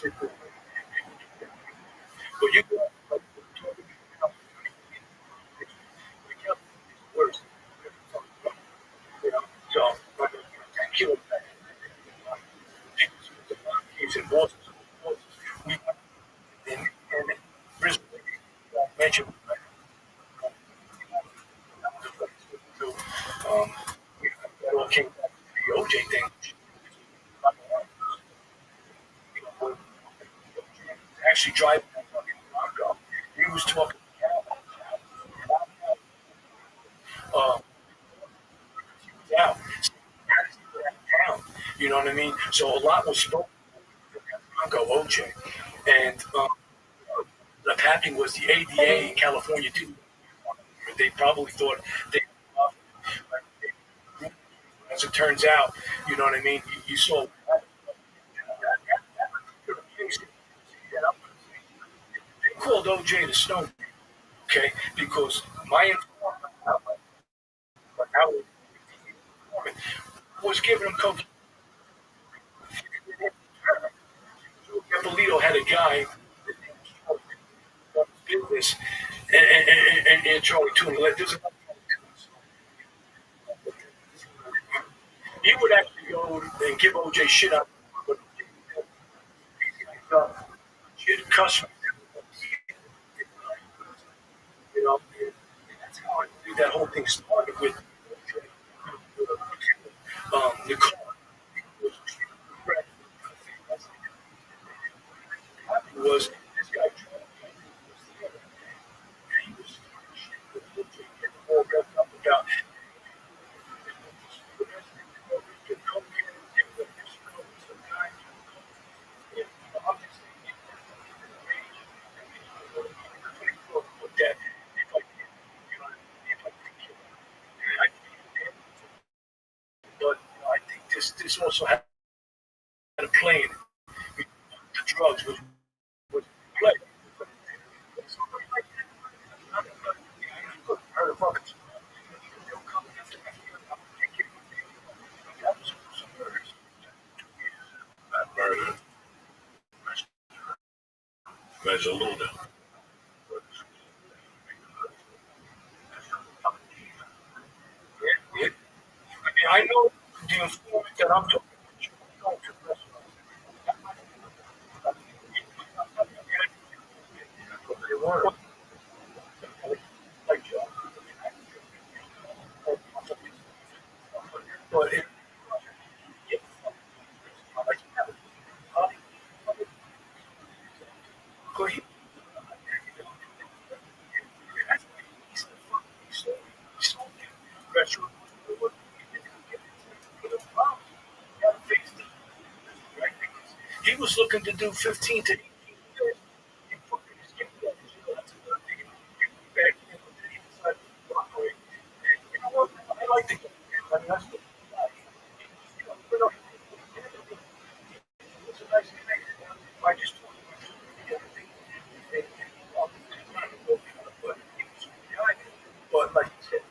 But you go like worse. You know, so like, kill keeps in Boston. We and Brisbane mentioned um, that all came back to the OJ thing. Actually, driving that fucking Bronco, he was talking uh, out town. You know what I mean? So a lot was spoken Bronco OJ, and the happening was the ADA in California too. They probably thought they. As it turns out, you know what I mean. You saw they called OJ the Snow, okay, because my informant was giving him cocaine. Polito had a guy business, and Charlie Tuna. Like, he would actually go and give OJ shit up, but shit cuss, you know. And that's how I think that whole thing started with Nicole. Was this guy he was all wrapped up about that. But I think this also had a play in it. The drugs was play. Heard of fucking murder, Mezzaluna. Yeah. I mean, I know the informant that I'm talking to. They were like, but it, could he? Restaurant. He was looking to do 15 to 18 years. I like the I mean, that's the I just but like you said,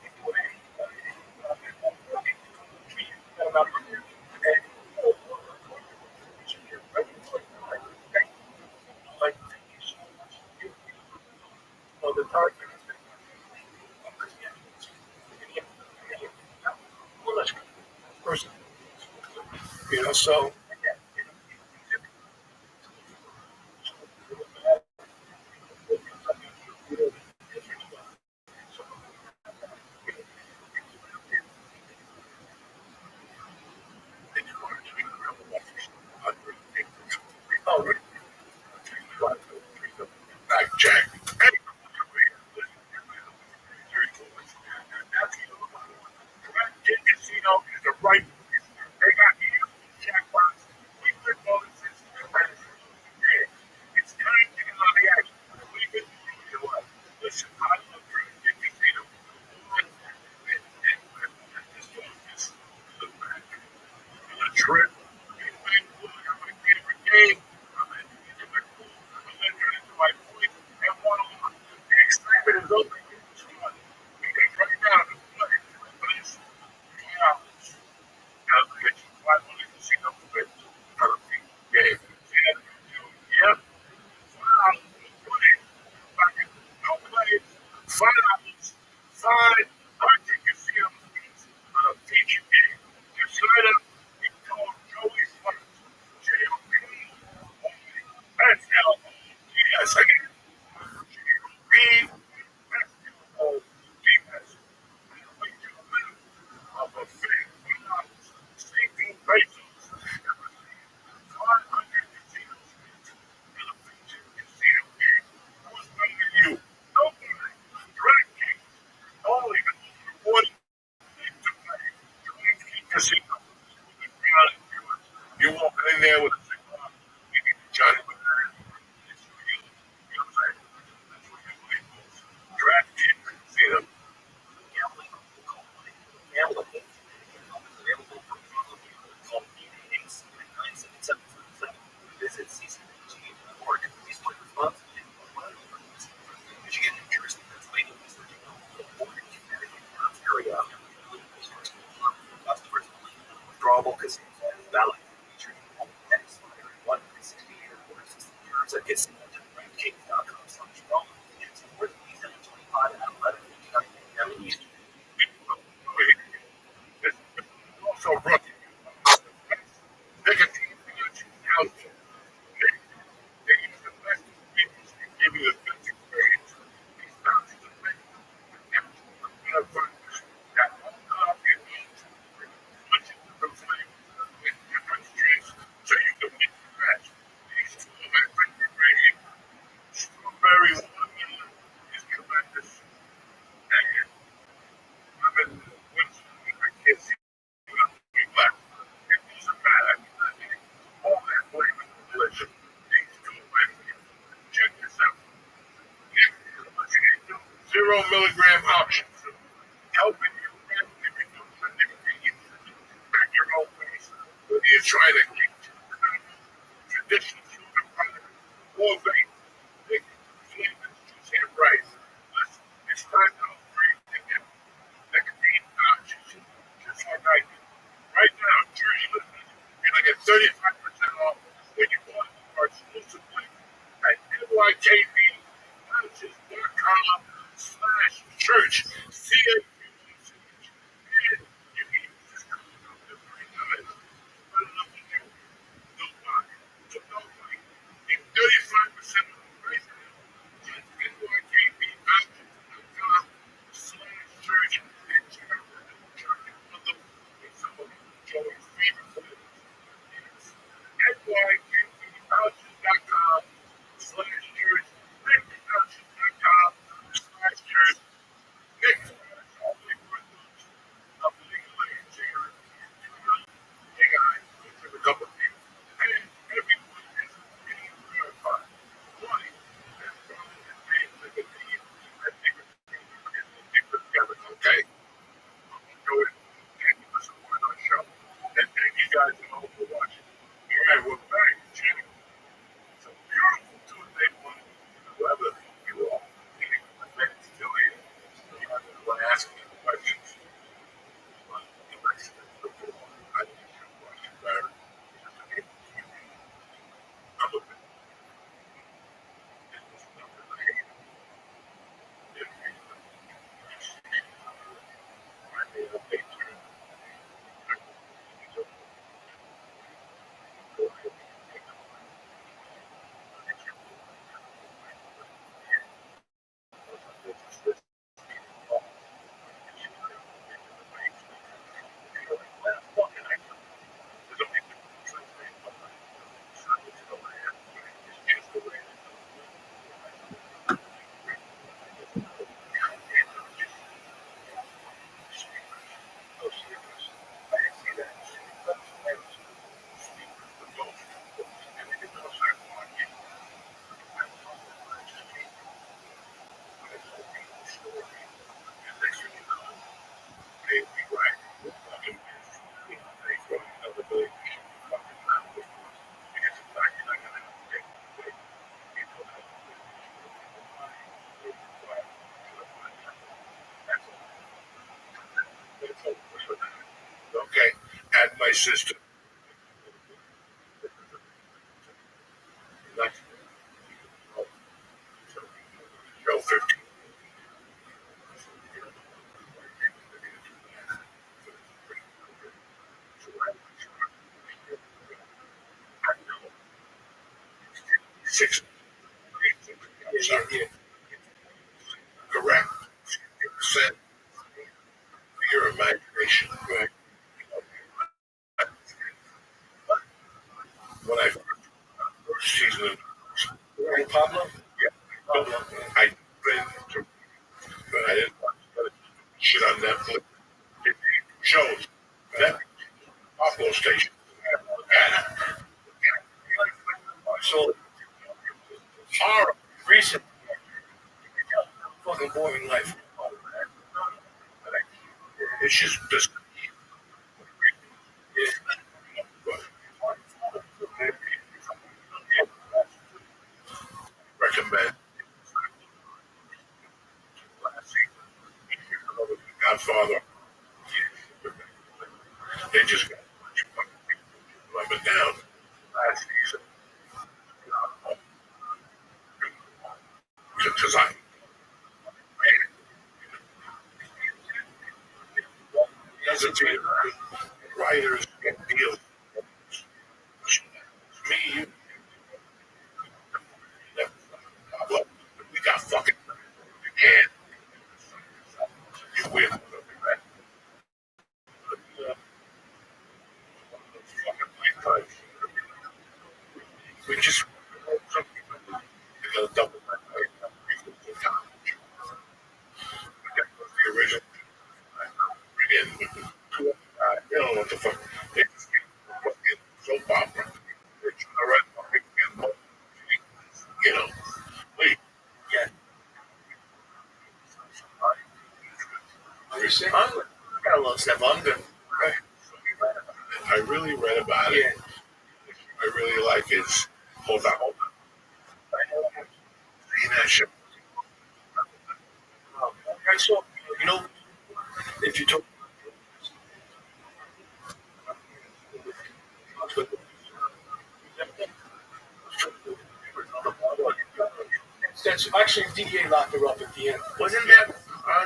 like the target person, you know. So oh, Jack. Casino is the right. They got jackpots. We put bonuses. It's time to get on the action. We could do what? Listen, I love Dragon Casino. A trip. My favorite game. My point and one on. The excitement is over. We can right now. Please. Yeah. You walk in there with a cigar, maybe Johnny with that. It's for you. You know what I'm saying? That's what you like. Draft kid, see them. Gambling, gambling. Available from call 888-97777. Visit ccpg.org. Please play responsibly. Michigan, New Jersey, Pennsylvania, West Virginia, Oregon, Connecticut, and Ontario. Customers withdrawable casinos valid featuring and expiring 168 or system terms at casino.com/wrong. It's worth these at 25 and 11 East. Also brought to you. Take a team out. They use the best experience and give you the best experience. These bounces are made that won't cause you switching from flavors with different streets so you can mix and match. These two of my favorite right here. Strawberry watermelon is tremendous. And I've been with I can't see black. If these are bad, all that flavor is delicious. These two right here. Check this out. 0 milligram options, helping you reduce the nicotine usage at your own pace. Whether you're trying to keep traditional sugar products or vape, flavors, juice, and rice. Listen, it's time to upgrade and get nicotine options, just like I do. Right now, Jersey listeners, you're going to get 35% off when you order our exclusive link at nykbouncers.com/church. CHURCH. And you can use this code for $39. I love you. Nobody. So nobody. Get 35% off right now at NYKBouncers.com/church. And check out the new chocolate bundle with some of Joey's favorite flavors. Yes. NYKBouncers.com/church. NYKBouncers.com/church. Nick, all the equivalents of legal age here. Hey guys, took a couple of people. And everyone is getting verified. Money that's probably the same nicotine that nicotine together. Okay. Go ahead. Thank you for supporting our show. And thank you guys all for watching. All right, we're back. Jenny. It's a beautiful Tuesday morning. Whoever you all, my friends still here. You guys want to ask me questions? You might say, I need your question better. I'm a bit. It's nothing I hate. It's I made a picture. Go ahead and take a look. It's your Okay, add my sister. That's show 15. Six. I'm sorry. Correct. 50% for your imagination. Right. When I first season of Pablo, yeah, I read to, but I didn't watch the shit on Netflix. It shows that Pablo station. So horrible. Recent, fucking boring life. It's just recommend Godfather. They just got it down last season because I doesn't mean writers get deals. Me, you, well, we got fucking can you win. We just got a double the original again. You know what the fuck? They just fucking soap opera. You know, wait, Yeah. yeah. I'm got a little stuff. I'm good. I really read about it. Yeah. I really like his. Hold on. Seen that shit. I saw, you know, if you took that's actually DA locked her up at the end. Wasn't that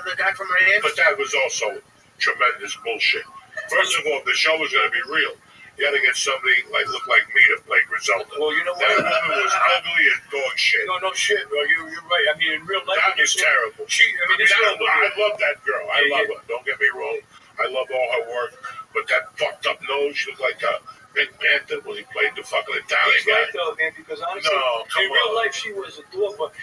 the guy from Miami? But that was also tremendous bullshit. First of all, the show was going to be real. You had to get somebody like look like me to play Griselda. Well, you know what? That woman was ugly as dog shit. No, no shit, bro. You're right. I mean, in real life, That was terrible. I love that girl. I love her. Don't get me wrong. I love all her work. But that fucked up nose, she looked like a Big Panther when he played the fucking Italian He's guy. right though, man. Because honestly, No, in real life, she was a dog. But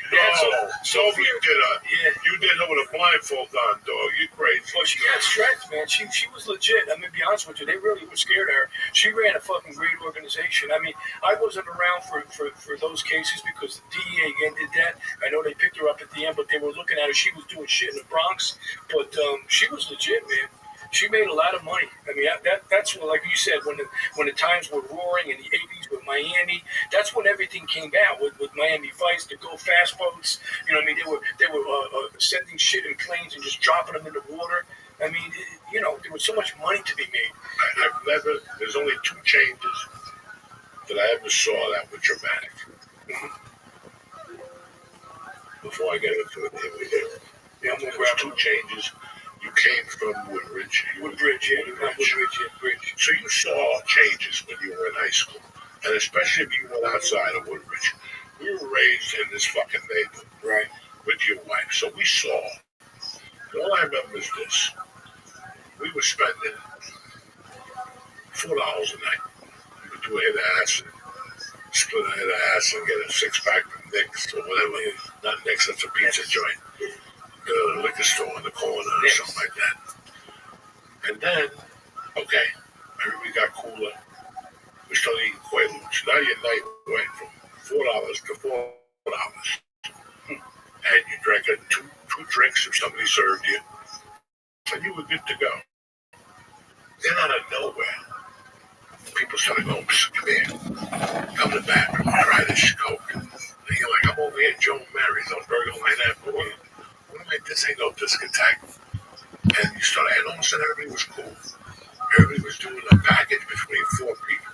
Sophie did her. Yeah. You did her with a blindfold on, dog. You crazy. Well, she had strength, man. She was legit. I'm gonna be honest with you. They really were scared of her. She ran a fucking great organization. I mean, I wasn't around for those cases because the DEA again did that. I know they picked her up at the end, but they were looking at her. She was doing shit in the Bronx, but she was legit, man. She made a lot of money. I mean, that's what, like you said, when the times were roaring in the '80s with Miami, that's when everything came out with Miami Vice, the Go Fast boats. You know, what I mean, they were sending shit in planes and just dropping them in the water. I mean, you know, there was so much money to be made. I've never. There's only two changes that I ever saw that were dramatic. Before I get into it, there's two changes. You came from Woodbridge. Woodbridge, yeah, Woodbridge. So you saw changes when you were in high school, and especially if you went outside of Woodbridge. We were raised in this fucking neighborhood, Right. with your wife, so we saw. All I remember is this: we were spending $4 a night. We would do a hit of acid, split a hit of acid, and get a six-pack from Nick's or whatever. Not Nick's, that's a pizza joint. The liquor store in the corner or something like that. And then, okay, everybody got cooler. We started eating Quaaludes. Now your night went from $4 to $4. And you drank two drinks if somebody served you, and you were good to go. Then out of nowhere, people started going, come here, come to the bathroom, try this Coke. And you're like, I'm over here at Joe and Mary's on Burger Line Avenue. This ain't no discotheque. And you started, and all of a sudden everybody was cool. Everybody was doing a package between four people.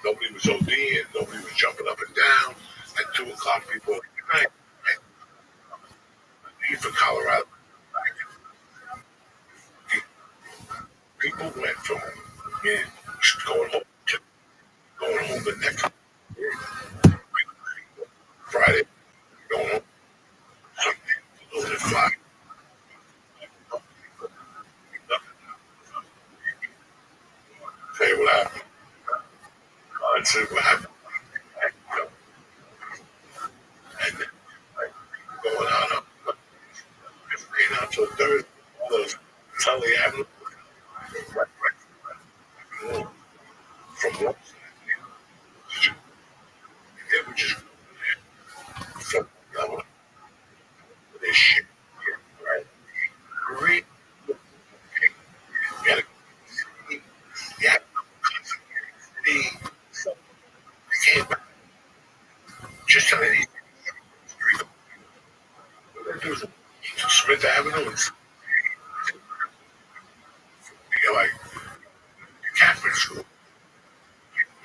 Nobody was ODing, nobody was jumping up and down. At 2 o'clock, people were like, hey, leave for Colorado. People went from going home to going home the next Friday, going home Sunday, a little bit fly. Say what happened. I said what happened. And then going on up 15 out till Thursday, all those Tully Avenue. From what? It was just on any street. There's Smith Avenue and like Catholic school.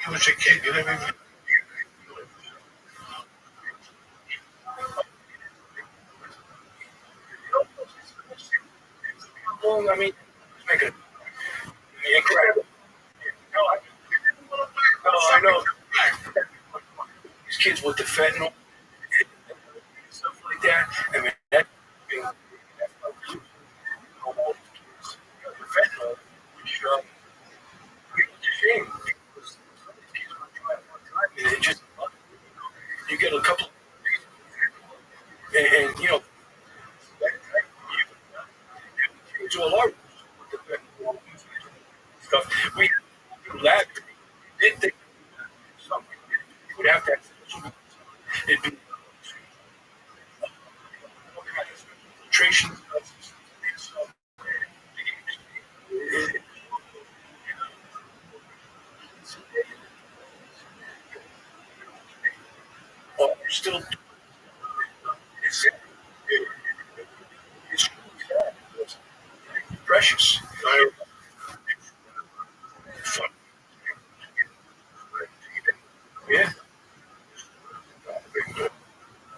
You was a kid, you never even long. I mean, like a incredible. No, I know these kids with the fentanyl and stuff like that. I mean, that being the fentanyl, which it's a shame because some of these kids want to try it one time and it just you get a couple and you know you to a large with the fentanyl stuff. We lab did think something. You would have to have it'd be all kinds of filtration stuff. Oh, you're still it's it's sad. It's precious. I fun. Yeah.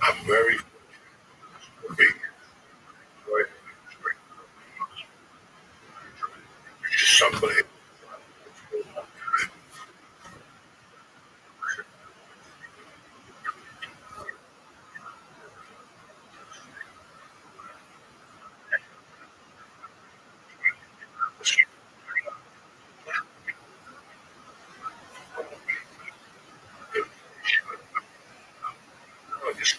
I'm very big. Right? Just somebody. Just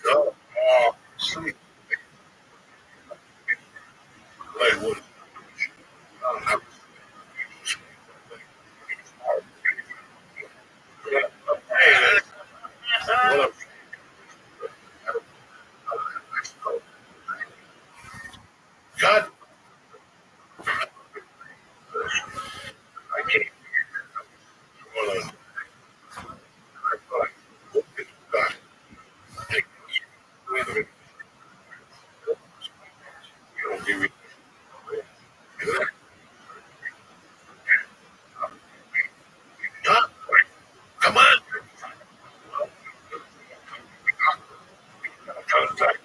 no, sleep. Like what? Hey, what up? God, I can't. Hold on. God, take this. Wait a minute. You don't give me. God, come on. Contact.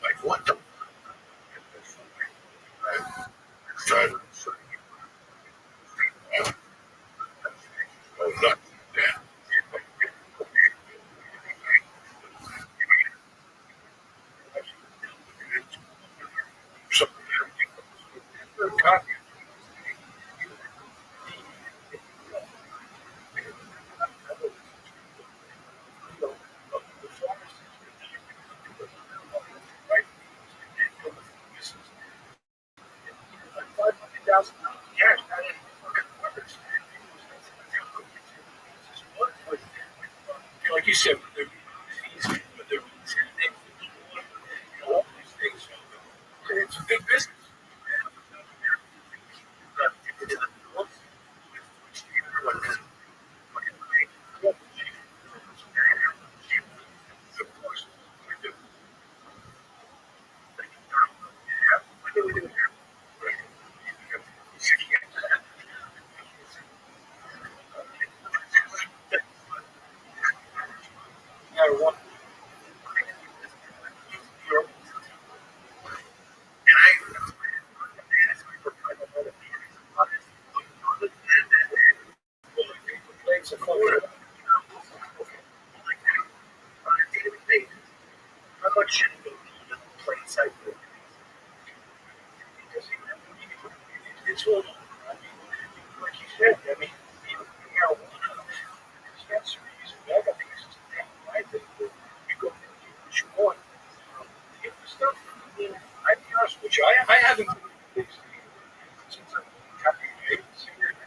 Like what the? Trying oh, not that. So, like you said, all these things. It's a big business. How much plates I put? It's all, I mean, like you said, I mean, even marijuana, dispensaries, mega places, right? You go, you what you want. Get the stuff. I mean, I'll be honest with you, I haven't been since I got the cigarette.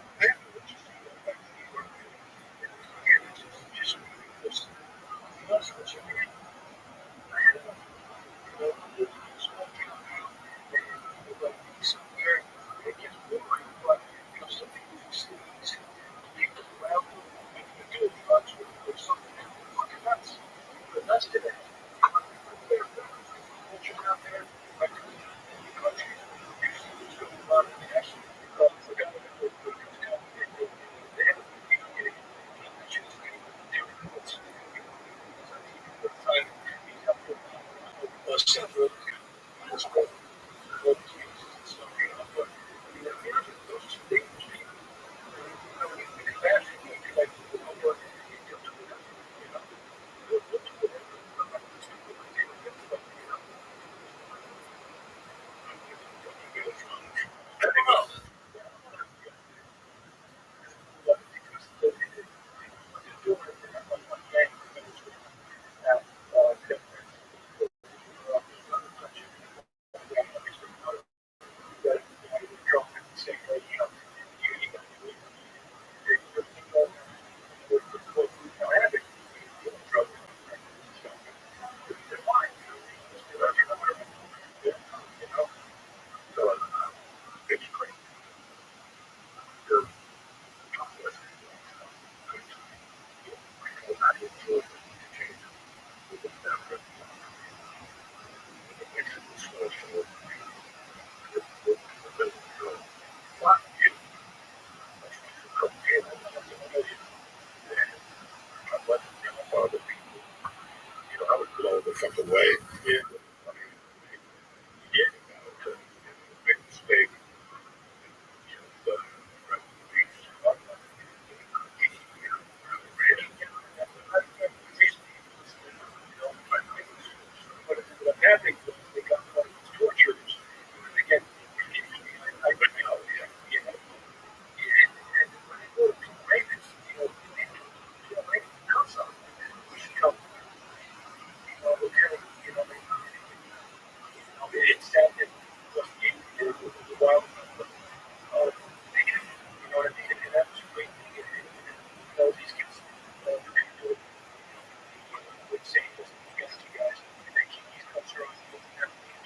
way. Yeah. Yeah, make a mistake. The But what happened was they got one of these torturers. And again, I but no, yeah. you know, and when they go to be rapists, they do rape outside. We should come, we're getting, it's sad that what you did was a wild, they can, what I mean? And that was a great thing. These kids, they do it with Satan against you guys, and they keep these cuts around you and everything.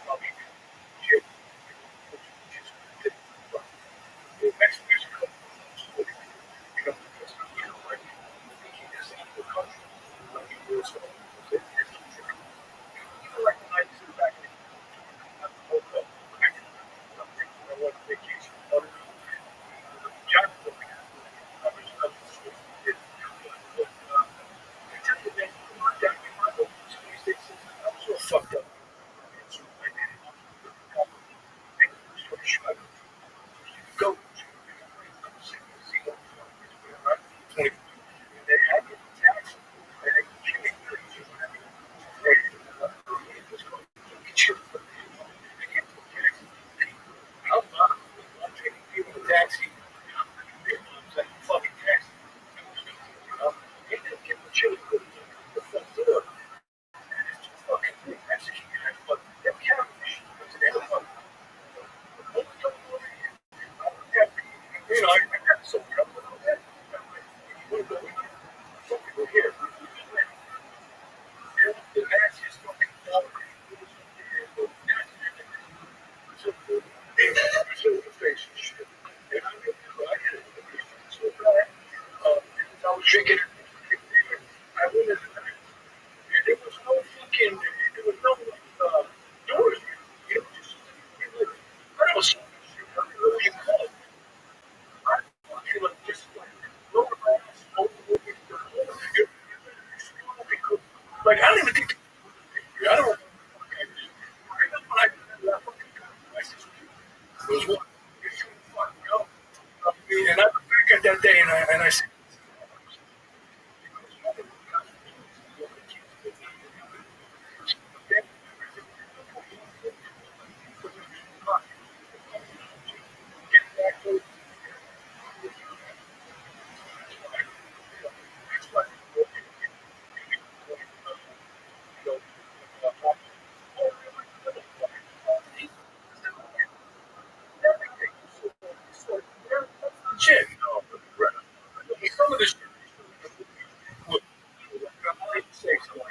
Probably shit, which is good. But Mexico, like, thinking this ain't the country, like it was, like when I sit back and I'm hotel, I went on vacation, John, I tell you, man, Jack, I'm so fucked up. So I did it. Go. 20. They had to tax. I'm not. I'm taking people to taxi. Like fucking taxi. They didn't give a shit. The fuck door. It's fucking big. That's the key. But them counties, they're fucking. I got so comfortable with that. We're going here. The nastiest fucking quality. So the face and shit. And I so bad. I was drinking. I went in the night. And there was no fucking. There was no doors. Just. I was. What do you call it? I fucking just like lower class, like I don't even think. I don't. Was one. And I look back at that day and I said, shit. Some of this say something.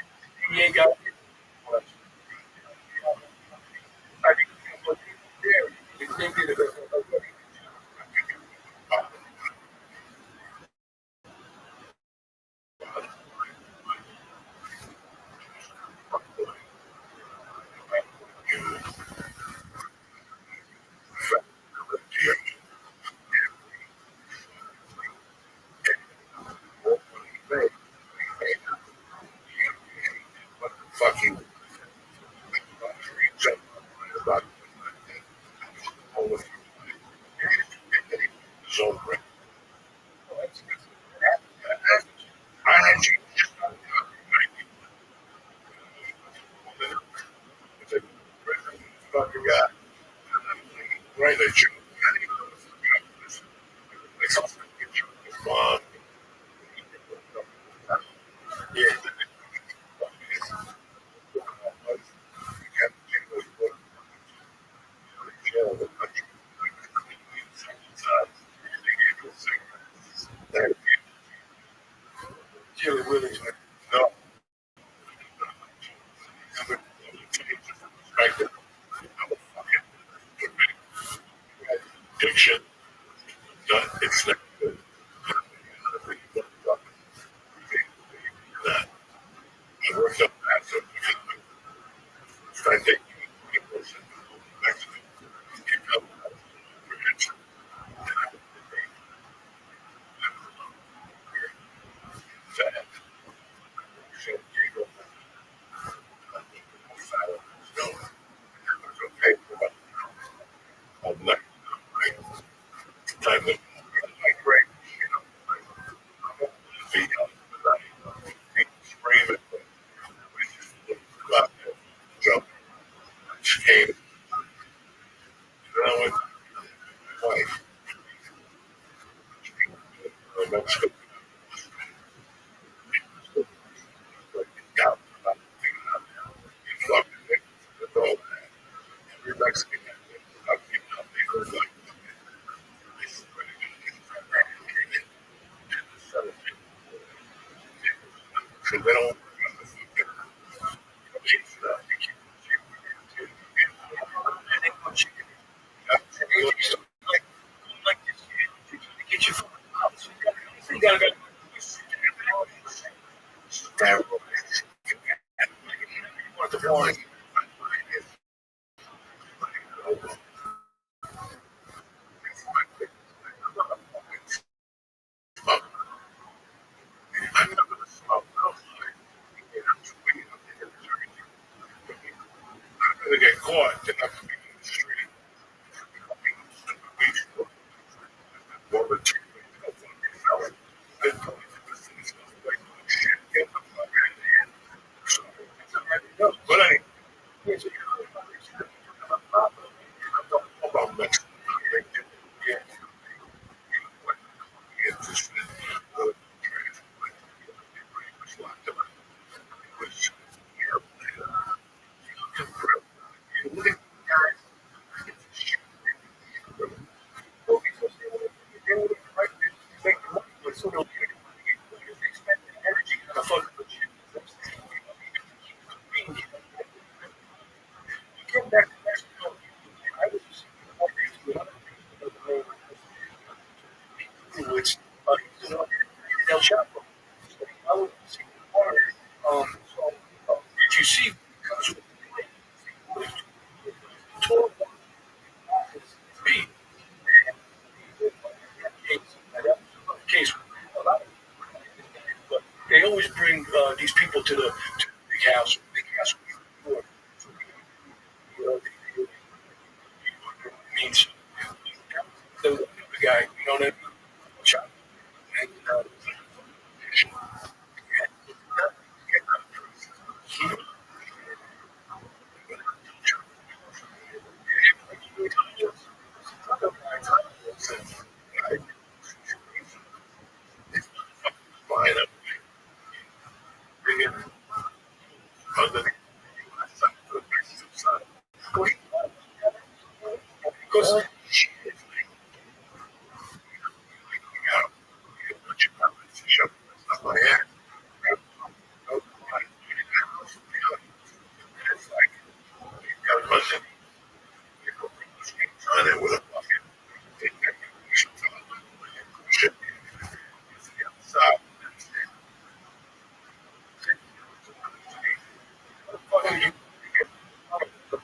He ain't got. I think they did it. Fuck you. About all of zone break. I had you. Fucking guy. Right, they should. Mom. Yeah. Chili Willy's, man. No. Perspective. I'm a fucking addiction. It's not good. That. I worked up after trying to take people to Mexico. Pick up prevention. Fat. San Diego. Mexico. Like, yeah, I'm thinking out now. You fucking Mexico, all that. Every Mexican, I'm thinking out there, goes like, this is what it is. So they don't like this, get your fucking house. You gotta go. terrible. Want the foreign. I'm not gonna smoke outside. I'm gonna get caught. Then I'm gonna be in the street. What would you do? I'd probably do this thing stuff like shit. Get the fuck out of here. So, but I about Mexico. Yeah. What? Interested. Was locked up. Was look at guys. Which, El Chapo. Um, did you see? Pete, case, but they always bring these people to the big house. Big house means the guy, you know what I mean? Shot. And, Fine. Bring it under the because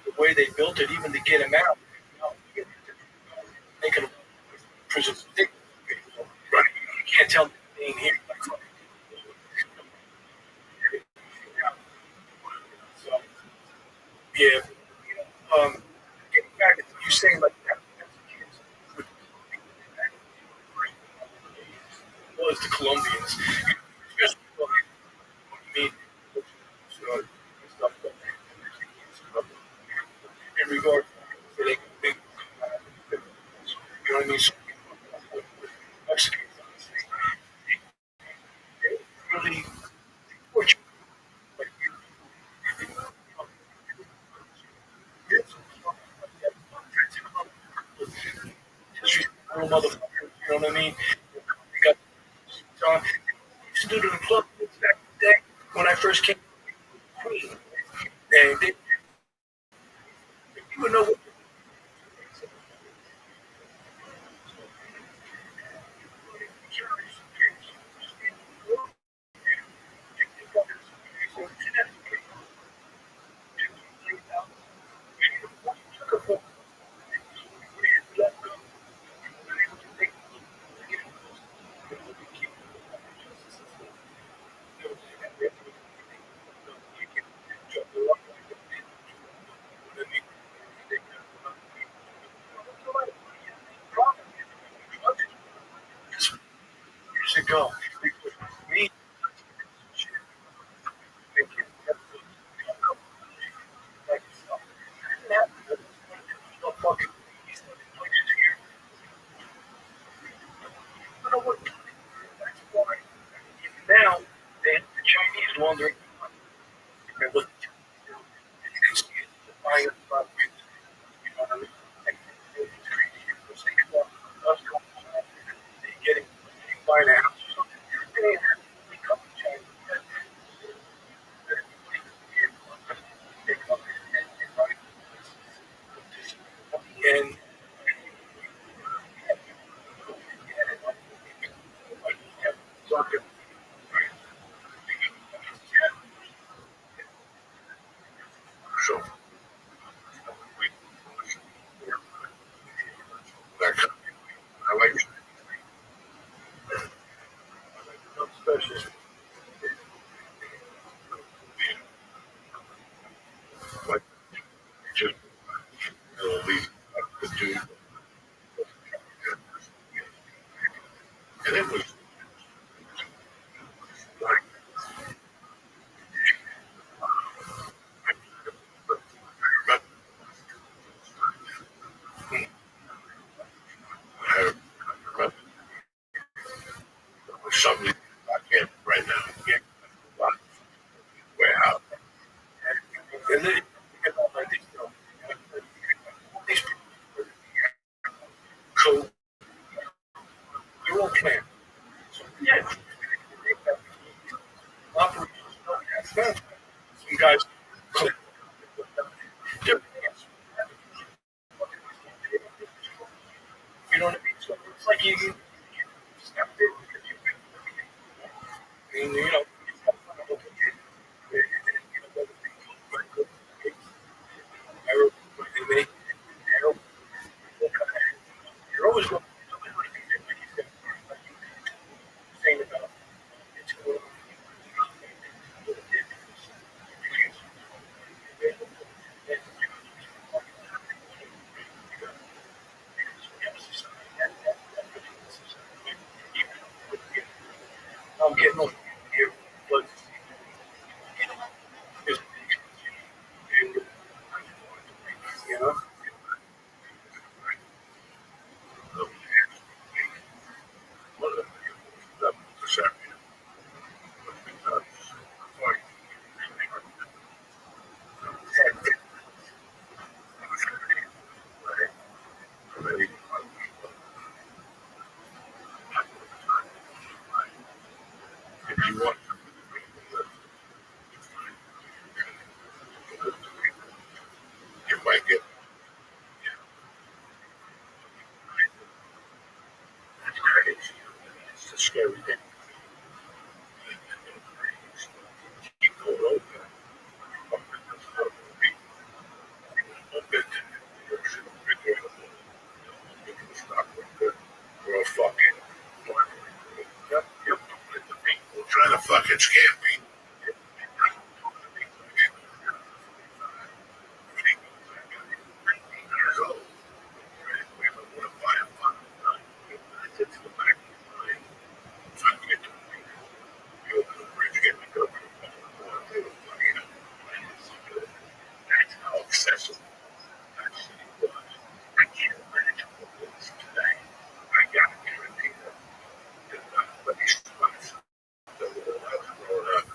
the way they built it, even to get him out, making him prison. You can't tell me being here. So, yeah. Getting back to you saying like that was the Colombians, especially I mean, so, stuff in regard to they, they, you know what I mean? So, Mexicans, really fortunate. Like, she's a little motherfucker, you know what I mean? They got on. Used to do to the club back in the day when I first came to Queen. And they, you would know what years ago. Me, fucking So we, that kind I like special. like just leave the dude, and it was like I remember something I can't right now. Yeah, warehouse. And then you know, like these people, so you're all plan. So yeah, operations. Some guys click. You know what I mean? So it's like you stepped in. And, you know, you're always going to saying about it's going to I'm getting on here, but it's, you know, If you want, you might get. That's crazy. It's a scary thing. Keep going over. We're all fucking. yep, yep. Trying to fucking scam me. That's how accessible that city was. I can't imagine what it is today. I got a guarantee that nobody's spots that were growing up.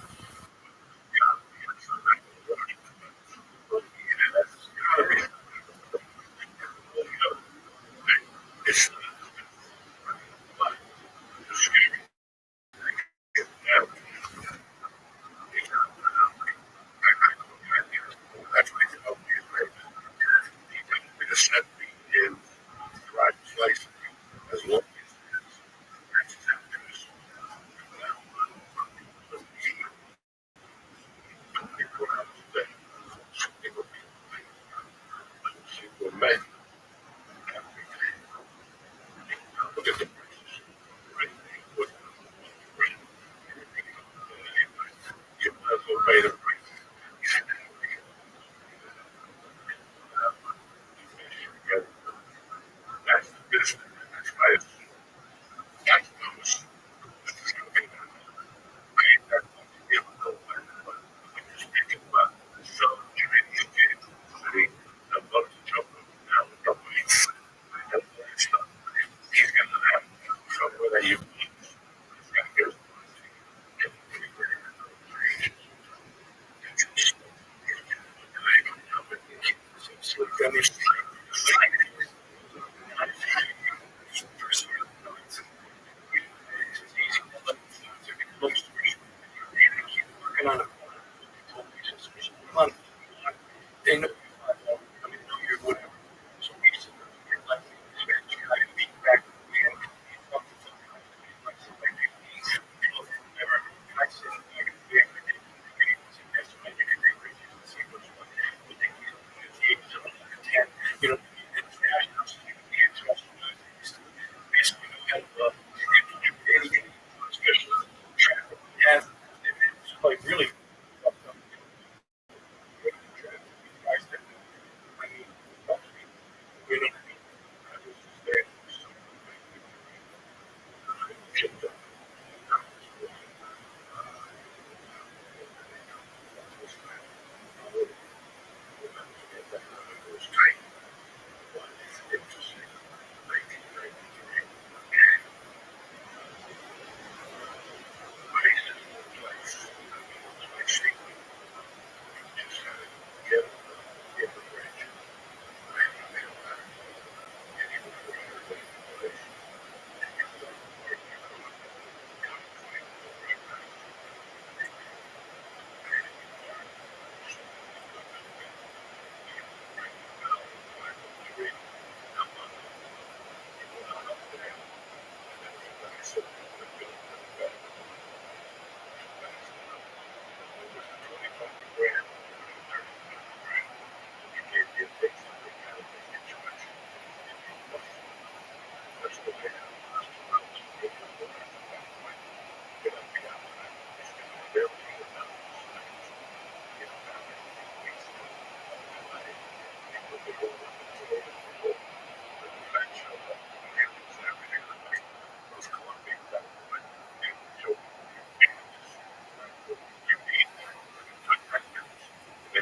They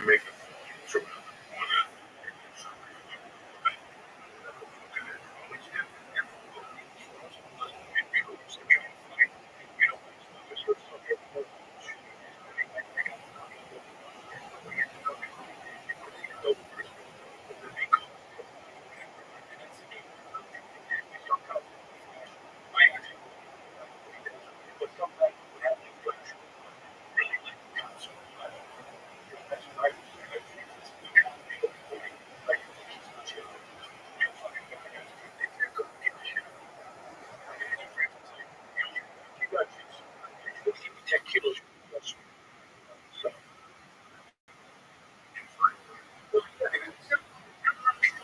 make it from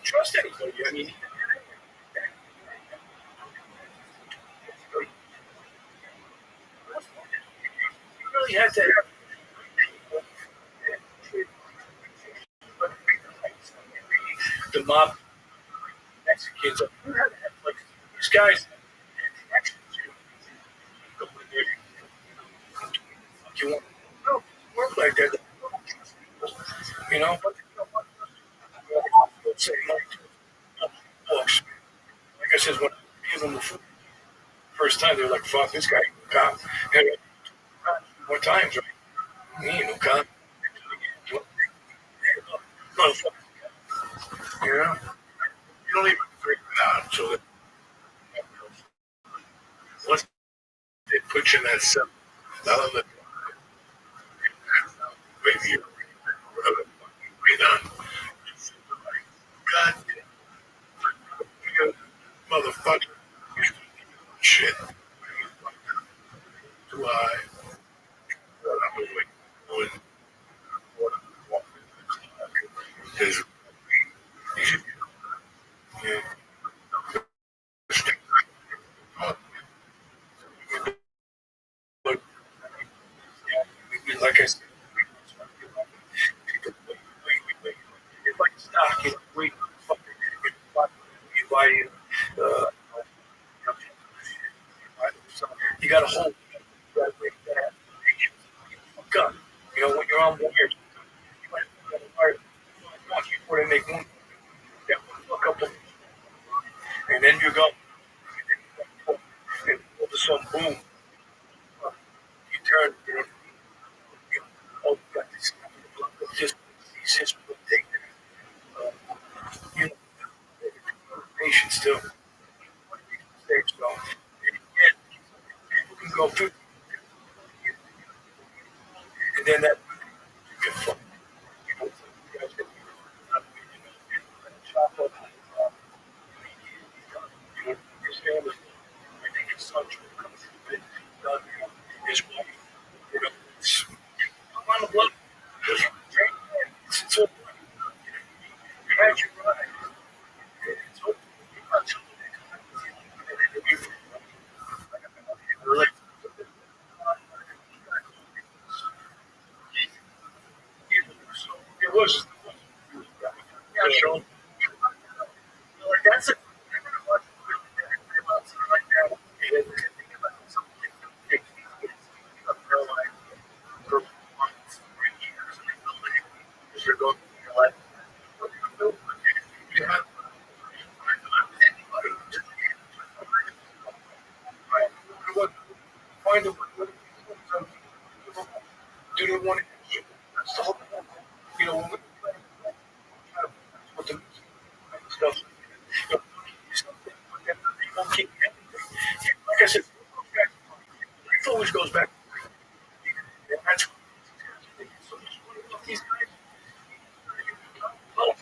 Trust anybody. I mean, you really had to have the mob Mexicans. You had to have like these guys. You want no work like that, you know? But let's say like books. Like I said, when I give them the first time, they're like, "Fuck this guy, cop." And more times, right? Me, no cop. Motherfucker, you know? you don't even figure it out until once they put you in that cell. Not on the maybe whatever the fuck you wait on. God damn, motherfucker. Shit. Too high. I'm like, there's yeah, but Like I said, it's like stock. You wait, fucking, you buy it. Uh, you got to hold. You got to have patience. Fuck up. You know, when you're on wires, you might be on wire before they make one. That one fuck up, and then you go, and all of a sudden, boom, you turn, oh, you got this, just these hits will take, you know, patience too. So, yeah, people can go through, and then that, you can fuck, you know, you guys get, chop up, you know, his family, I think his son comes from it, his wife, you know, it's, I'm on the blood, it's all, you had your ride, it's all, you're not telling me, it was, yeah, Sean. Like that's a find a way. Do they want to? That's the whole point. You know, when we with the stuff, you know, you won't keep anything. Like I said, it always goes back. And that's these guys. Oh,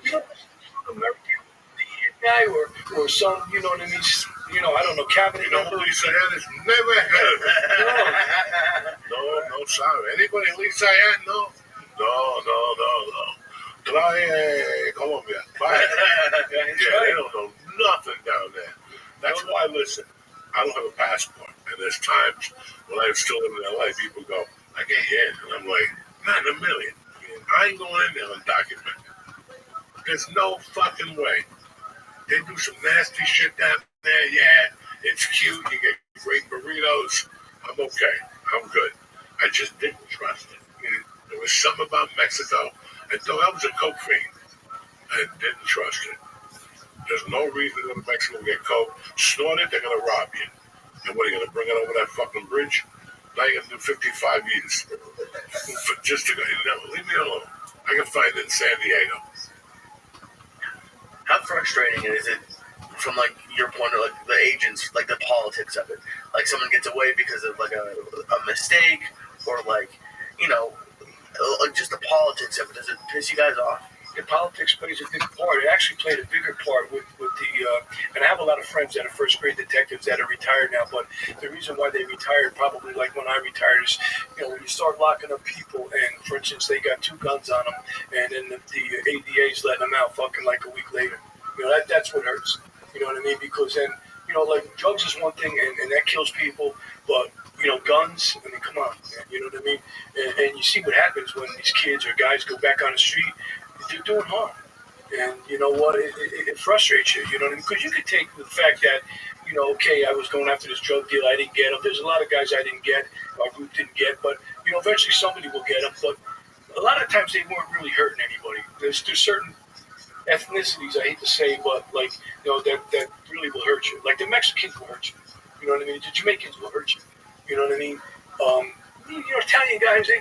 you know, American guy or some, you know what I mean? You know, I don't know, cabinet You know member. who Lisa Ann is? Never heard of it. No, No, sorry. Anybody Lisa Ann? No. No. Trae Colombia. Bye. Yeah, they don't know nothing down there. That's why, listen, I don't have a passport. And there's times when I'm still living in LA, people go, I get in. And I'm like, not in a million. I ain't going in there undocumented. There's no fucking way. They do some nasty shit down there. Yeah, it's cute. You get great burritos. I'm okay. I'm good. I just didn't trust it. There was something about Mexico. I thought I was a coke fiend. I didn't trust it. There's no reason to go to Mexico and get coke. Snort it, they're going to rob you. And what, are you going to bring it over that fucking bridge? Now you're going to do 55 years. Just to go, leave me alone. I can find it in San Diego. How frustrating is it from like your point of like the agents, like the politics of it? Like someone gets away because of like a mistake or like, you know, just the politics of it. Does it piss you guys off? The politics plays a big part. It actually played a bigger part with the, and I have a lot of friends that are first grade detectives that are retired now, but the reason why they retired, probably like when I retired, is, you know, when you start locking up people and, for instance, they got 2 guns on them and then the ADA's letting them out fucking like a week later. You know, that's what hurts. You know what I mean? Because then, you know, like drugs is one thing and that kills people, but, you know, guns, I mean, come on, man, you know what I mean? And you see what happens when these kids or guys go back on the street. They're doing harm. And you know what? It frustrates you, you know what I mean? Because you could take the fact that, you know, okay, I was going after this drug deal, I didn't get him. There's a lot of guys I didn't get, our group didn't get, but, you know, eventually somebody will get them. But a lot of times they weren't really hurting anybody. There's certain ethnicities, I hate to say, but like, you know, that really will hurt you. Like the Mexicans will hurt you. You know what I mean? The Jamaicans will hurt you. You know what I mean? You know, Italian guys, they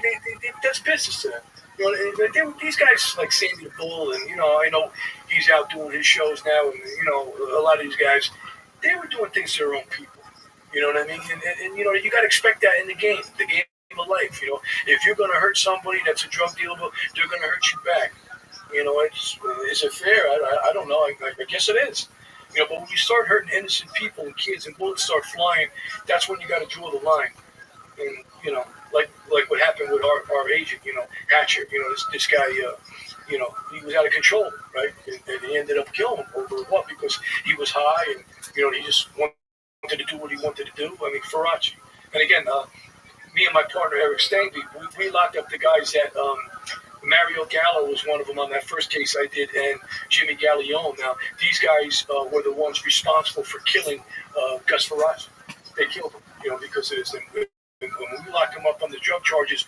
that's business to them. You know, these guys like Sandy the Bull, and you know, I know he's out doing his shows now, and you know, a lot of these guys, they were doing things to their own people. You know what I mean? And you know, you got to expect that in the game of life. You know, if you're going to hurt somebody that's a drug dealer, they're going to hurt you back. You know, is it fair? I don't know. I guess it is. You know, but when you start hurting innocent people and kids, and bullets start flying, that's when you got to draw the line. And you know, like what happened with our agent, you know, Hatcher. You know, this guy, you know, he was out of control, right? And he ended up killing him over what? Because he was high, and you know, he just wanted to do what he wanted to do. I mean, Faraci. And again, me and my partner Eric Stangby, we locked up the guys that. Mario Gallo was one of them on that first case I did, and Jimmy Gallione. Now, these guys were the ones responsible for killing Gus Faraci. They killed him, you know, because it is. And when we locked them up on the drug charges,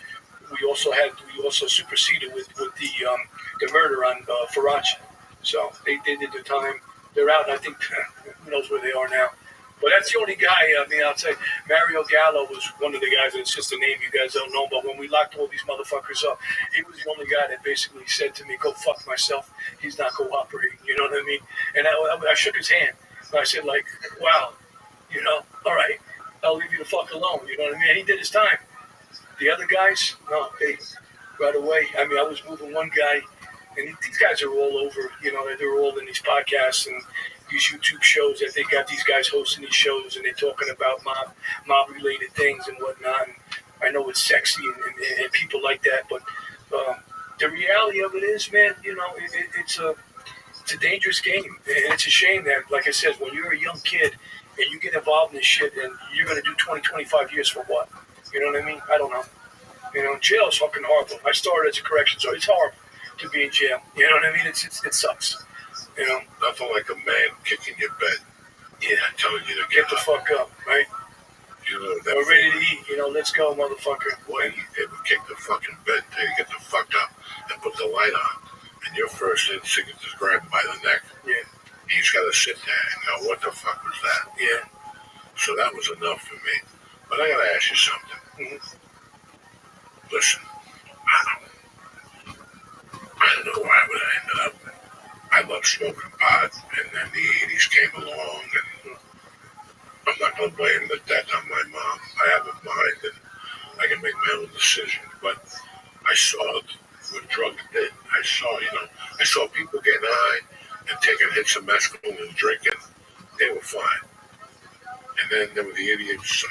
we also superseded with the murder on Faraci. So they did the time. They're out, and I think who knows where they are now. But that's the only guy. I mean, I'd say Mario Gallo was one of the guys, and it's just a name you guys don't know. But when we locked all these motherfuckers up, he was the only guy that basically said to me, "Go fuck myself." He's not cooperating. You know what I mean? And I shook his hand. And I said, like, "Wow, you know, all right, I'll leave you the fuck alone." You know what I mean? And he did his time. The other guys, no, they right away. I mean, I was moving one guy, and these guys are all over. You know, they're all in these podcasts and these YouTube shows that they got these guys hosting these shows, and they're talking about mob related things and whatnot. And I know it's sexy and people like that, but the reality of it is, man, you know, it's a dangerous game, and it's a shame that, like I said, when you're a young kid and you get involved in this shit, and you're gonna do 20, 25 years for what? You know what I mean? I don't know. You know, jail is fucking horrible. I started as a corrections officer. It's horrible to be in jail. You know what I mean? It sucks. You know, Nothing like a man kicking your bed. Yeah, Telling you to get the fuck up, right? You know, that We're ready to eat. You know, let's go, motherfucker. Boy, they would kick the fucking bed till you get the fuck up and put the light on. And your first instinct is grab him by the neck. Yeah. He's got to sit there and go, what the fuck was that? Yeah. So that was enough for me. But I gotta ask you something. Listen, I don't know why I ended up. I love smoking pot, and then the 80s came along, and I'm not gonna blame the death on my mom. I have a mind, and I can make my own decisions. But I saw what drugs did. I saw people getting high and taking hits of mescaline and drinking. They were fine. And then there were the idiots.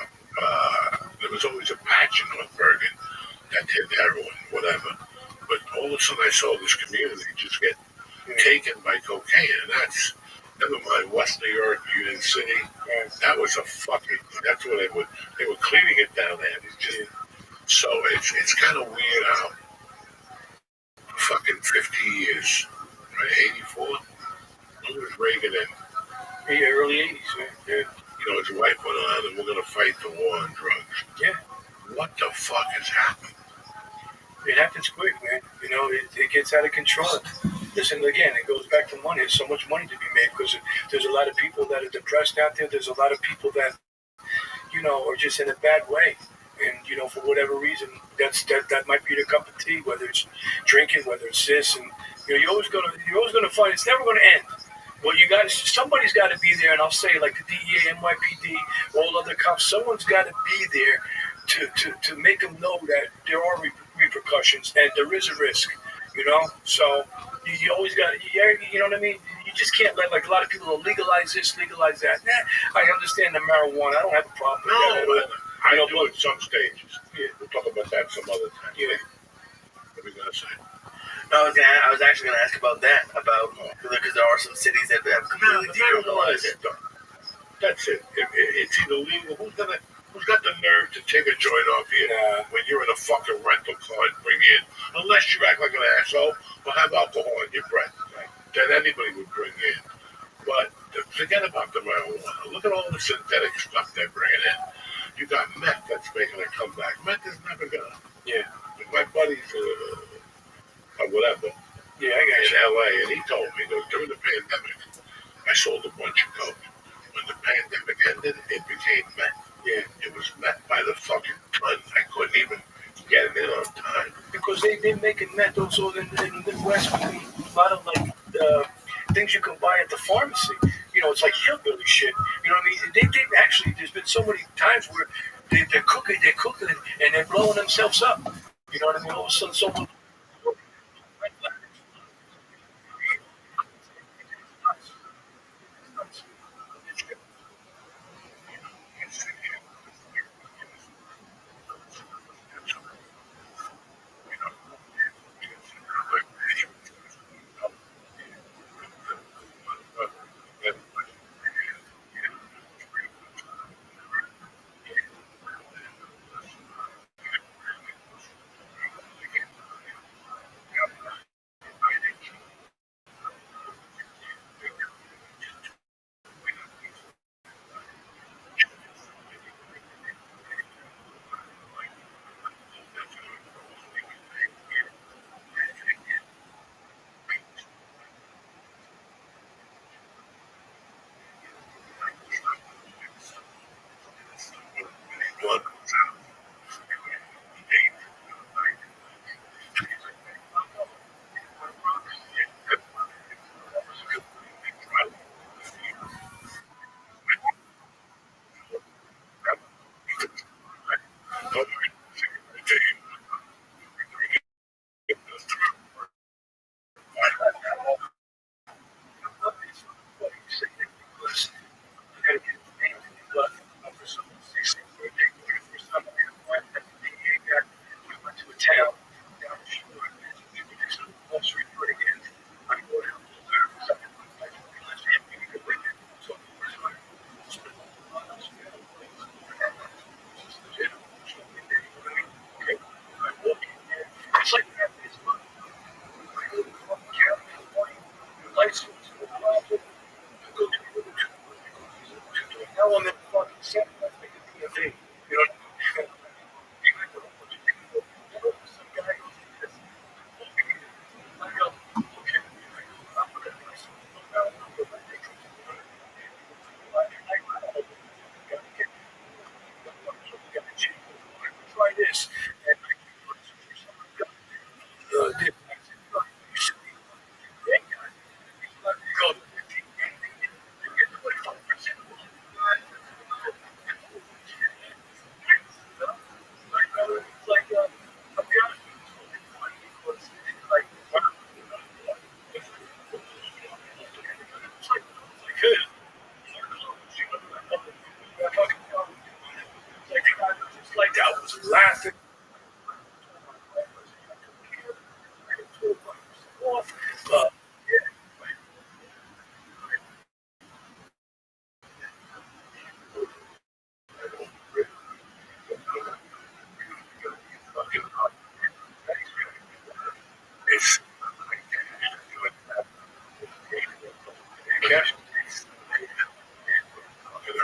There was always a patch in North Bergen that did heroin, whatever. But all of a sudden, I saw this community just get taken by cocaine, and that's never mind West New York, Union City. That was a fucking. That's where they were cleaning it down there. It's just so it's kind of weird how fucking 50 years, right? 84. When was Reagan in? Yeah, early 80s, man. Yeah. His wife went on, and we're gonna fight the war on drugs. Yeah. What the fuck has happened? It happens quick, man. It gets out of control. Listen, again, it goes back to money. There's so much money to be made because there's a lot of people that are depressed out there. There's a lot of people that, are just in a bad way. And, for whatever reason, that might be the cup of tea, whether it's drinking, whether it's this. And, you're always gonna find it's never gonna end. Well, somebody's got to be there, and I'll say like the DEA, NYPD, all other cops. Someone's got to be there to make them know that there are repercussions and there is a risk. So you always got to, you know what I mean? You just can't let, like, a lot of people legalize this, legalize that. Nah, I understand the marijuana. I don't have a problem with that at all. I do at some stages. Yeah. We'll talk about that some other time. Yeah. What are we going to say? No, I was actually going to ask about that, because there are some cities that have completely decriminalized it. That's it. It's either legal. Who's got the nerve to take a joint off you when you're in a fucking rental car and bring in? Unless you act like an asshole or have alcohol in your breath. Right? Then anybody would bring in. But forget about the marijuana. Look at all the synthetic stuff they're bringing in. You got meth that's making a comeback. Meth is never gonna. Yeah. My buddies, or whatever, I got in LA, and he told me that during the pandemic, I sold a bunch of coke. When the pandemic ended, it became meth. Yeah, it was meth by the fucking ton. I couldn't even get it in on time. Because they've been making meth also in the Midwest. A lot of things you can buy at the pharmacy. It's like hillbilly shit. You know what I mean? They actually, there's been so many times where they're cooking and they're blowing themselves up. You know what I mean? All of a sudden, someone.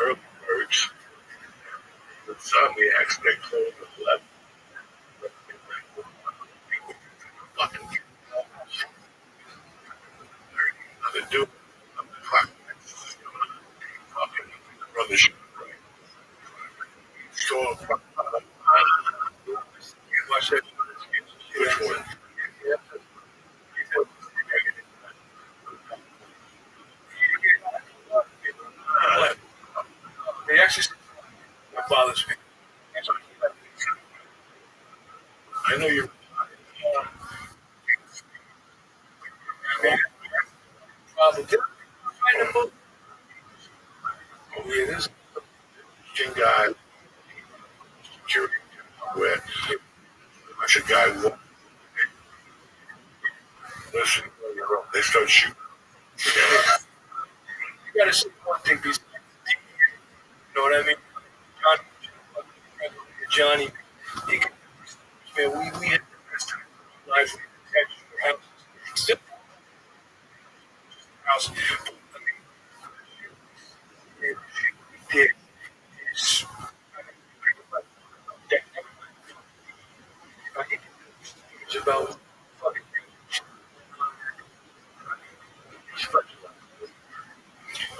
early birds, the Zombiacs, they close at 11. Fucking nothing to do. Fucking run the show. So, Watch that. which one? They actually bothers me. I know you're. Problem. Did I find a book? Oh yeah, this King guy, security, where watch a guy walk. Listen, they start shooting. you gotta see one thing. You know what I mean? Johnny, he, man, we had the best time of our lives. We had houses. Still house. I mean, we did is I think it's about fucking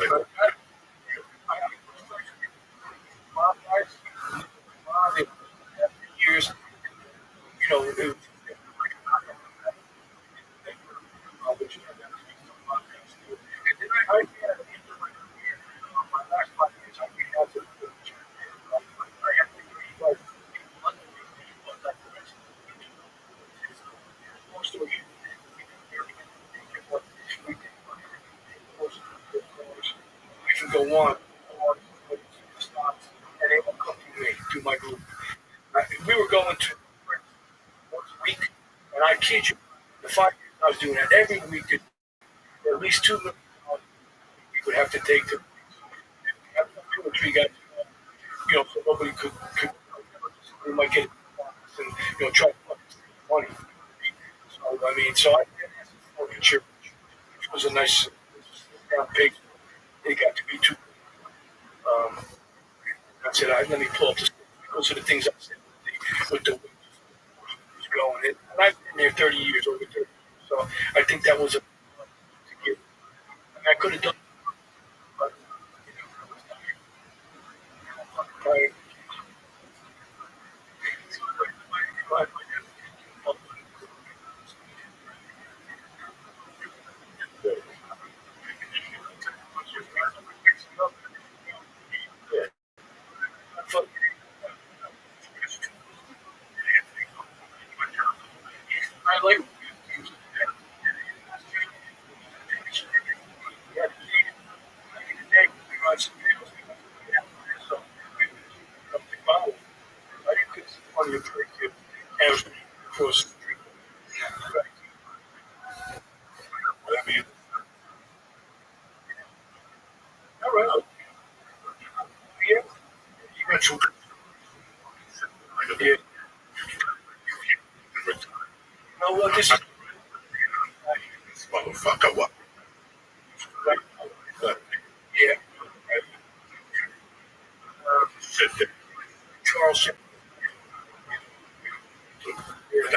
Like, years, you know, it was, and then I my last 5 years, I came out to I have to like, long story short, we can go on, and they will come to me, to my group. We were going to once a week, and I kid you, the 5 years I was doing that every week, at least 2 million we would have to take to have 2 or 3 guys, you know, so nobody could we might get and try to money. So I mean, so I forfeiture, which was a nice down pig. It got to be too. Um, I said, let me pull up this. Those are the things I said with the going. And I've been there 30 years, over 30 years. So I think that was a to give. I mean, I could have done, but I, I like. On your curriculum, and cross the street. whatever you, All right. Yeah. you got children. Yeah. No, well, this is This motherfucker, what? like, yeah. Sit there. Charles. Yeah.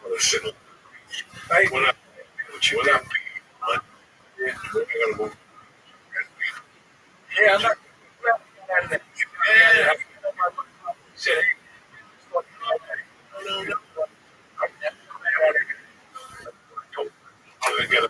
Listen, I when I, what you when did. I'm, Yeah. we're gonna move. Yeah, I'm not. Out of that. Yeah. Said, hey, no, no, no. I'm gonna get a,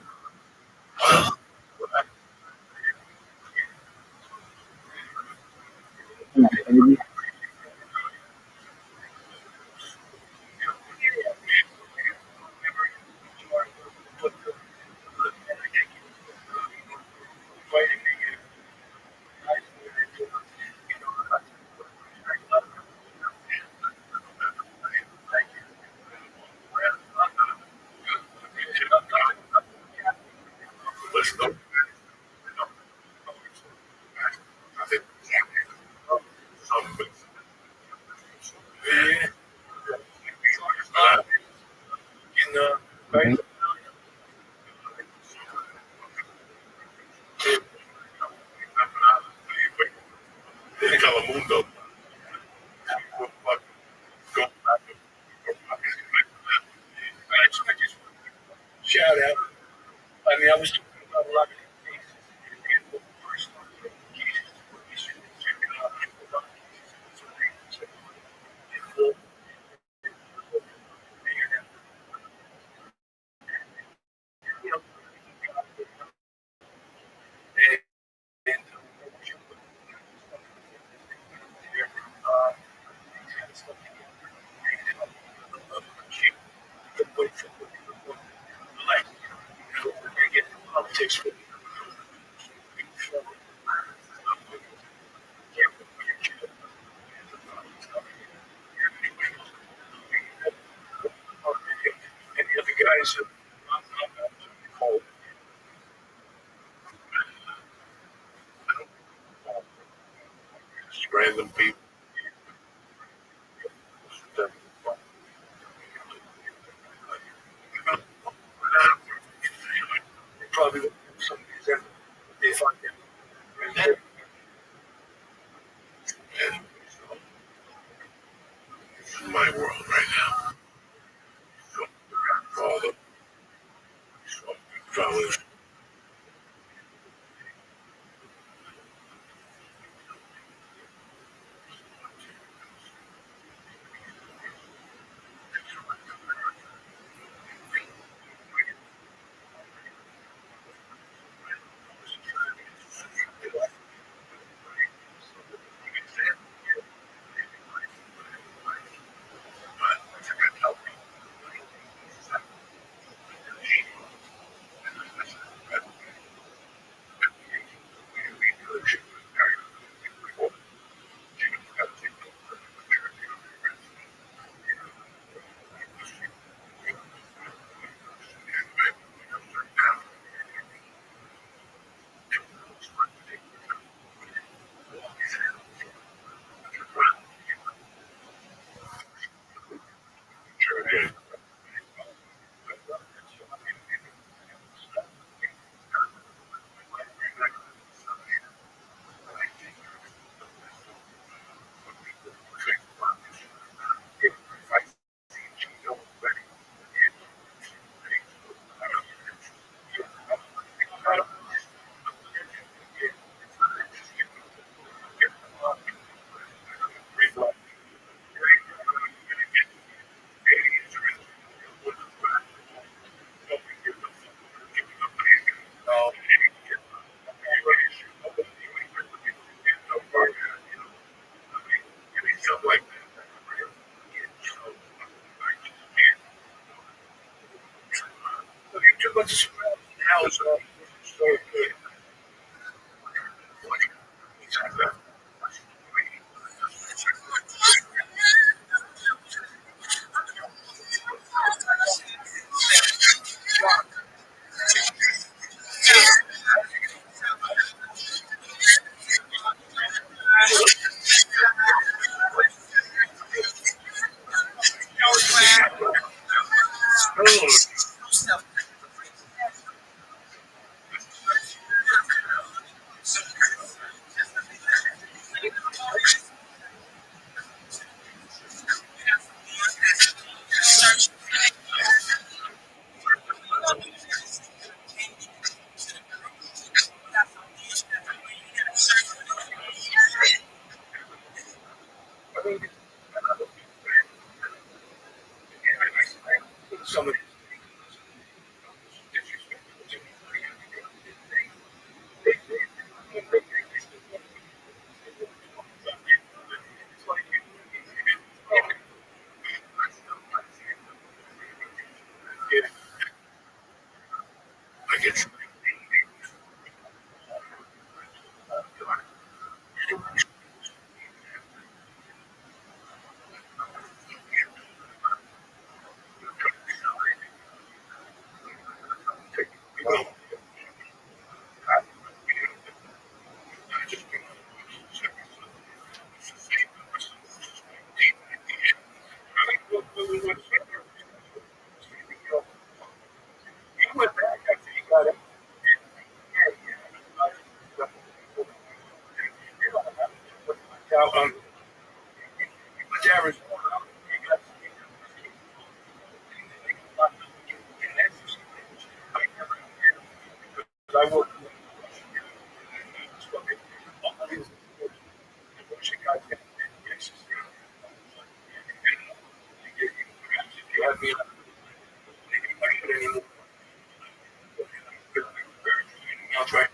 random people. Probably some of these if I can. And this is my world right now. All the fellas. Something like Too much now is so good. I mean, some of I get well, he went back after he got it. Now, but Arizona, he got I worked you had me anymore. I'll try.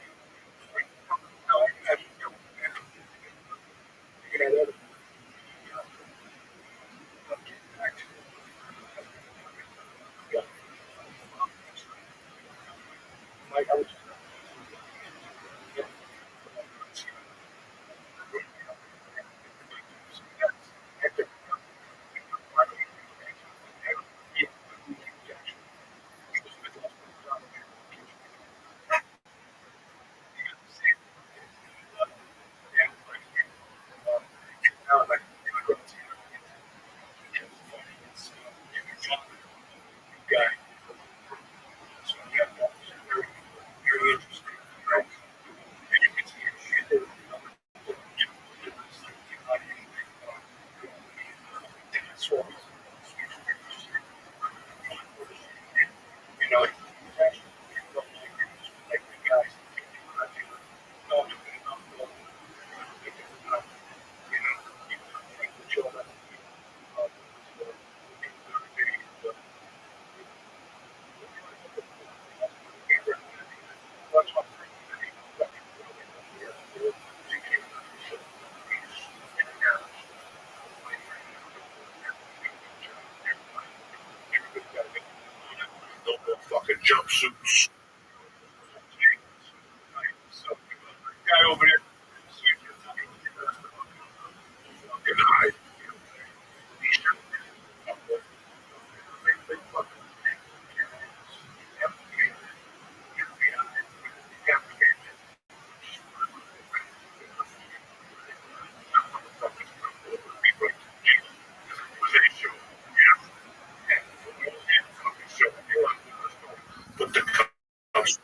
jumpsuits. So, guy over there, Fucking high. But the cops,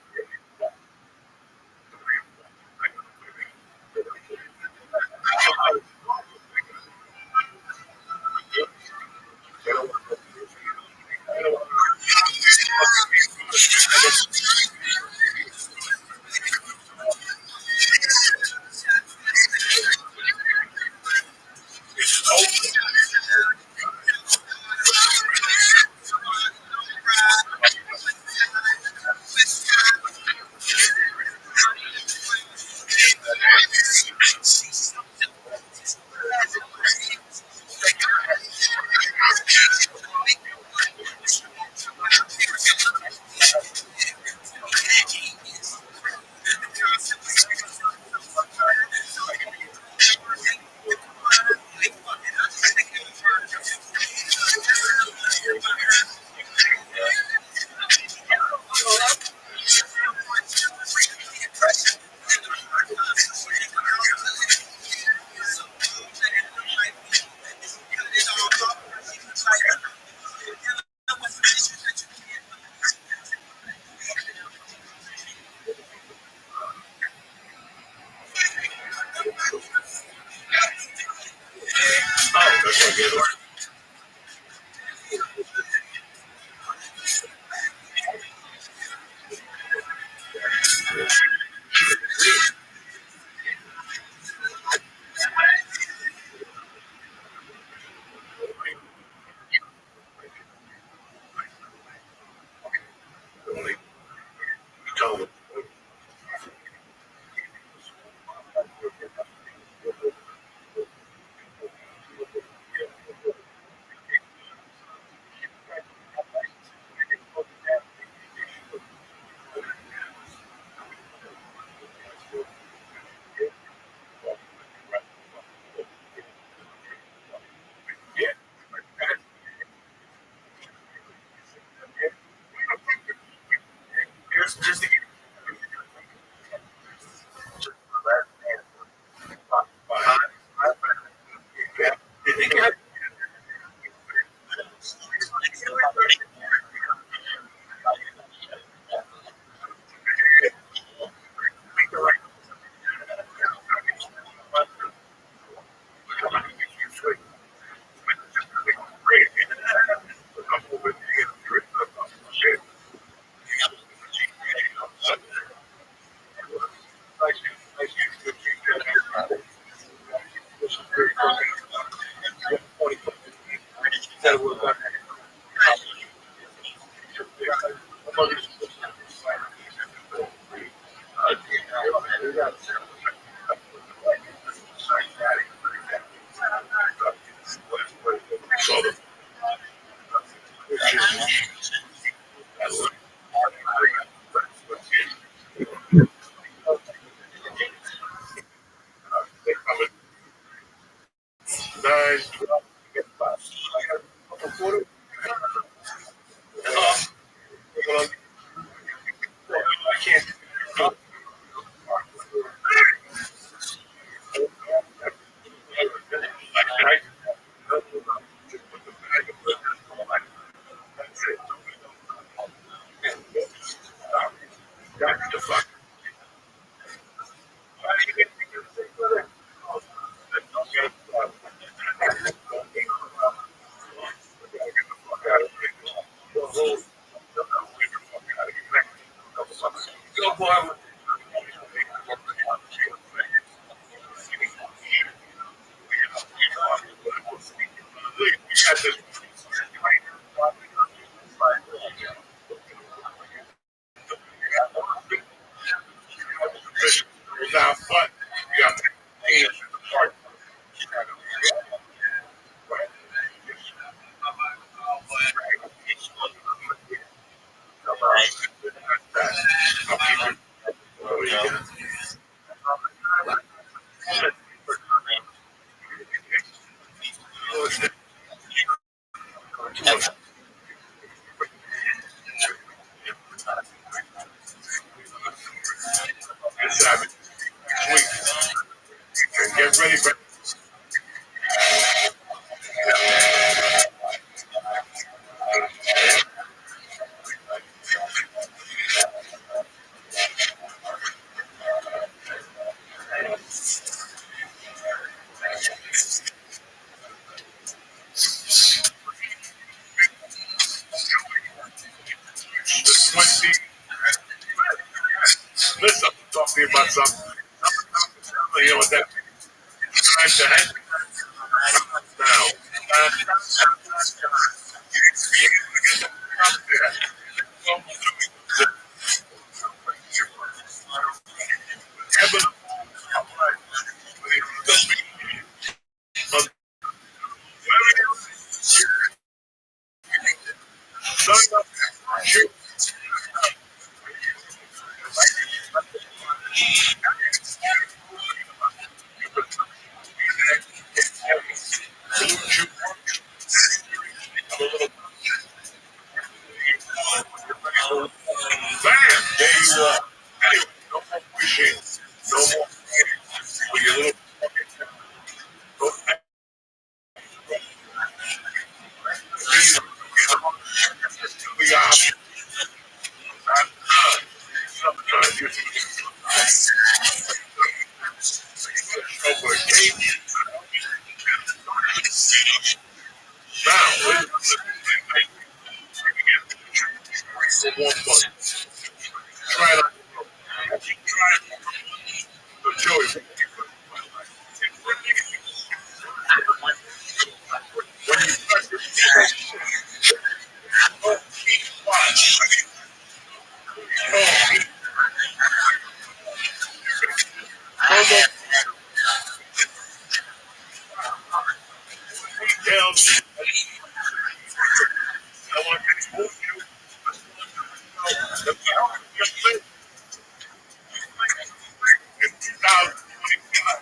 oh, that's what I get. Tell them, yeah, Just to yeah. That'll work out. so the they come at 9, 12, I can't. Right? got the fuck. Go, boy. Now, but you got paid part. ready for the 20. Listen, I'm talking about something. You know what that time to head now. Bam! There you are. Anyway, no more pushing. No more with your little we got sometimes you over a game. Now, for 1 month. Try it. Joey, tell me, I want to move you. In 2025,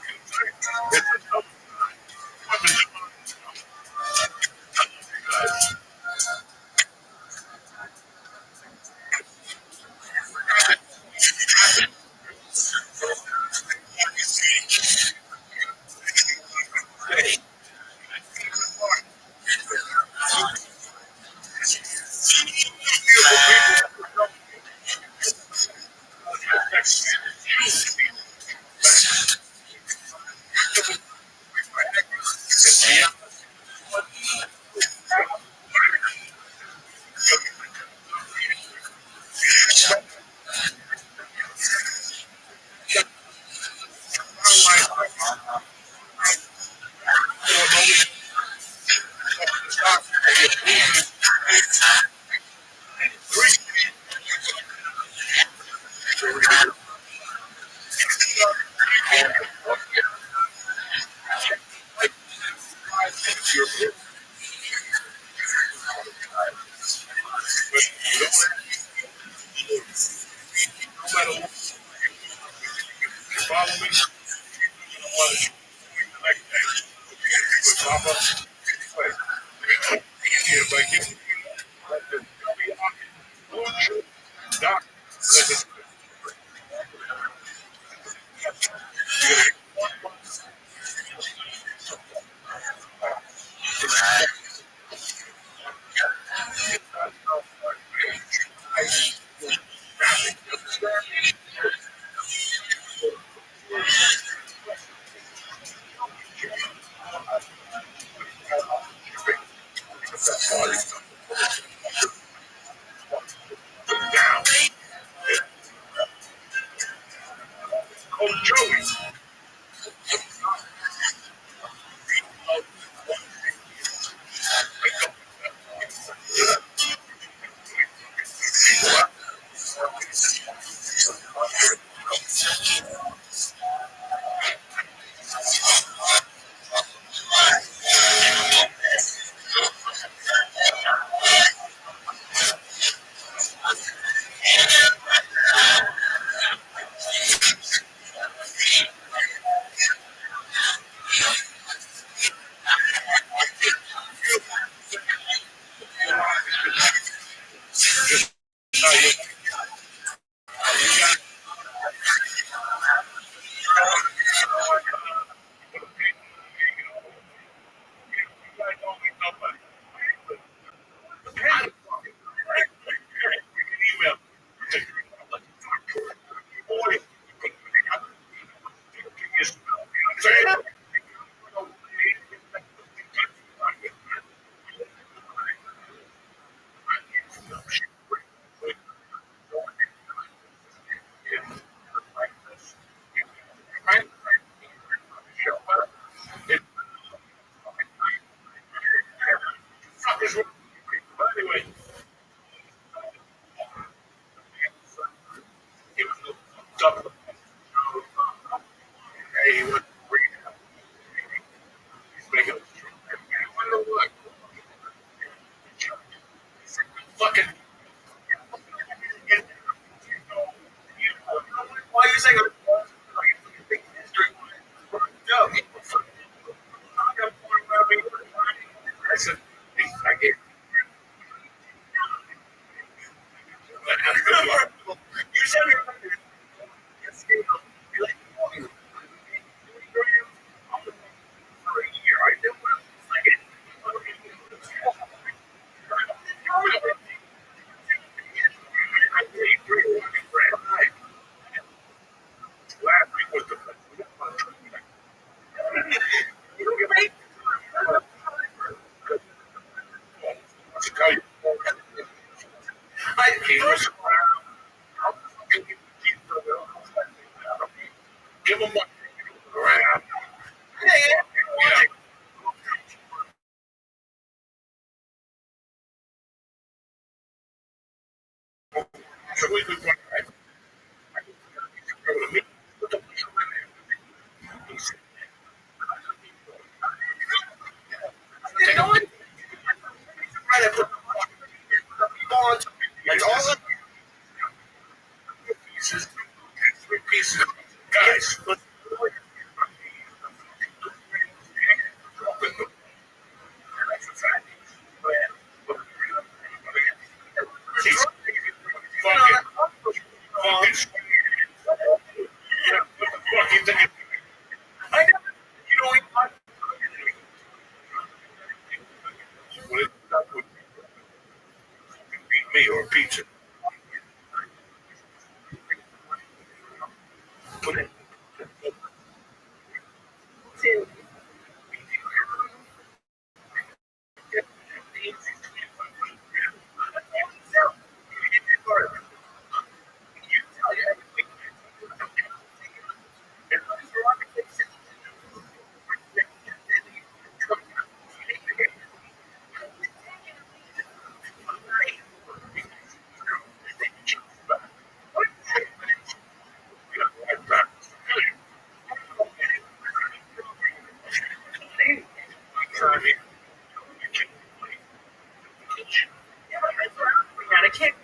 it's a follow me. If I give you doc, down. Anyway, he was double. He was making fucking. Why are you saying? No. I said, I gave. You said Last week was the he was give him one. So we could That's all. pieces, three pieces. Guys, he's fucking fucking thing. I know. You don't even want What is that would beat me or pizza? Put it. I can't.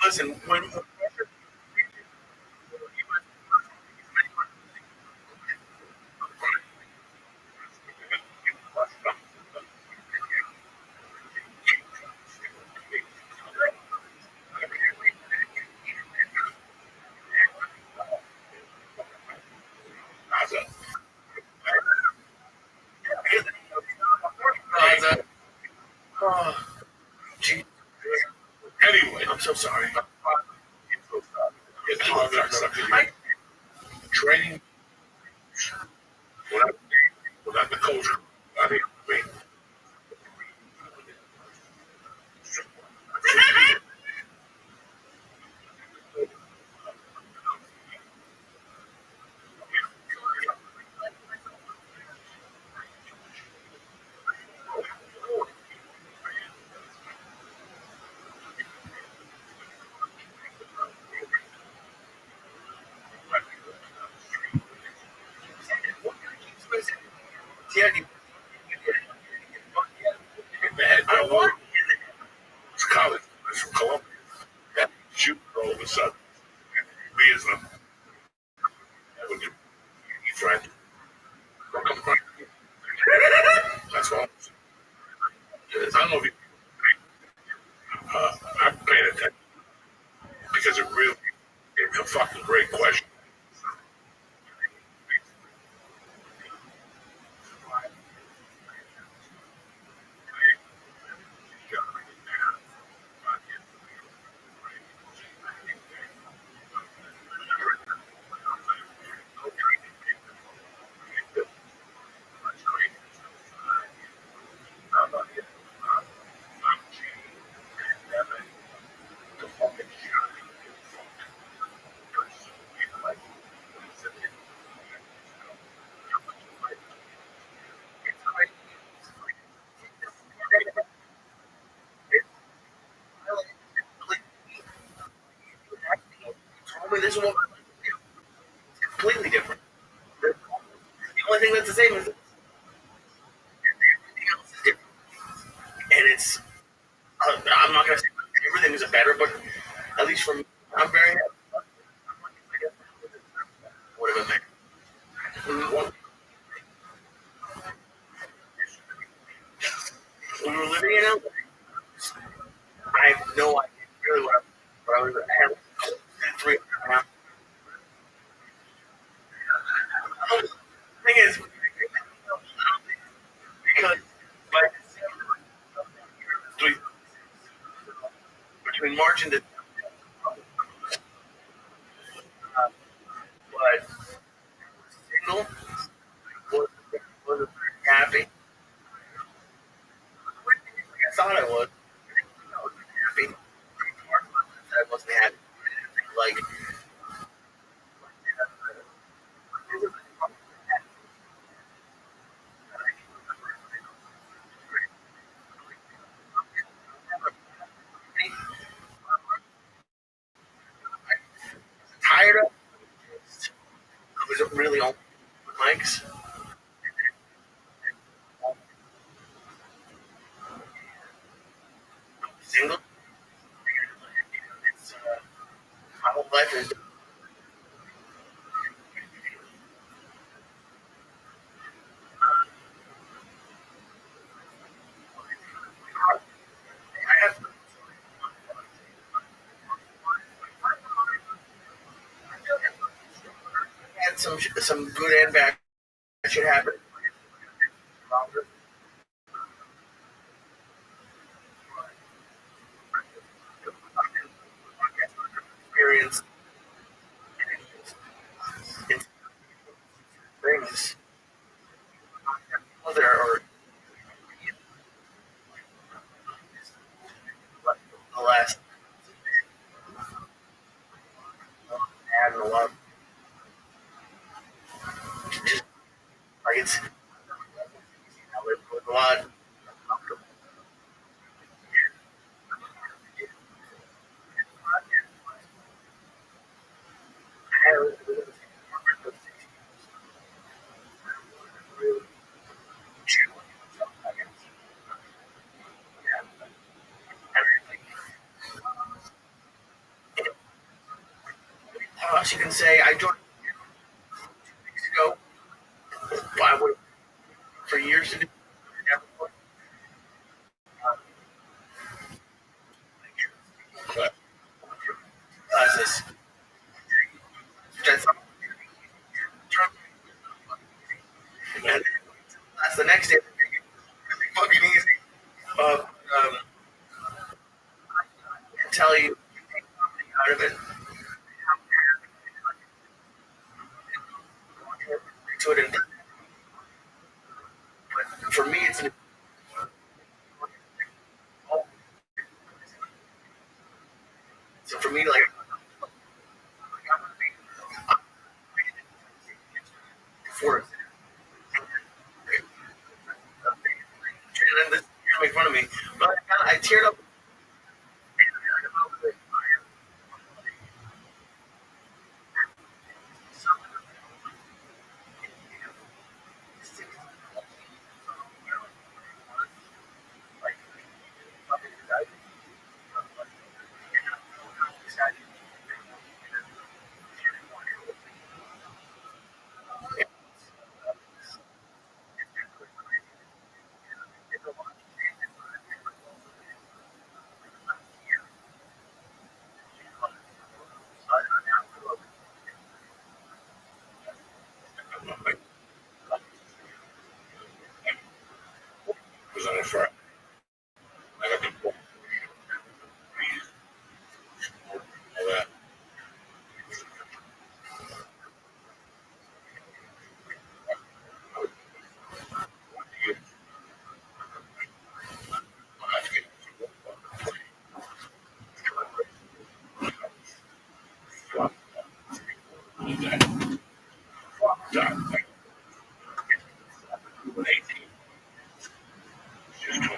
Listen, when oh, gee, Anyway, I'm so sorry. get to the next subject. Training without, without the coach. I think, Yeah, they had no it's college. It's from Columbia. That shoot all of a sudden. Me as a when you friend. That's all. I don't know if you, I'm paying attention because it really it's a fucking great question. I mean, this one completely different. The only thing that's the same is everything else is different, and it's. I'm not gonna say everything is better, but at least for me, I'm very happy. Would have been there. When we were living in LA, I have no idea really what I was. I had 300 pounds. The thing is, because like three, between March and December, but single was wasn't very happy. Like I thought I was. I was happy. I wasn't happy. Like tired of. I was really on mics. Single. life is. I have had some good and bad shit happen. Experience things. There are the last had a lot. Just like it's a lot. How else you can say I joined weeks ago. I would for years to do classes. That's that's the next day. Really fucking easy. Tell you out of it to it. And for me, it's an so for me like for and this you're make fun of me, but I teared up. Was on a Friday. I got the book, all that. You have to get that. Like, 18. Just 20.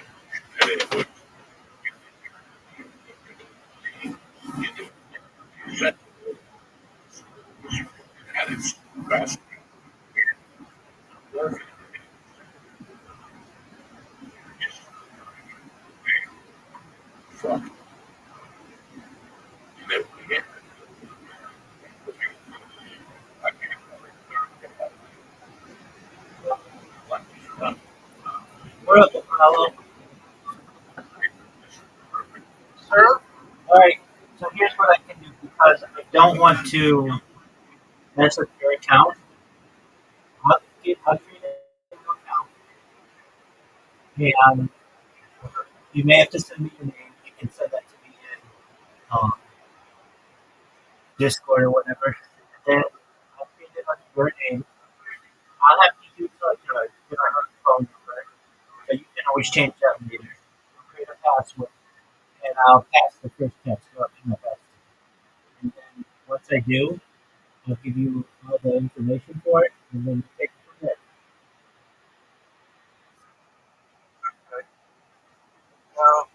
And it would, you do. You said, and it's fast. Just, fuck. You never forget. I can't. What up, fellow? Sir? Alright, so here's what I can do because I don't want to mess with your account. I'll create a new account. And you may have to send me your name. You can send that to me in Discord or whatever. And then I'll create it under your name. I'll have to use like your phone number. But you can always change that later. I'll create a password. And I'll pass the first test. So I'll do my best. And then once I do, I'll give you all the information for it, and then you take it from there. Now,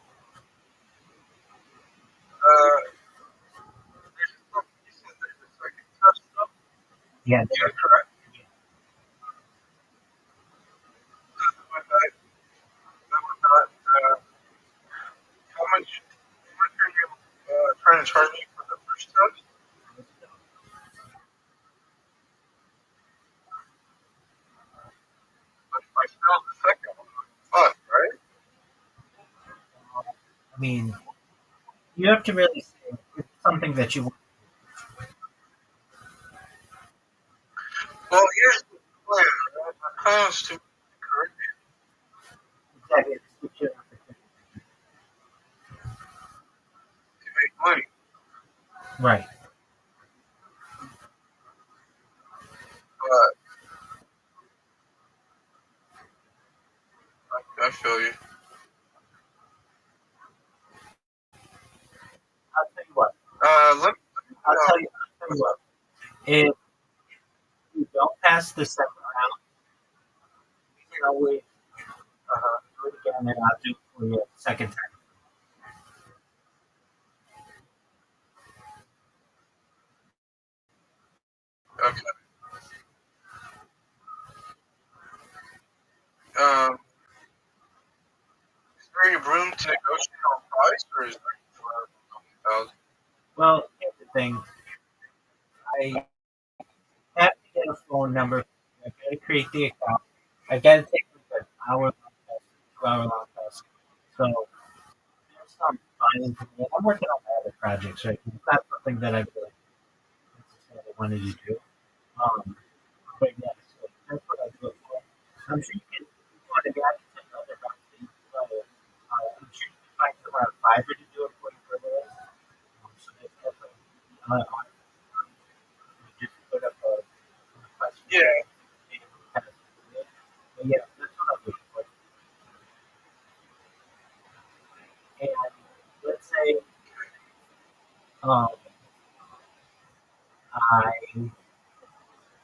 this book, you said there's a second test book. Yeah, Is that correct? With that, how much are you trying to charge me for the first test? mean, you have to really say it's something that you want. Well, here's the plan, right? My plan is to Exactly. It's legit opportunity. make money. Right. But I feel you. I'll tell you what. Let me I'll tell you what. If you don't pass the second round, you can always do it again, and I'll do it for you a second time. okay. Um, is there any room to negotiate on price, or is there for 1,000? Well, here's the thing. I have to get a phone number. I got to create the account. I got to take like an hour-long test, 2-hour-long test. So there's some finding for me. I'm working on my other projects right now. It's not something that I really necessarily wanted to do. But yeah, so that's what I do it for. I'm sure you can, if you want to get another company, I'm sure you can find somewhere on Fiverr to do it for you for this. So that's definitely, you just put up a question. Yeah. But yeah, that's what I'm looking for. And let's say um, I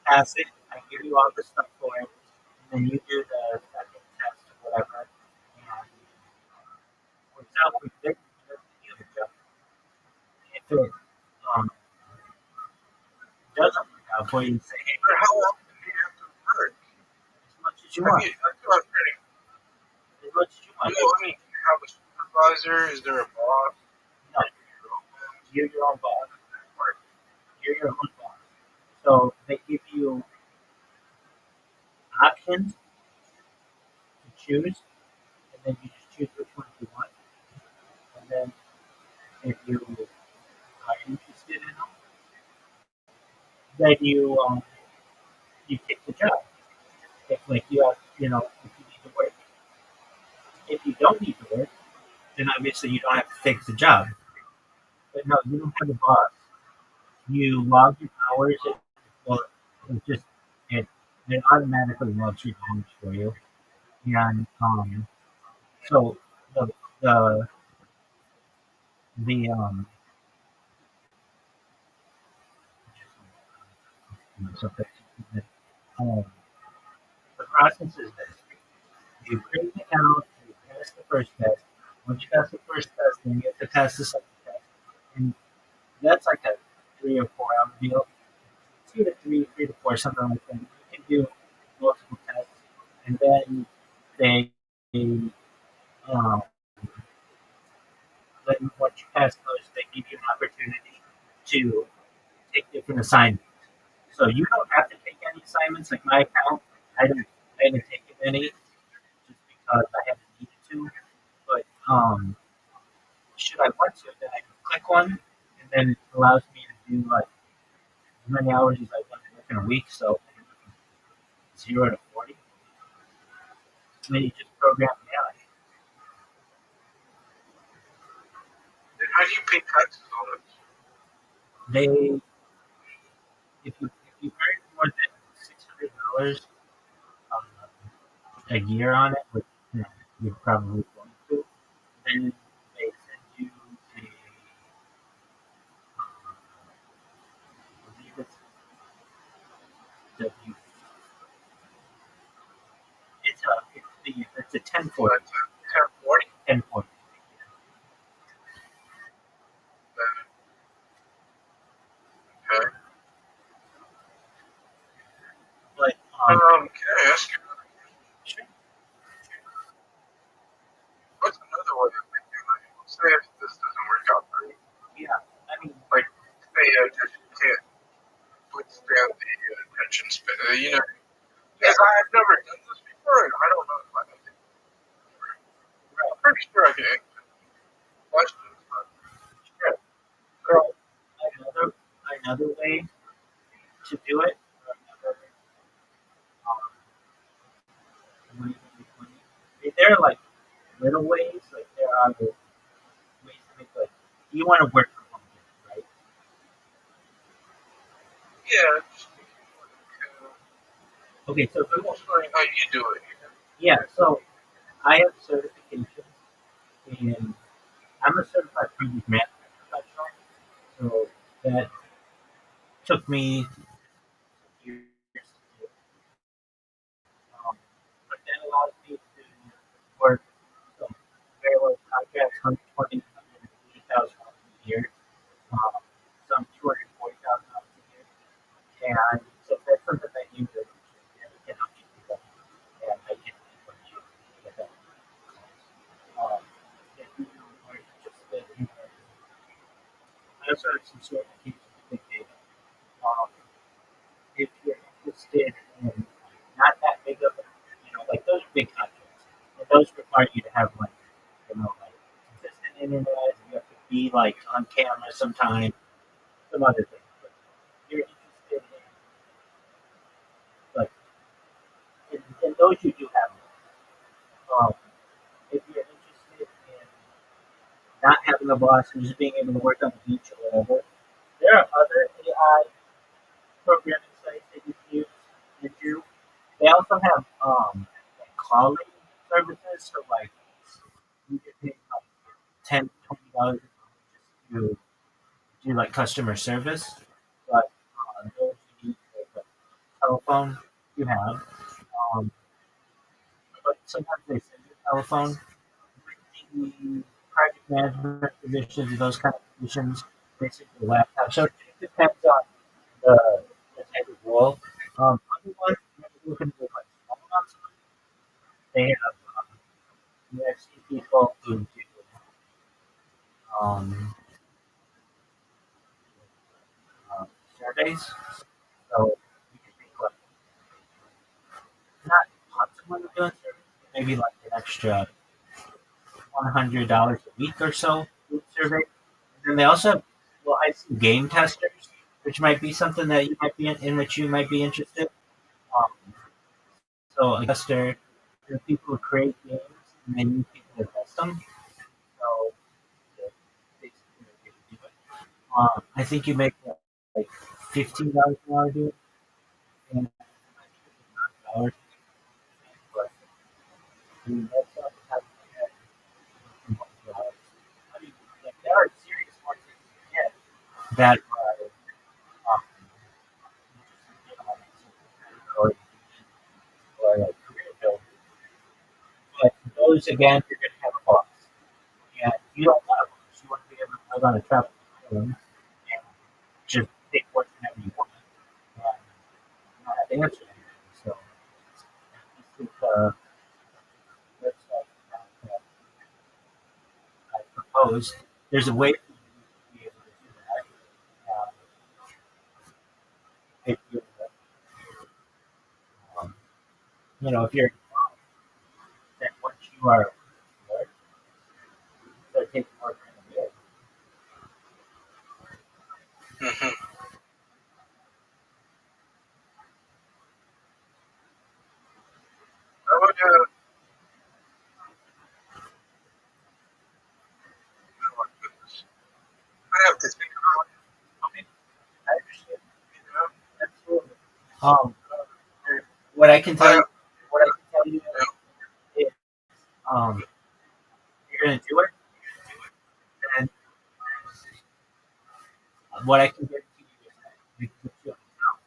pass it, I give you all the stuff for it, and then you do the second test or whatever, and works out with it, that's the other job. If it um, doesn't work out for you, you say, hey, But how long do you have to work? as much as you I want, mean, that's what I'm saying. as much as you You want. know, I mean, do you have a supervisor? Is there a boss? No, you're your own boss, or you're your own boss. So they give you options to choose, and then you just choose which one you want. And then if you are interested in them, then you take the job. If like you have, if you need to work. If you don't need to work, then obviously you don't have to take the job. But no, you don't have a boss. You log your hours. Well, it just it it automatically logs your hours for you. And so the the the so um, the process is this: you create an account, you pass the first test. Once you pass the first test, then you have to pass the second test, and that's like a 3 or 4 hour deal. 2 to 3, 3 to 4, something like that. You can do multiple tests, and then they um, then once you pass those, they give you an opportunity to take different assignments. So you don't have to take any assignments. Like my account, I didn't take any just because I haven't needed to. But should I want to, then I can click one, and then it allows me to do like as many hours as I want to work in a week. So 0 to 40. And then you just program it out. And how do you pay taxes on it? They, if you earn more than $600 a year on it, which you're probably going to, then they send you a, I believe W. It's a 1040. But 1040? 1040. Okay. But Can I ask you, sure. what's another way of making money? Say if this doesn't work out for you. Yeah, I mean, Like, say just can't withstand the attention span. Because I've never done this before, and I don't know if I can do it. I'm pretty sure I can. But another way to do it. Um, there are like little ways, like there are ways to make like you want to work from home, right? Yeah, just Okay, so if you want, showing how you do it. yeah, so I have certifications, and I'm a certified project management professional. So that took me years to do. But that allowed me to work some very low contracts, 120, $180,000 a year, um, some $240,000 a year. And so that's something that you really can help you do that. And I can help you get that. If you are interested in, I also have some certifications in big data. Um, if you're interested in not that big of a, like those are big contracts. And those require you to have like, like consistent internet. You have to be like on camera sometime, some other things. But if you're interested in like, in those you do have. Um, if you're interested in not having a boss and just being able to work on the beach or whatever, there are other AI programming sites that you can use and do. They also have like calling services, so like you get paid like $10, $20 just to do like customer service. But those you need like a telephone you have. Um, but sometimes they send you a telephone. The project management positions, those kind of positions, basically laptop. So it depends on the type of role. Other ones, you can do like small amounts of money. They have UFC people who do um, uh, surveys. So you can make like not tons of money doing surveys, but maybe like an extra $100 a week or so doing survey. And then they also have, well, I see game testers, which might be something that you might be in which you might be interested. Um, so a tester, there are people who create games and then you people to test them. So basically, they can do it. I think you make like $15 an hour doing it, and $9, but I mean, that's not the type of jobs. I mean, like, there are serious ones that you can get that are or, or like career building. But those again, you're going to have a boss, and you don't want a boss. You want to be able to live on a travel island and just pick whatever you want and not have to answer anything. So I think that's that I proposed. There's a way for you to be able to do that. If you, um, if you're then once you are employed, they're taking more kind of Mm-hmm. I would, oh my goodness. I have to think about it. I mean, I understand. Absolutely. Um, what I can I tell you, have, what I can tell you you know, is, um, you're going to do it, and what I can guarantee you is that we can put you on the count,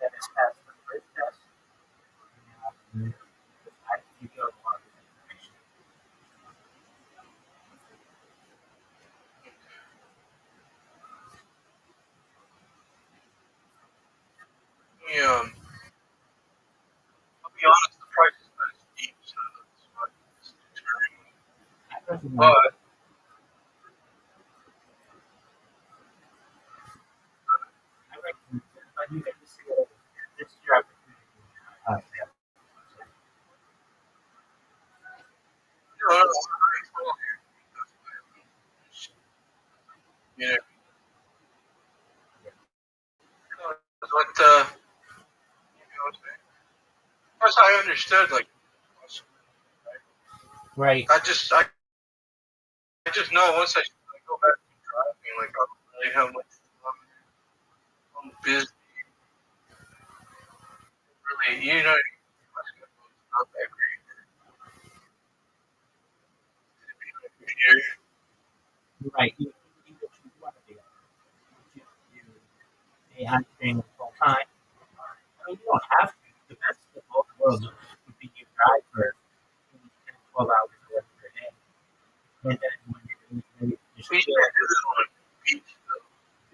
that it's passed the first test, and I can give you a lot of information. I'll be honest, the price is not as deep, so that's what it's deterring. I recognize But I recognize that, but you get to see it. This is your opportunity. Yeah. I told you, that's, you know, understood, like, Right. I just know once I go back to driving, like, I don't really have much fun. I'm busy. Really, my schedule's not that great. Computer. Right. You do what you want to do. You have to train full time. I mean, you don't have to. The best of both worlds would be you drive for 10, 12 hours or whatever per day. And then when you're ready, just We chill. can't do this on a beach, though.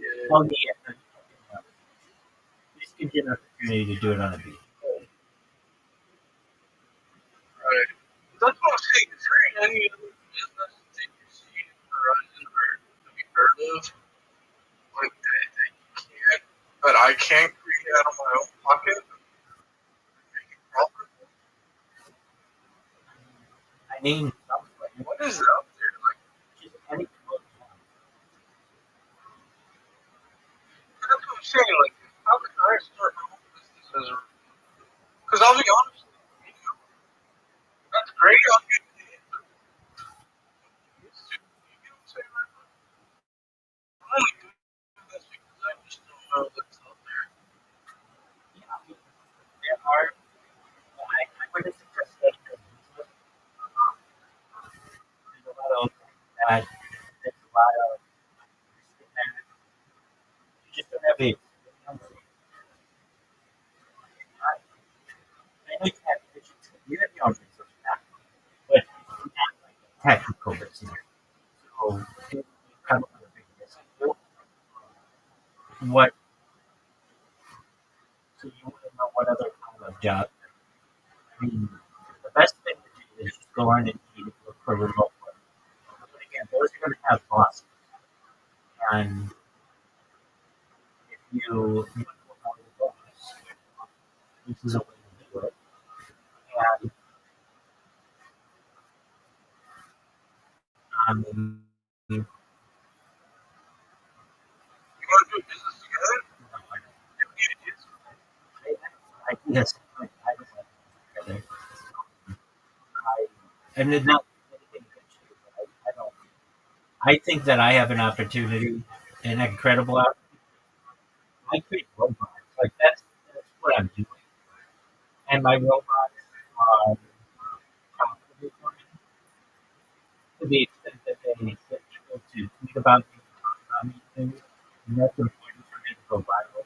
Yeah. Oh, yeah. This gives you an opportunity to do it on a beach. Right. That's what I'm saying. Is there any other business that you see in the horizon or have you heard of? Like that you can't, but I can't create out of my own pocket? Make it profitable? I mean, something. What is out there? Like, Just any close one. that's what I'm saying. Like, how can I start my own business as a. Because I'll be honest, that's great. I'll get paid, but you get what I'm saying? Like, I'm only doing this because I just don't know what's out there. Yeah, I mean, there are. I wouldn't suggest that there's a lot of that. There's a lot of. You just don't have it. I know you have visions. You have your own business now, but it's not like a technical business. So you kind of have a big business. What? So you want to know what other kind of job? I mean, the best thing to do is just go on and look for remote work. But again, those are going to have bosses, and if you want to avoid the boss, this is a way to do it. And you You want to do business together? If you did something. I yes, I don't like together. And it's not anything against you, but I don't. I think that I have an opportunity, an incredible opportunity. I create robots. Like that's what I'm doing. And my robots are profitable for me to the extent that they get people to think about me and talk about me things. And that's important for me to go viral.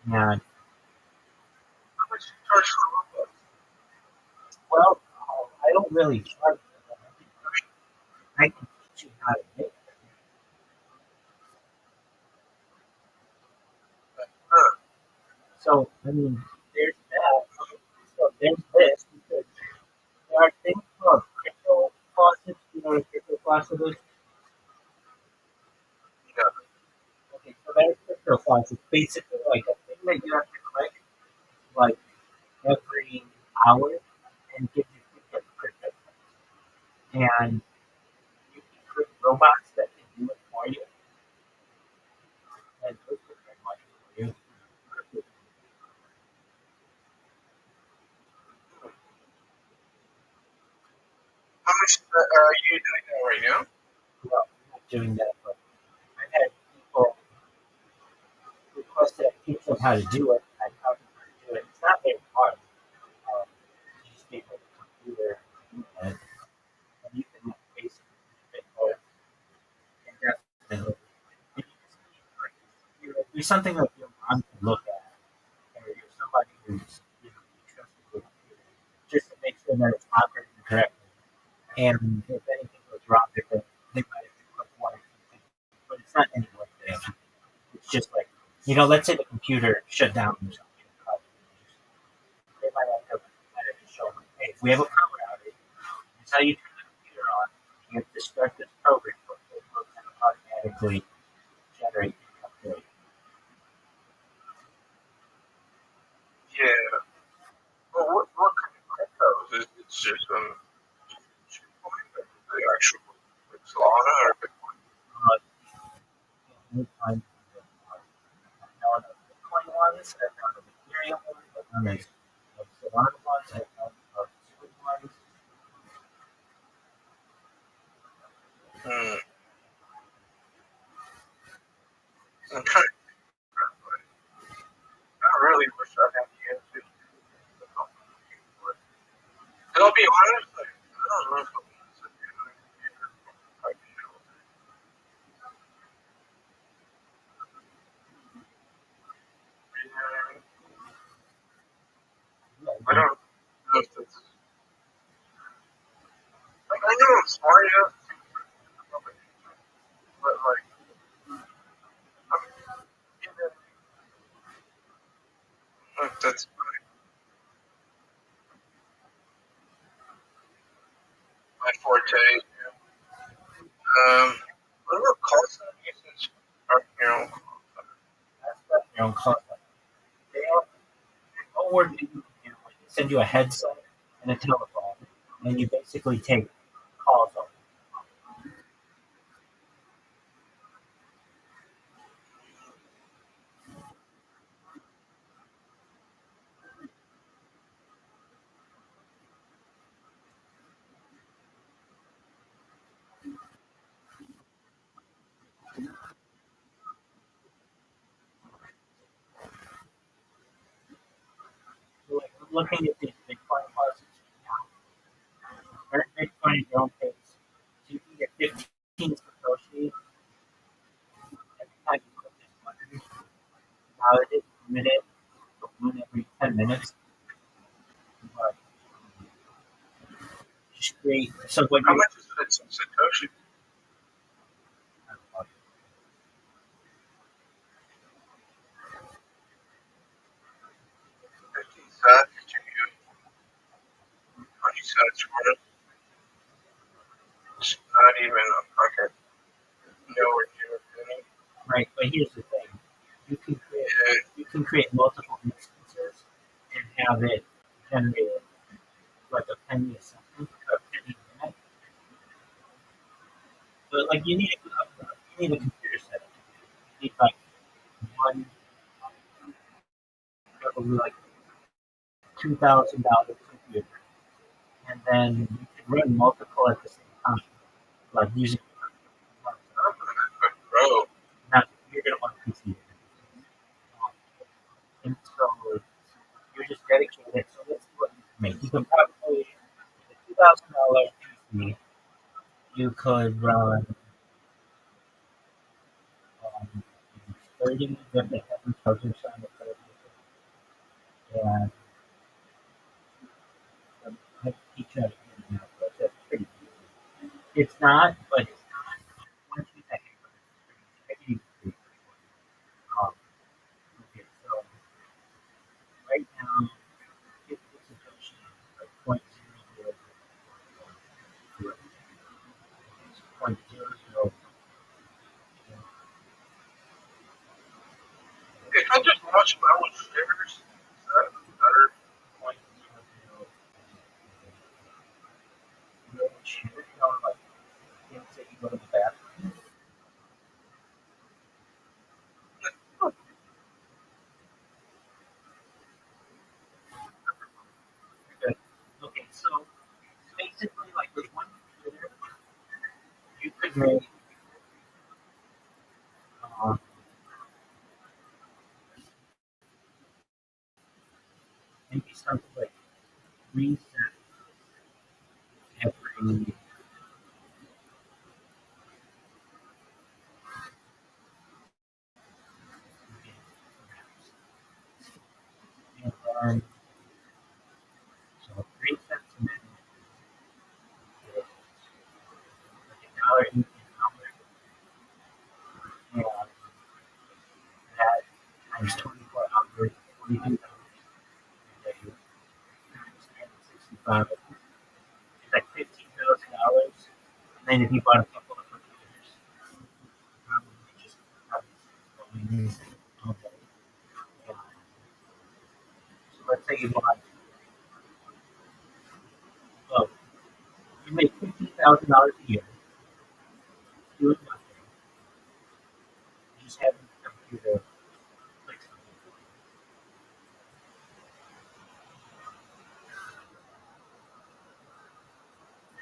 And How much you charge for robots? well, I don't really charge for them. I can teach you how to make them. Huh. So I mean, there's that. So there's this because there are things called crypto faucets. You know what a crypto faucet is? Yeah. Okay, so that crypto faucet is basically like a thing that you have to click like every hour and give you crypto. And you can create robots that can do it for you and those can make money for you. How much are you doing that right now? Well, I'm not doing that, but I've had people request that I teach them how to do it. I taught them how to do it. It's not very hard. You just need a computer and you can basically make both indefinitely. And you just need, like, there's something that your mom can look at, or you're somebody who's you trust with a computer, just to make sure that it's operating correctly. And if anything goes wrong with it, they might have to click one or two things. But it's not any work they have to do. It's just like, let's say the computer shut down or something. They might have to show them, hey, if we have a power outage, this is how you turn the computer on. You have to start this program, so it will automatically generate the update. Yeah. Well, what kind of cryptos? It's just the actual like Solana or Bitcoin. Anytime I've known of Bitcoin ones, I've known of Ethereum ones, I've known of Solana ones, I've known Hmm. I'm kind of, I really wish I had the answers to the complicated one. And I'll be honest, like, I don't know if I want to sit behind a computer type shit. You know what I mean? I don't know if that's. Like, I know I'm smart enough to but like, I'm, you know, like that's my forte. What about call center usage? Or, you know, That's your own content. They all work that you can do. Like, they send you a headset and a telephone, and you basically take calls on it. Like, looking at these Bitcoin prices now, Bitcoin is your own pace. So you can get 15 Satoshi every time you click this button. Now it is limited to one every 10 minutes. But just create. So when how you much is it in Satoshi? 15 cents to you, 20 cents worth. It's not even a pocket. Nowhere near a penny. right, but here's the thing: you can create Yeah, you can create multiple instances and have it generate like a penny a second, a penny a minute. But like you need a computer setup. You need like one probably like $2,000 computer, and then you can run multiple at the same time, like using I'm gonna put bro. not you're gonna want PC. And so you're just dedicated. So let's see what you can make. You can probably with a $2,000 PC, you could run um, 30 different projects on the code, and I teach you how to do that. That's pretty easy. It's not, but once you think it's pretty easy. Okay, so right now, if it's a Satoshi, like 0.00, it's 0.00. If I just watch my own shares, is that better? 0.00. Which, you know, like things that you go to the bathroom. Good. Okay, so basically, like with one computer, you could make um, maybe something like 3 cents every. And then, so 3 cents a minute is like $1.80 an hour, and that times 24 hours, $42 a day, times 365, it's like $15,000. And then if you bought a couple of computers, probably just probably all day. And so let's say you bought, well, you make $15,000 a year, doing nothing, just having a computer like something.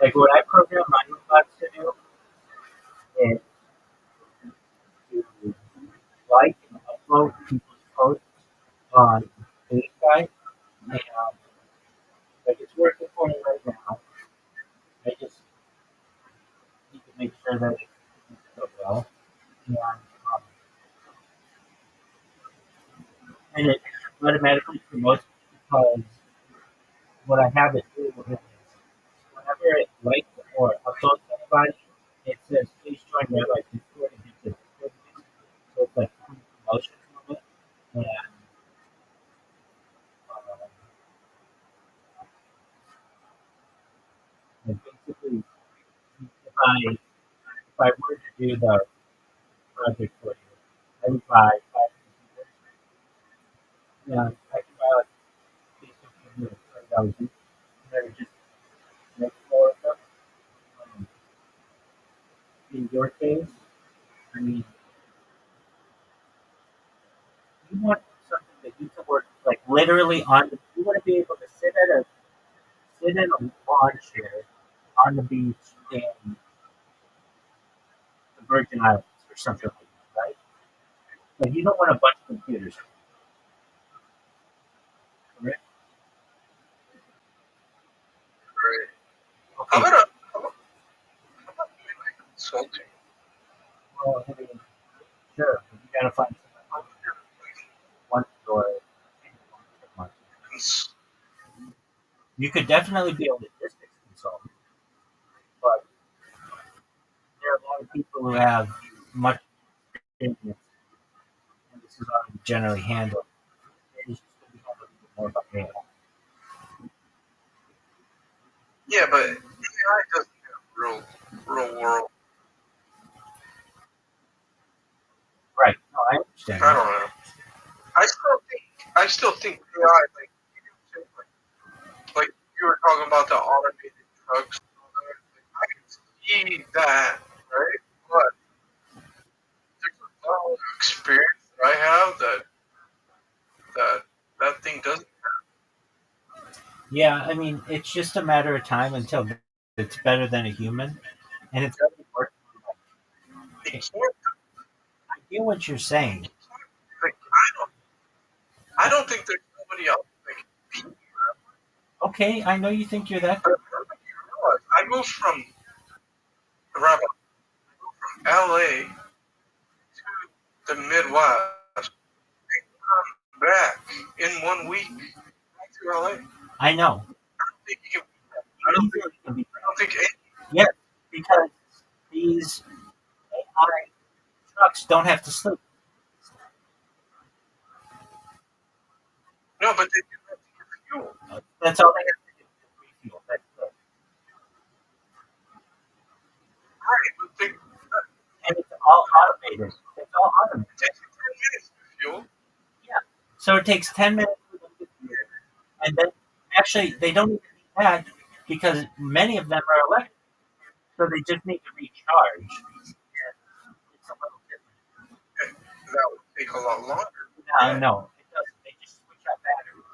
Like what I program my robots to do quote people's posts on Facebook, and like it's working for me right now. I just need to make sure that it goes well, and it automatically promotes because what I have it do is whenever it likes or uploads anybody, it says please join Rabbi Discord and get the Discord link. So it's like promotion from it, and uh, and basically if I were to do the project for you, I would buy 5 computers. Yeah, I could buy like these computers for $20 each, and I would just make 4 of them. Um, in your case, I mean, you want something that you can work like literally on the. You want to be able to sit in a lawn chair on the beach in the Virgin Islands or something like that, right? Like you don't want a bunch of computers, correct? Right. How Okay. about a how about doing like consulting? Well, I mean, sure, but you gotta find How someone about doing once or month. cons- You could definitely be a logistics consultant, but there are a lot of people who have much experience, and this is how you generally handle. It is just going to be handled a bit more by mail. Yeah, but AI doesn't have real world. Right. No, I understand I that. don't know. I still think AI like you were talking about the automated trucks and all that. Like, I can see that, right? But there's a level of experience that I have that thing doesn't. Yeah, I mean, it's just a matter of time until it's better than a human, and it's already working. It I can't. get what you're saying. Like, I don't think there's nobody else that can beat me. Okay, I know you think you're that But good. you realize I moved from Rabbi, from LA to the Midwest and come back in 1 week back to LA. I know. Think you can, You easily can be. I don't think any, Yes, because these AI trucks don't have to sleep. no, but they do have to get fuel. That's all they have to do is refuel. That's it. Right, but And it's all automated. It's all automated. it takes you 10 minutes to fuel. Yeah. So it takes 10 minutes for them to fuel. And then, actually, they don't even need that because many of them are electric. So they just need to recharge. And it's a little different. That would take a lot longer. No, it doesn't. They just switch out batteries.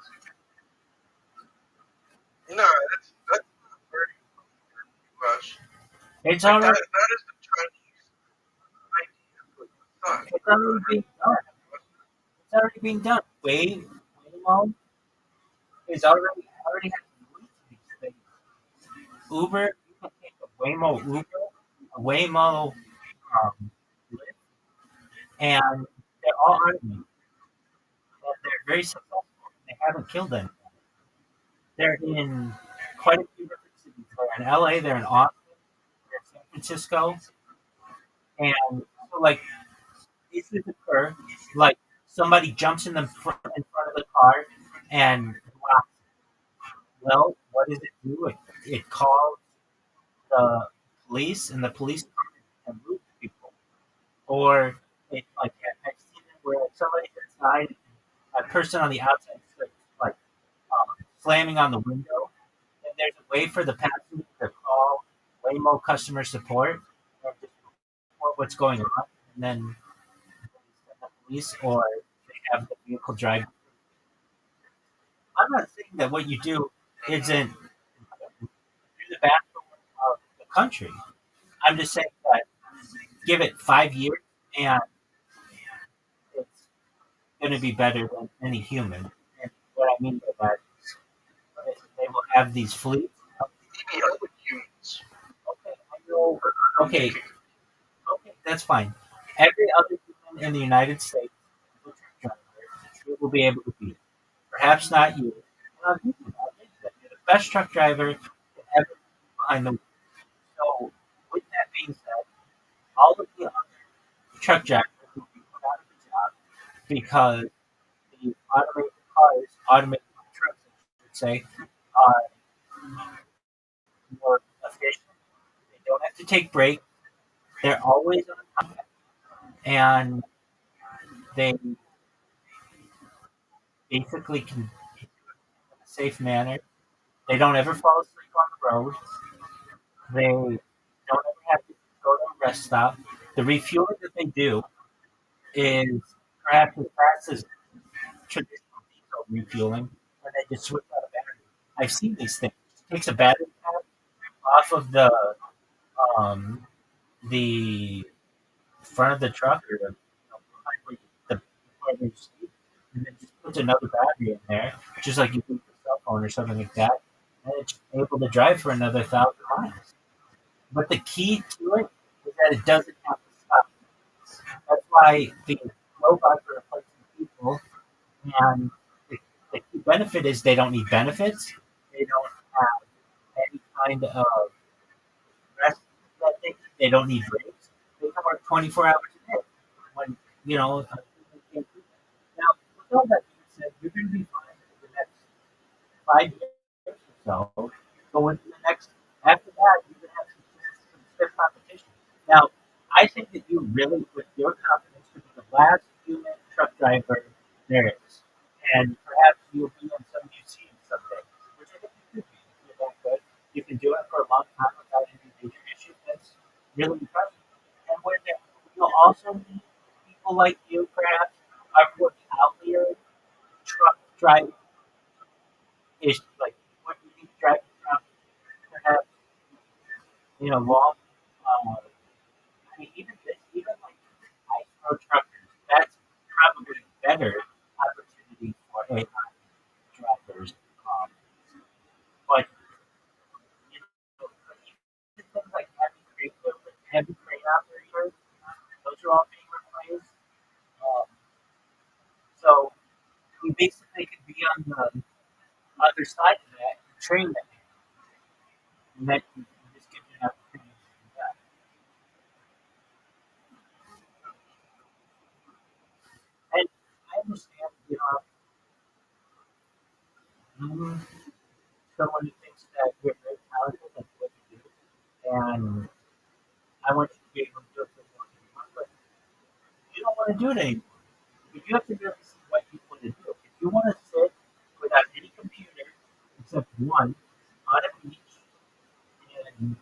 No, that's not very US. It's Like that already, that is the Chinese idea for the sun. it's already being done. It's already being done. Waymo is already has released these things. Uber, you can take a Waymo Uber, a Waymo Lyft, and they're all automated. And they're very successful. They haven't killed anyone. They're in quite a few different cities. They're in LA, they're in Austin, they're in San Francisco, and so like cases occur, like somebody jumps in front of the car and blocks. Well, what does it do? It calls the police, and the police can move people. Or it like I've seen it where like somebody's inside, a person on the outside starts like slamming on the window, and there's a way for the passenger to call Waymo customer support and just report what's going on, and then send the police or they have the vehicle drive. I'm not saying that what you do isn't you're the backbone of the country. I'm just saying that give it 5 years and it's going to be better than any human. And what I mean by that is they will have these fleets. Maybe other humans. Okay, I know. Okay, okay, that's fine. Every other human in the United States, the truck driver, you will be able to beat. Perhaps not you. And I'll give you that. I'll give you that. You're the best truck driver to ever be behind the wheel. So, with that being said, all of the other truck drivers will be put out of a job because the automated cars, automated trucks, I should say, are more efficient. They don't have to take breaks. They're always on time, and they basically can do it in a safe manner. They don't ever fall asleep on the road. They don't ever have to go to a rest stop. The refueling that they do is perhaps as fast as traditional diesel refueling, and they just switch out a battery. I've seen these things. It takes a battery pack off of um, the front of the truck or behind where the driver's seat, and then just puts another battery in there, just like you do with a cell phone or something like that, and it's able to drive for another 1,000 miles. But the key to it is that it doesn't have to stop. That's why the robots are replacing people, and the, the key benefit is they don't need benefits. They don't have any kind of rest that they don't need breaks. They can work 24 hours a day. When they can't do that. Now, with all that being said, you're going to be fine for the next 5 years or so. But within the next after that, you're going to have some stiff competition. Now, I think that you really, with your confidence, could be the last human truck driver there is, and perhaps you'll be in some museum someday, which I think you could be. If you're that good, you can do it for a long time without any major issue. That's really impressive. And when you'll also meet people like you, perhaps, are more cavalier truck driving issues, like what you need to drive truck, perhaps, long. I mean, even like ice road truckers, that's probably a better opportunity for AI drivers. Um, but even things like heavy crane operators, those are all being replaced. Um, so you basically could be on the other side of that and train them, and that can just give you an opportunity to do that. And I understand, I'm someone who thinks that you're very talented at what you do, and I want you to be able to do it for more than one, but you don't want to do it anymore. But you have to really see what you want to do. If you want to sit without any computer except one on a beach and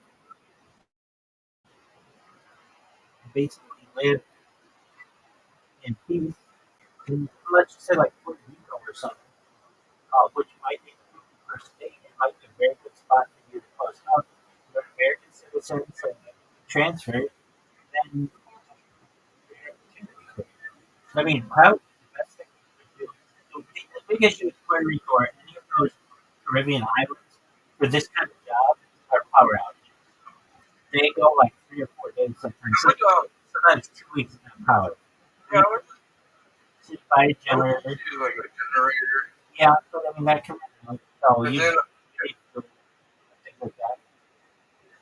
basically live in peace, and let's just say like Puerto Rico or something, which might be the 51st state, it might be a very good spot for you to post up. You're an American citizen, so you transfer, then I mean, probably the best thing you could do. The big issue with Puerto Rico or any of those Caribbean islands for this kind of job are power outages. They go like 3 or 4 days sometimes. Like, Sometimes 2 weeks without power. yeah, You what sit by a I would generator. use like a generator, Yeah, but I mean that can so and you then things like that.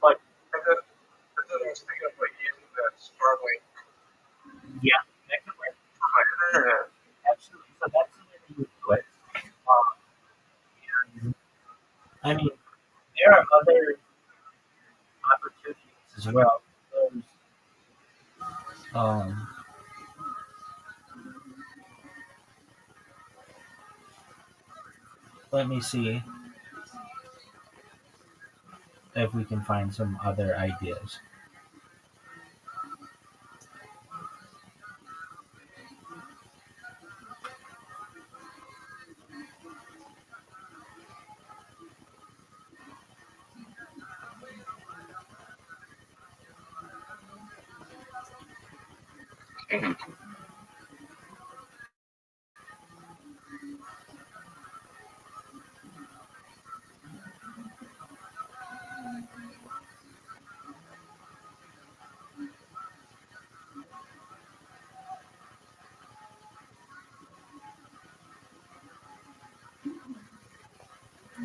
But I was thinking of like using that Starlink yeah, that can work. for my internet. Absolutely. So that's the way that you do it. Um, and, I mean, there are other opportunities as well. There's, um, let me see if we can find some other ideas.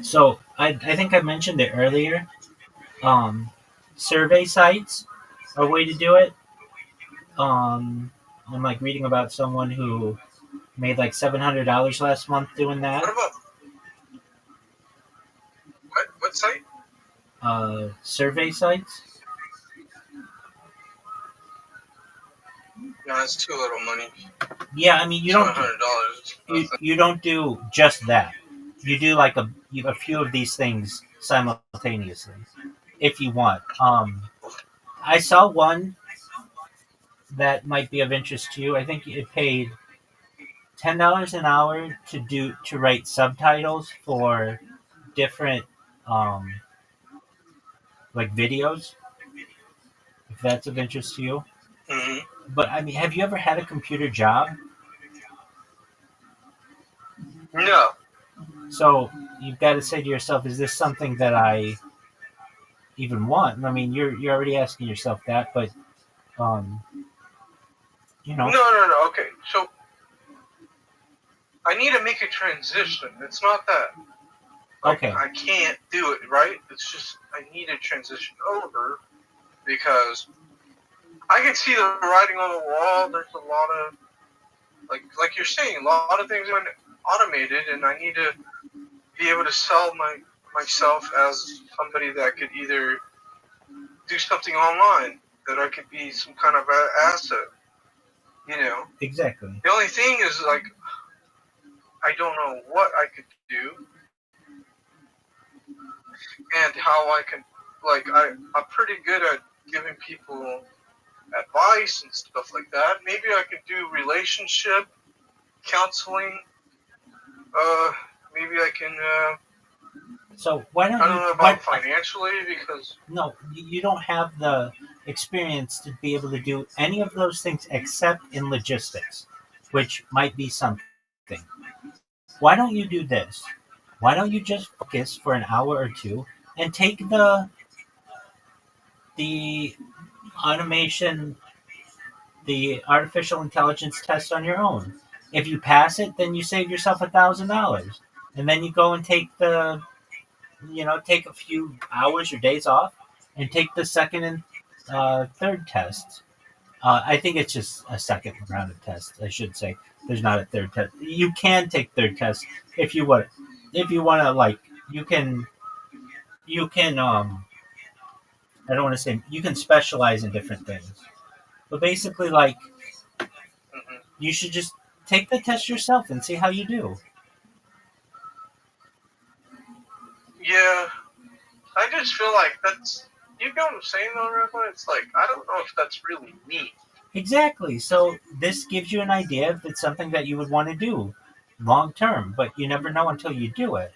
So I think I mentioned it earlier. Um, Survey sites are a way to do it. I'm like reading about someone who made like $700 last month doing that. What about what site? Survey sites. No, it's too little money. Yeah, I mean $700. you don't do just that. You do like a few of these things simultaneously if you want. I saw one that might be of interest to you. I think it paid $10 an hour to write subtitles for different um, like videos, if that's of interest to you. Mm-hmm. But I mean, have you ever had a computer job? No, So you've got to say to yourself, is this something that I even want? I mean, you're already asking yourself that, but um, you know, no. Okay, so I need to make a transition. It's not that like okay, I can't do it, right? It's just I need to transition over because I can see the writing on the wall. There's a lot of like you're saying, a lot of things are automated, and I need to be able to sell myself as somebody that could either do something online, that I could be some kind of asset. You know, exactly. the only thing is like I don't know what I could do and how I can I'm pretty good at giving people advice and stuff like that. Maybe I could do relationship counseling. Uh, maybe I can. So why I don't don't you? know What? about financially because No, you don't have the experience to be able to do any of those things except in logistics, which might be something. Why don't you do this? Why don't you just focus for an hour or two and take the automation, the artificial intelligence test on your own? If you pass it, then you save yourself $1,000, and then you go and take a few hours or days off and take the second and third tests. I think it's just a second round of tests. I should say there's not a third test. You can take third tests if you want. If you want to, like, you can. You can. I don't want to say you can specialize in different things, but basically, like, hmm you should just take the test yourself and see how you do. yeah, I just feel like that's you get what I'm saying though, Rabbi. It's like I don't know if that's really me. Exactly. So this gives you an idea if it's something that you would want to do long term, but you never know until you do it.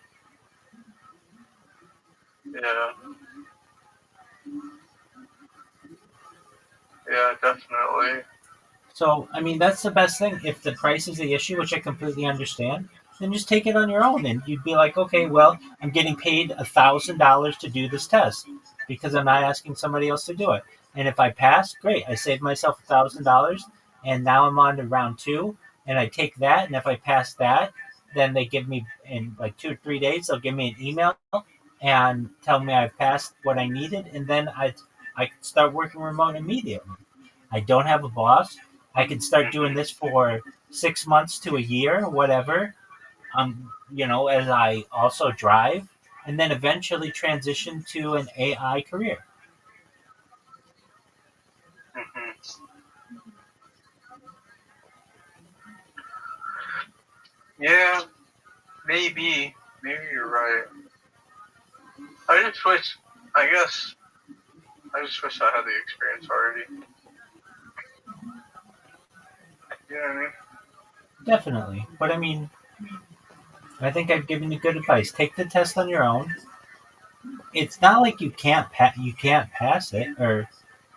Yeah, yeah, definitely. So, I mean, that's the best thing. If the price is the issue, which I completely understand, then just take it on your own. And you'd be like, okay, well, I'm getting paid $1,000 to do this test because I'm not asking somebody else to do it. And if I pass, great. I saved myself $1,000, and now I'm on to round two. And I take that, and if I pass that, then they give me in like 2 or 3 days. They'll give me an email and tell me I've passed what I needed, and then I can start working remote immediately. I don't have a boss. I can start doing this for 6 months to a year, whatever. As I also drive, and then eventually transition to an AI career. hmm Yeah, maybe you're right. I just wish. I guess I just wish I had the experience already. You know what I mean? Definitely, but I mean, I think I've given you good advice. Take the test on your own. It's not like you can't pass it or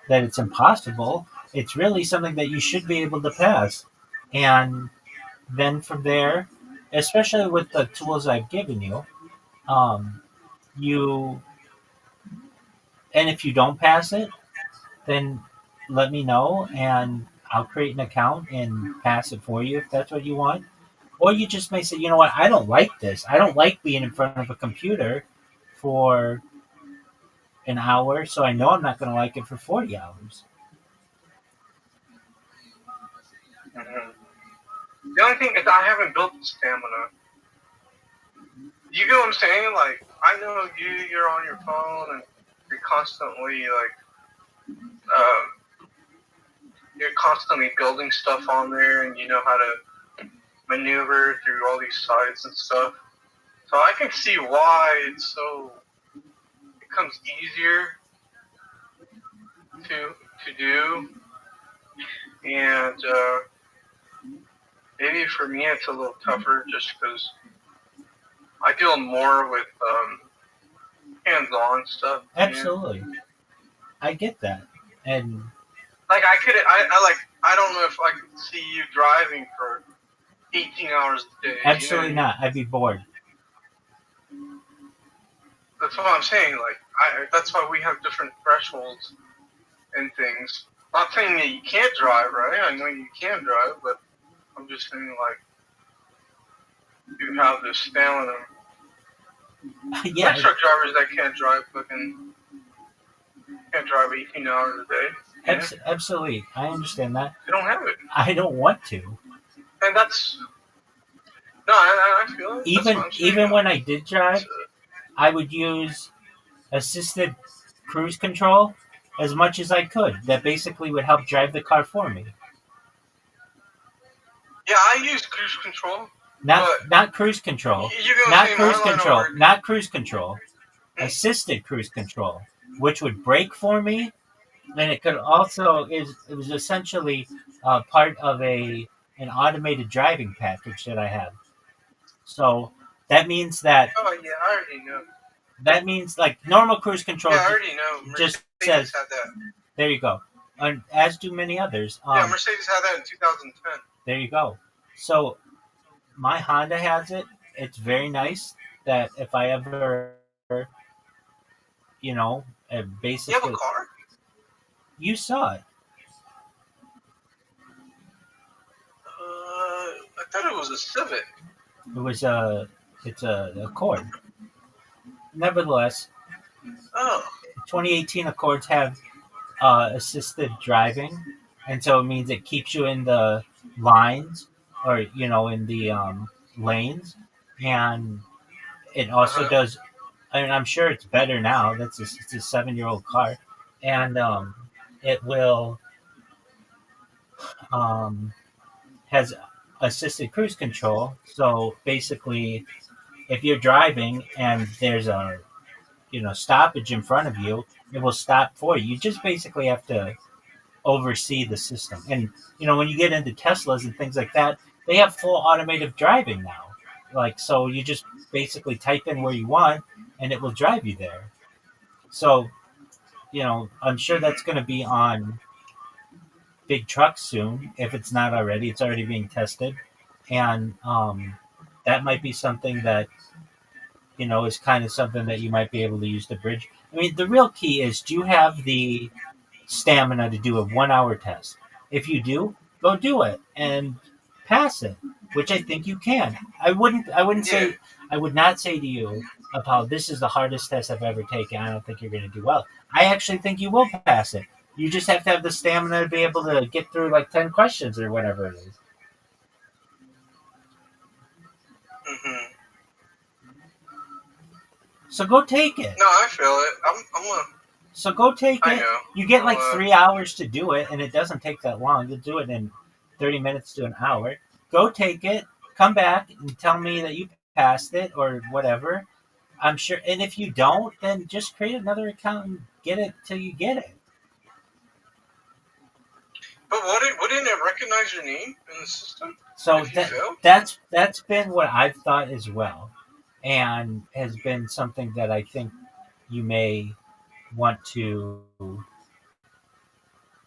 that it's impossible. It's really something that you should be able to pass, and then from there, especially with the tools I've given you, um, you and if you don't pass it, then let me know and I'll create an account and pass it for you if that's what you want. Or you just may say, you know what, I don't like this. I don't like being in front of a computer for an hour, so I know I'm not going to like it for 40 hours. Mhm. The only thing is I haven't built the stamina. You get what I'm saying? Like, I know you're on your phone and you're constantly you're constantly building stuff on there, and you know how to maneuver through all these sites and stuff. So I can see why it becomes easier to do, and maybe for me it's a little tougher just because I deal more with hands-on stuff. Absolutely. I get that. And Like I don't know if I could see you driving for 18 hours a day. absolutely You know? not. I'd be bored. That's what I'm saying. Like that's why we have different thresholds and things. Not saying that you can't drive, right? I know you can drive, but I'm just saying like you have this stamina. Yeah, There's truck drivers that can't drive 18 hours a day. Yeah? absolutely. I understand that. They don't have it, I don't want to. and that's no. I feel it. That's Even what I'm saying. even when I did drive, I would use assisted cruise control as much as I could. That basically would help drive the car for me. Yeah, I use cruise control. Not cruise control. You're gonna Not say cruise my line of control. work. Not cruise control. Assisted cruise control, which would brake for me, and it could also it was essentially part of an automated driving package that I had. So that means Oh yeah, I already know. like normal cruise control Yeah, I already know. just Mercedes says had that. there you go, and as do many others. Yeah, Mercedes had that in 2010. There you go. So my Honda has it. It's very nice that if I ever, you know, You have a basically car? you saw it. I thought it was a Civic. It was it's a Accord. Nevertheless, Oh. 2018 Accords have assisted driving, and so it means it keeps you in the lines or in the lanes, and it also does. I mean, I'm sure it's better now. It's a 7-year-old car, and it will um, has assisted cruise control. So basically, if you're driving and there's a stoppage in front of you, it will stop for you. You just basically have to oversee the system. And when you get into Teslas and things like that, they have full automated driving now. Like, so you just basically type in where you want and it will drive you there. So, I'm sure that's going to be on big trucks soon. If it's not already, it's already being tested. And that might be something that, is kind of something that you might be able to use to bridge. I mean, the real key is, do you have the stamina to do a 1 hour test? If you do, go do it and pass it, which I think you can. I wouldn't say, I would not say to you, Paul, this is the hardest test I've ever taken. I don't think you're going to do well. I actually think you will pass it. You just have to have the stamina to be able to get through like 10 questions or whatever it is. Mm-hmm. So go take it. No, I feel it. I'm gonna. So go take I it. know. You get like 3 hours to do it, and it doesn't take that long. You'll do it in 30 minutes to an hour. Go take it. Come back and tell me that you passed it or whatever. I'm sure. And if you don't, then just create another account and get it till you get it. But wouldn't it recognize your name in the system? So If you fail? that's been what I've thought as well, and has been something that I think you may want to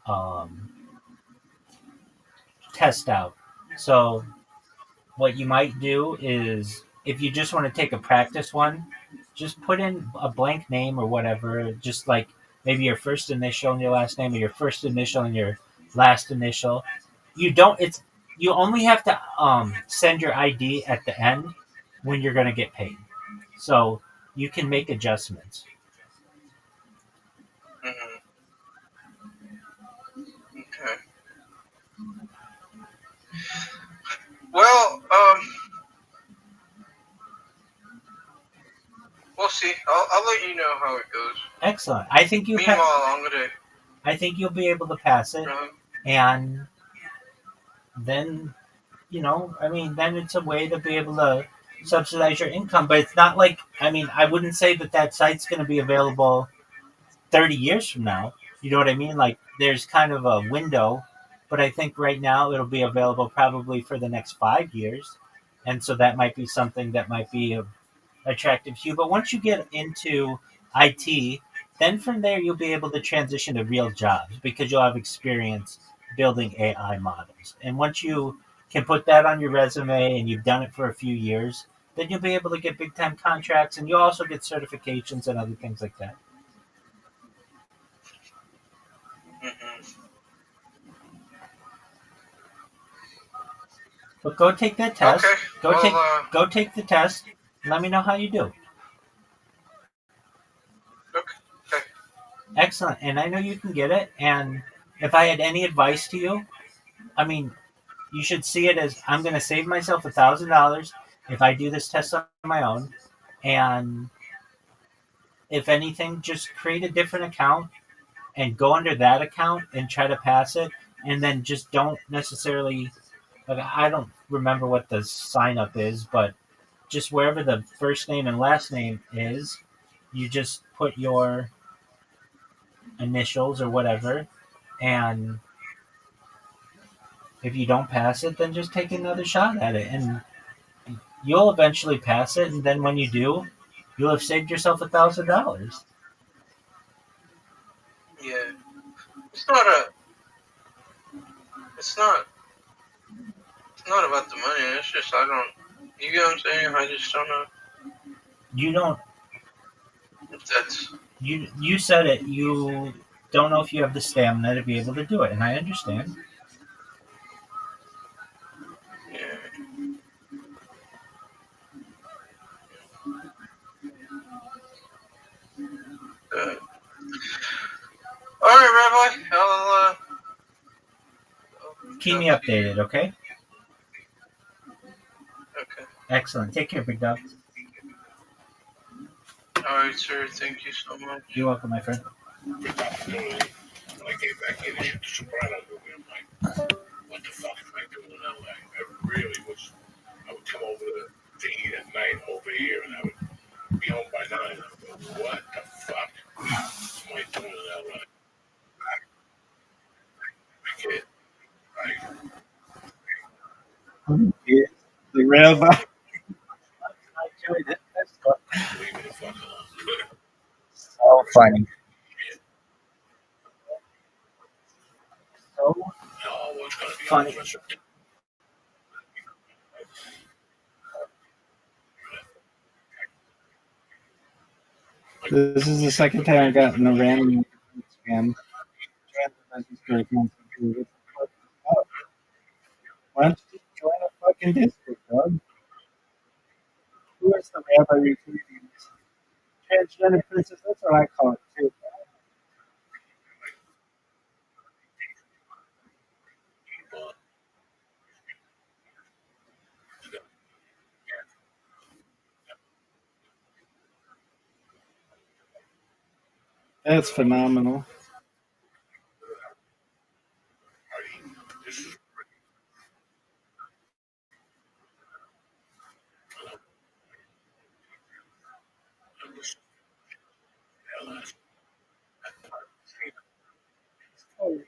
um, test out. So what you might do is, if you just want to take a practice one, just put in a blank name or whatever, just like maybe your first initial and your last name, or your first initial and your last initial. You don't. It's you only have to send your ID at the end when you're going to get paid. So you can make adjustments. Hmm. Okay. Well, we'll see. I'll let you know how it goes. Excellent. I think Meanwhile, I'm gonna. I think you'll be able to pass it, Uh, and then I mean, then it's a way to be able to subsidize your income. But it's not like, I mean, I wouldn't say that that site's going to be available 30 years from now. You know what I mean? Like, there's kind of a window, but I think right now it'll be available probably for the next 5 years. And so that might be something that might be attractive to you. But once you get into IT, then from there you'll be able to transition to real jobs because you'll have experience building AI models. And once you can put that on your resume and you've done it for a few years, then you'll be able to get big time contracts and you'll also get certifications and other things like that. hmm. But go take that Okay. test. Well, Go take the test. Let me know how you do. okay. Okay. Excellent. And I know you can get it. And if I had any advice to you, I mean, you should see it as I'm going to save myself $1,000 if I do this test on my own. And if anything, just create a different account and go under that account and try to pass it. And then just don't necessarily, like, I don't remember what the sign up is, but just wherever the first name and last name is, you just put your initials or whatever. And if you don't pass it, then just take another shot at it. And you'll eventually pass it, and then when you do, you'll have saved yourself $1,000. Yeah. It's not a. It's not. It's not about the money. It's just I don't. You get what I'm saying? I just don't know You don't. if that's. You said it. You don't know if you have the stamina to be able to do it, and I understand. Yeah. Good. All right, Rabbi. I'll reach Keep me out to you. updated, okay? Okay. Excellent. Take care, big dog. All right, sir. Thank you so much. You're welcome, my friend. Big opportunity. When I came back in, they shit the Soprano movie. I'm like, what the fuck am I doing in LA? I really was. I would come over to eat at night over here, and I would be home by 9. I would go, what the fuck am I doing in LA? I can't. I Yeah, the rabbi. I enjoyed it. That's leave me the fuck alone. so funny. So Oh, what's gonna be on funny. the rest This is the second time I got in a random scam. Why don't you just join a fucking Discord, dog? Who is the rabbi retweeting this? Transgender princess, that's what I call it too. That's phenomenal. party? This is this LS. Oh,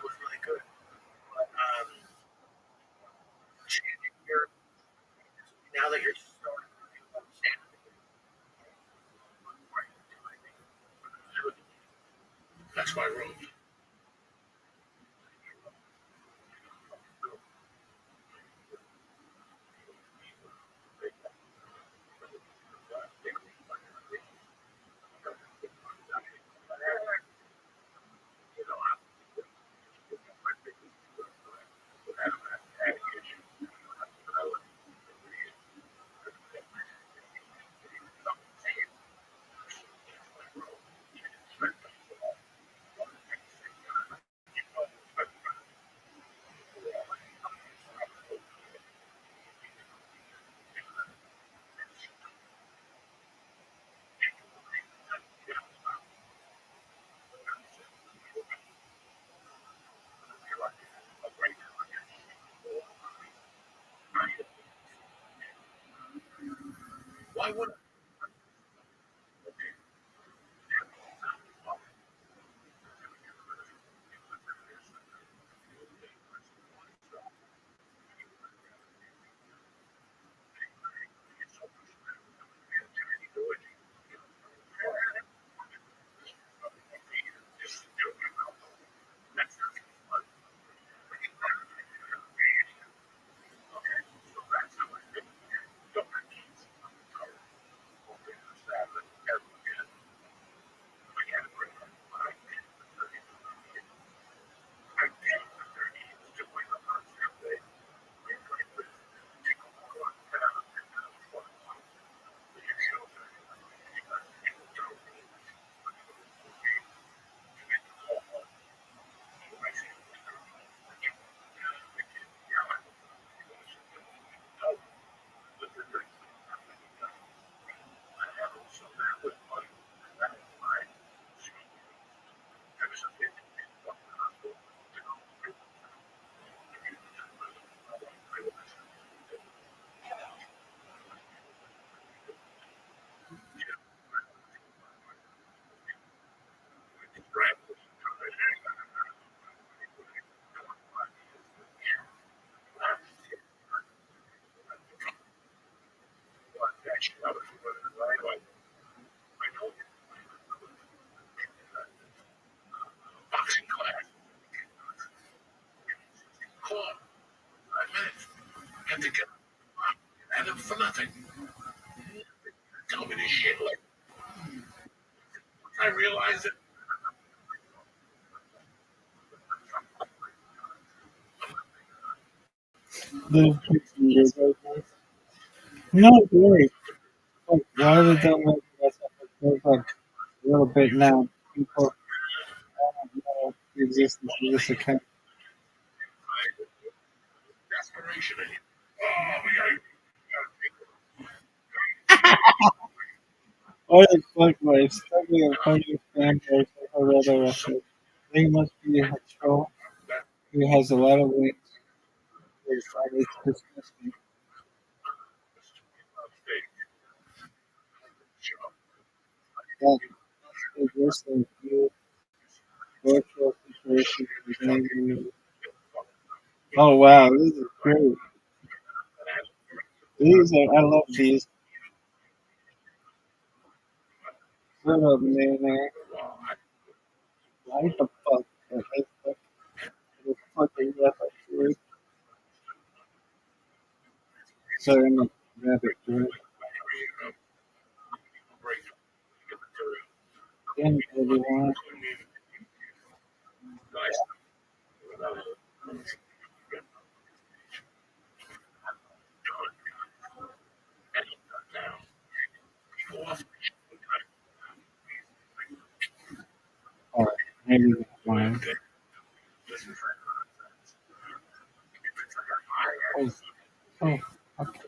was really good. Changing your now that you're starting to understand That's my road. Why would boxing class? Call him. 5 minutes. Had to get and him for nothing. Tell me this shit like I realized it. The no worry. Like, why are they don't make that stuff? There's like a little bit now. People don't know the existence of this account. Desperation in you. Oh, we gotta Why the fuck am I struggling in front of fanboys like a rather record? They must be a troll who has a lot of wings. It's disgusting. That is worse than few virtual situations with angry. Oh wow, this is great. These are I love these. What up, man? Why the fuck? The fuck are you up to? Sorry, I'm a rabbit girl. Again, everyone. Alright, maybe that's fine. Oh, oh, okay.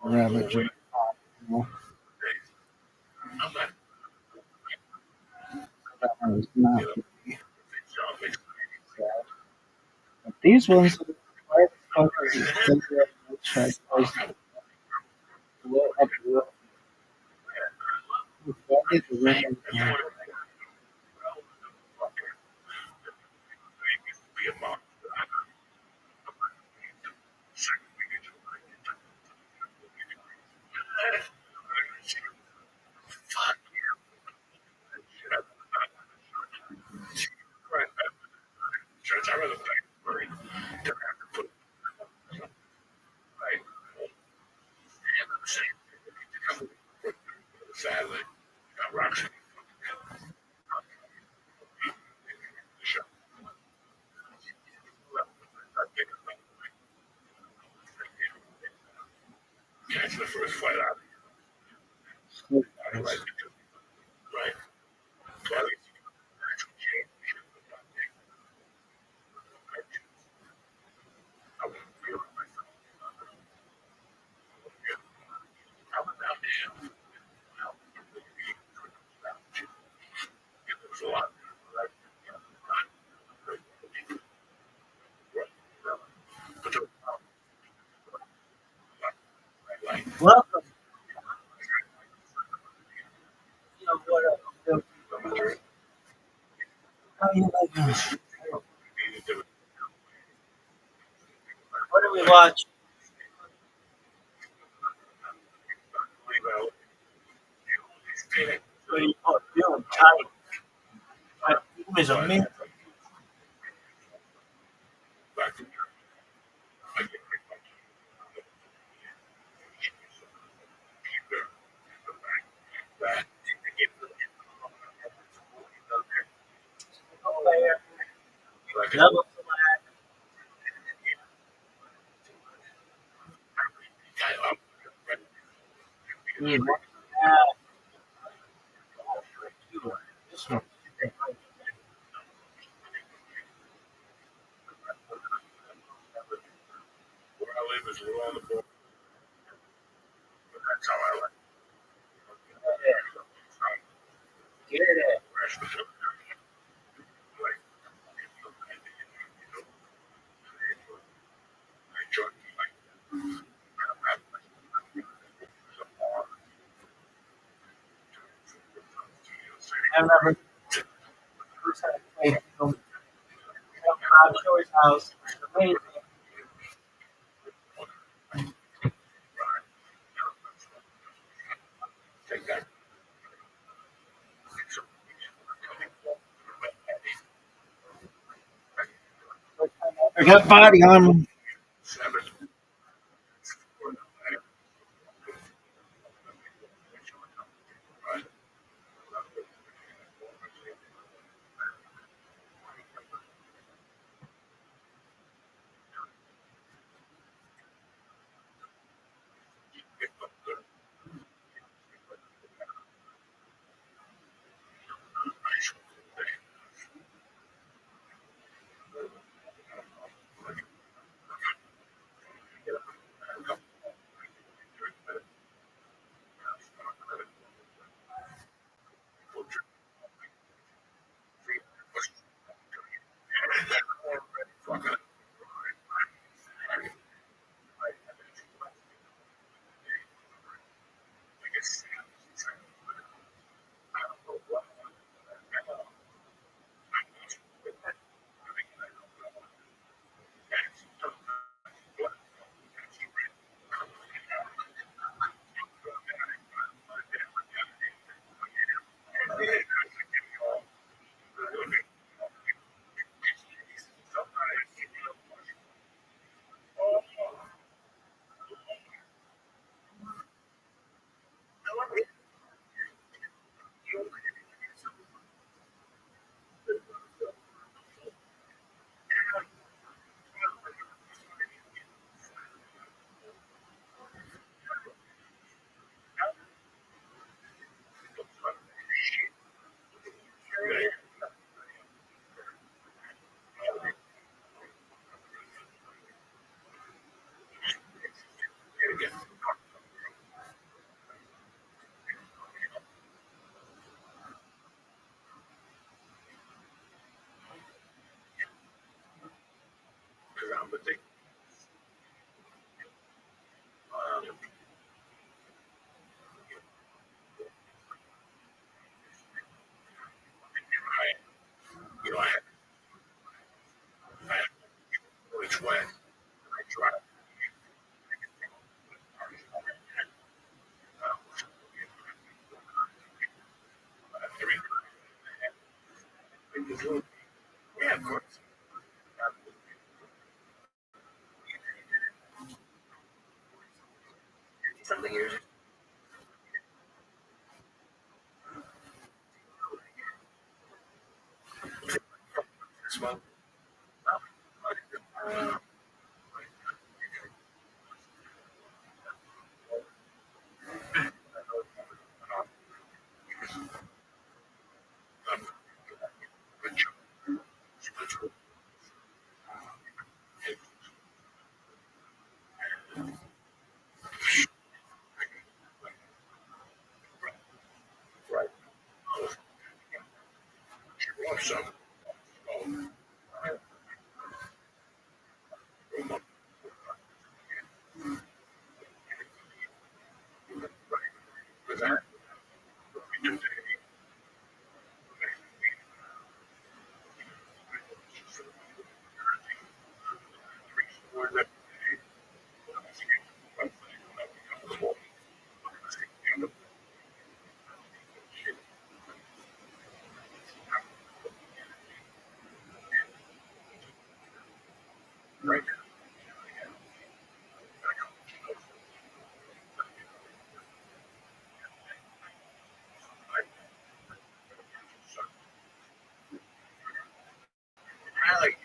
Rabbit girl. No, that one is not sad. But these ones, why the fuck is it still there? Try to blow up the why did the random Sadly, Rothschild. Catch the first flight out. Right. Right. Well, it's a lot. welcome. You know what how you like this? What do we watch? What do you call it? Bill and Tight. That film is amazing. Double select. This one. Where I live is we're on the border. That's how I like Get it. it. I remember the first time I played film. Bob Shor's house. Amazing. I got body armor. but they, I, I had it's when I tried three. Yeah, of course. Something years. Smoke. Right. Some. With that, we do right. I like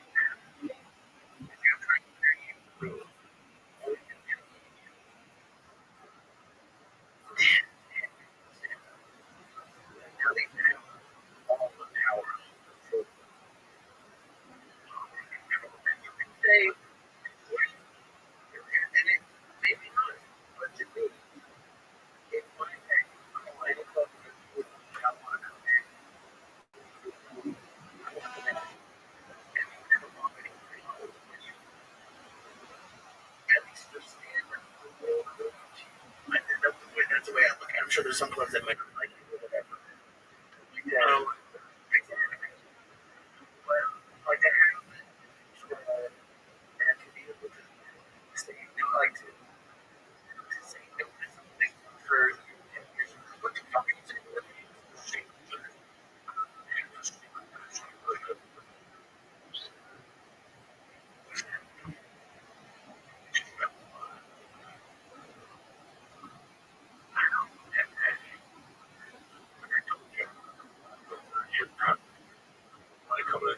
That's the way I look at it. I'm sure there's some clubs that might not like it or whatever. well, Like I have that to be able to say no, like to say no to something for what the fuck are you saying? I come in,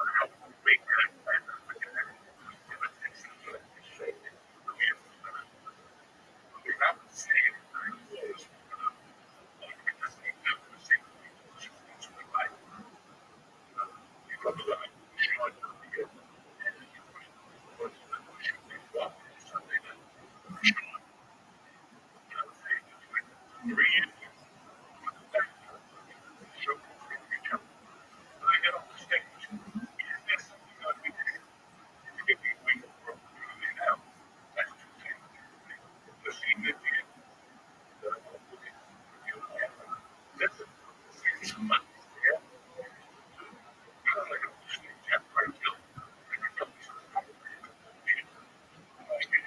how big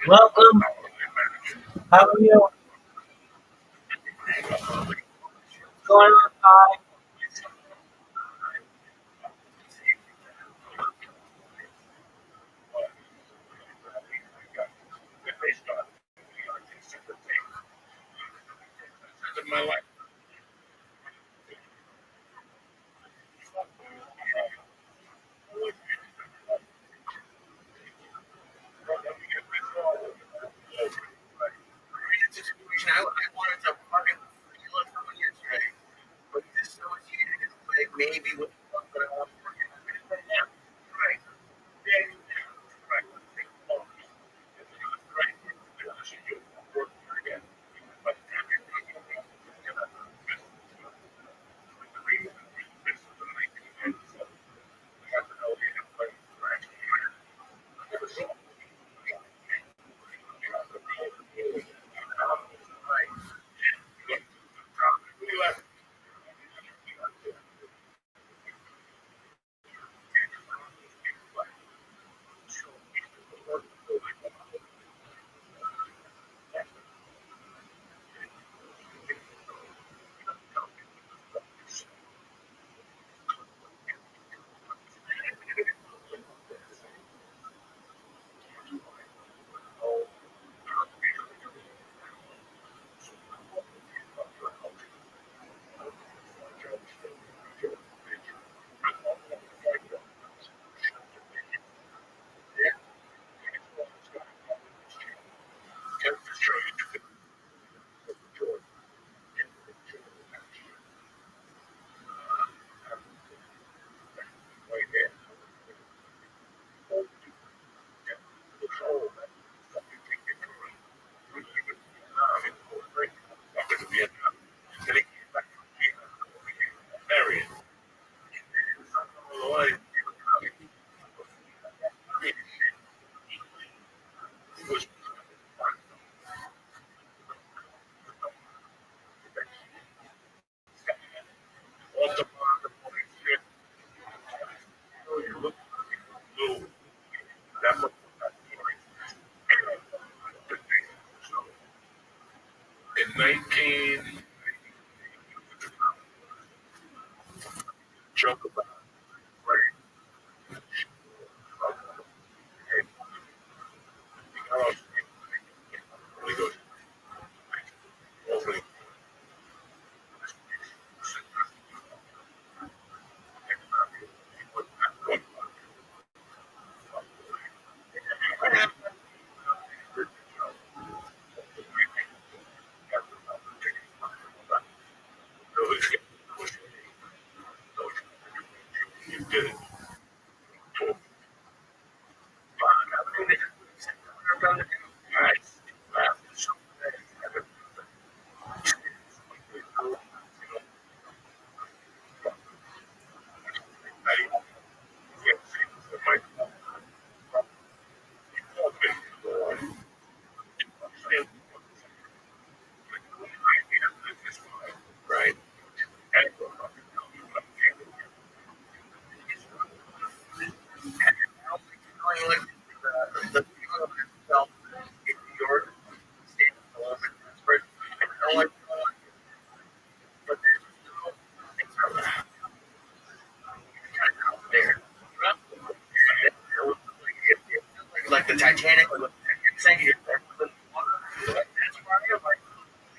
Welcome. How are you? What's going on, Ty? my life. I wanted to fucking look for yesterday. the Titanic, like, sank in the water. That's why I'm like,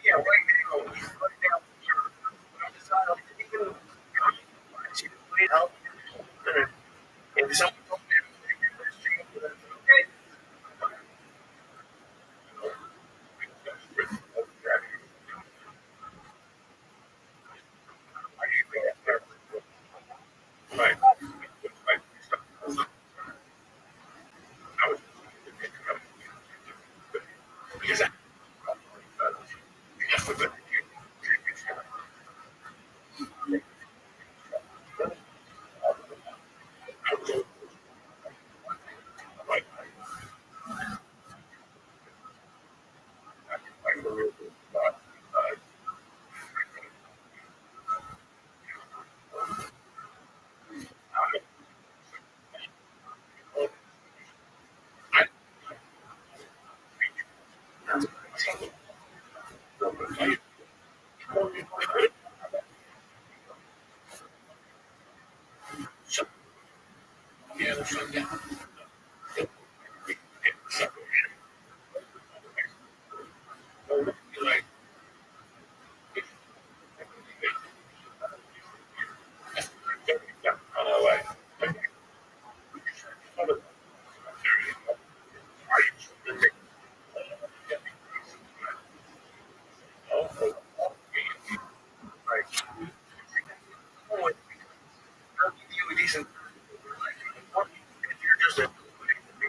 yeah, right now, he's right now. I decided, like, even I see the way help. If someone told me okay, Right. Right. I was because I like I so yeah, the fun down. Like on our way. oh, I'll give you a decent. If you're just a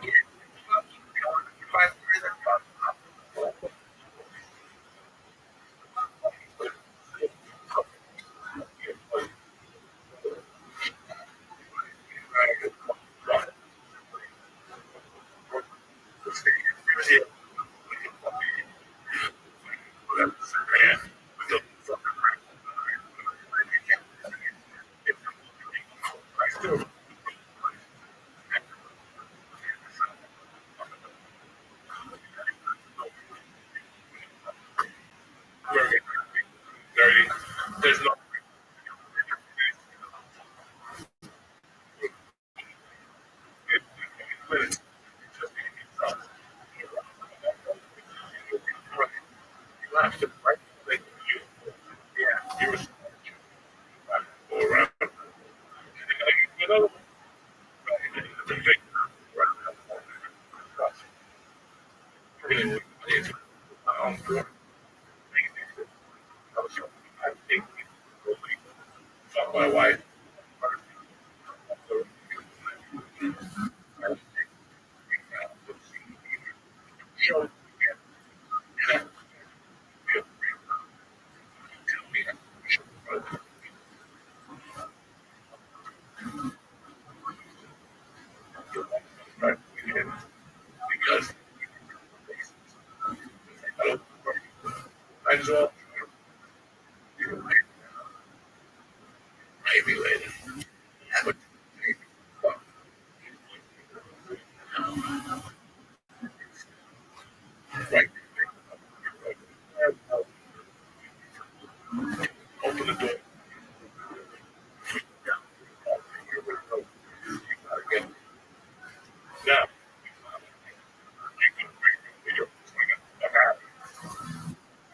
kid, you know, 5 years, Dirty. There's no minutes. Left, right? Like you, yeah, you were all around. You know, the big right. I think my wife. You know, right? Because I don't, might as well maybe later. But right, open the door again. Now,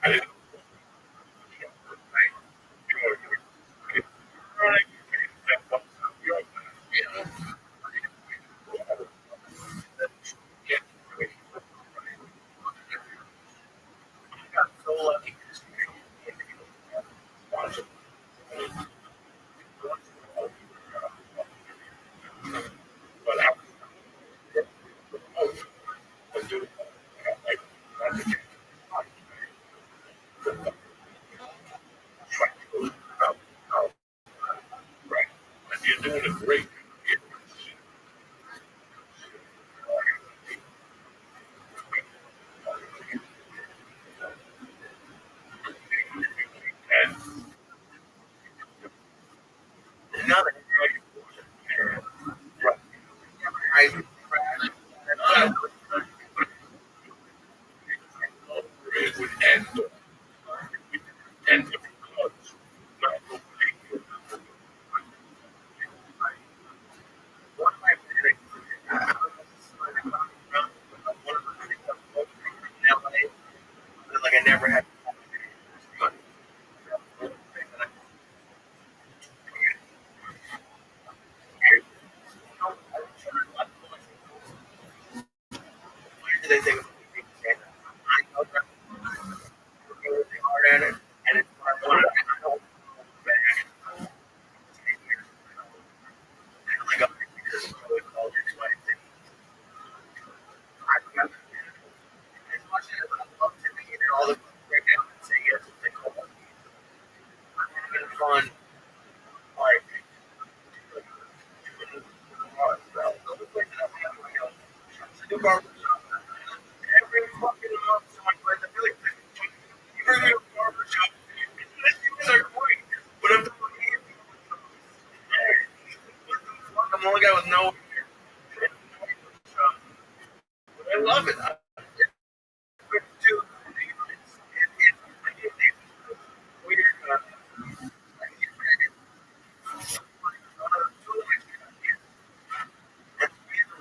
I didn't. so lucky. But I do. Right. And you're doing a great. And Now that I it would end because not the barber shop every fucking month. So my friends, I feel like you bring me to a barber shop. This is our point. But I'm talking to you. I'm the only guy with no hair. But I love it. Dude, weird.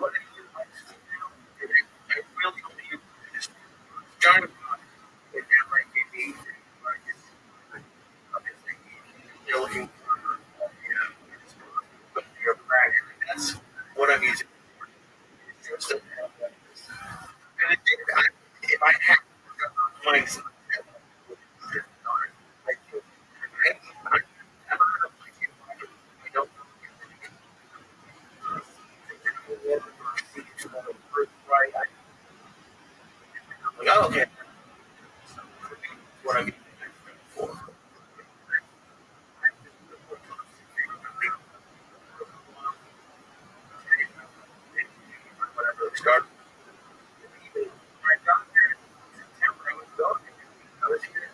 What if you like I really believe this. John, it never gave me you're looking for, but you're back. That's what I'm using. And it did. If I had mindset, I don't right. Like, oh, okay. What I mean for whatever the start. Right down there in September, I was going. I was here.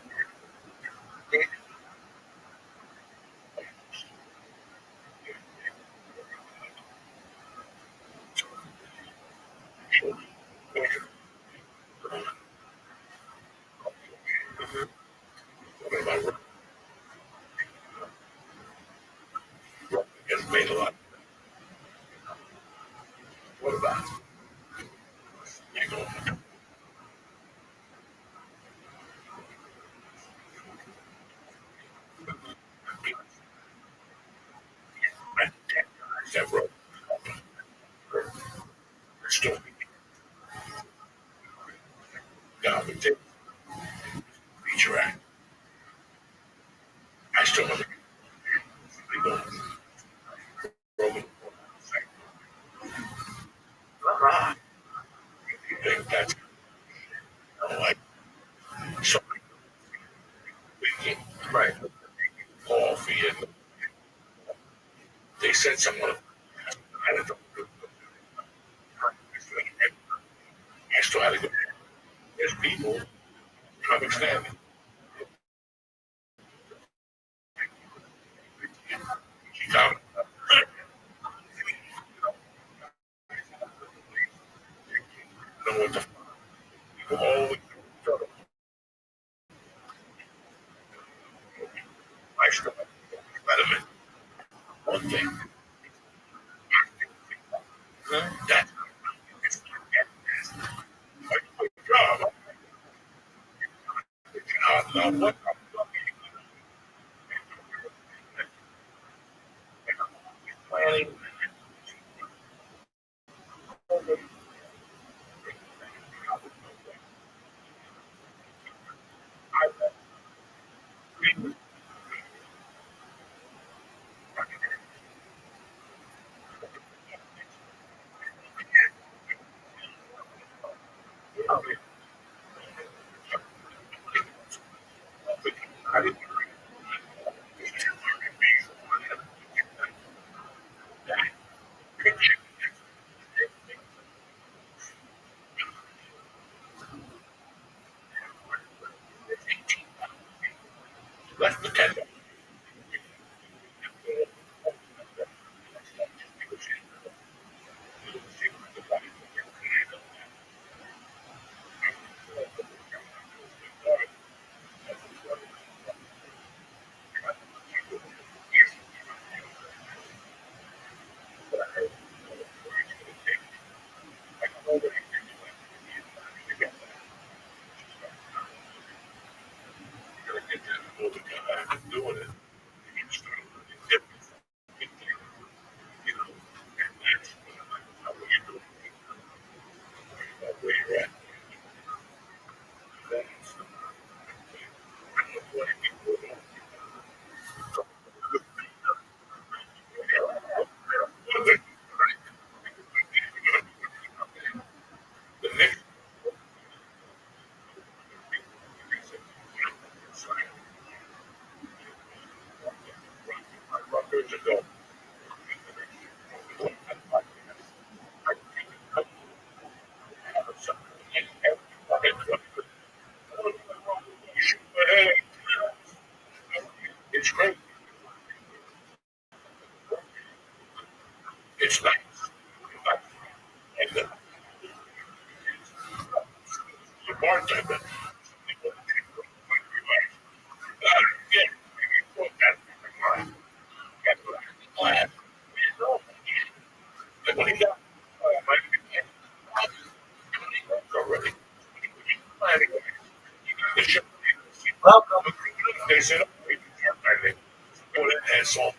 It's made a lot. What about? You know, I that road. Still garbage. Feature act. I still have people Roman. Ah, You think that's like so speaking right. coffee and they said someone I don't know. I still had to go. There's people I'm extending. She come. Know what the people always I still have betterment. One thing that my job, not what planning. one time that yeah, you thought that line. That's what I had. Like when he got Mike already. Anyway, the show. Welcome. They said, oh, I think, go ahead and song.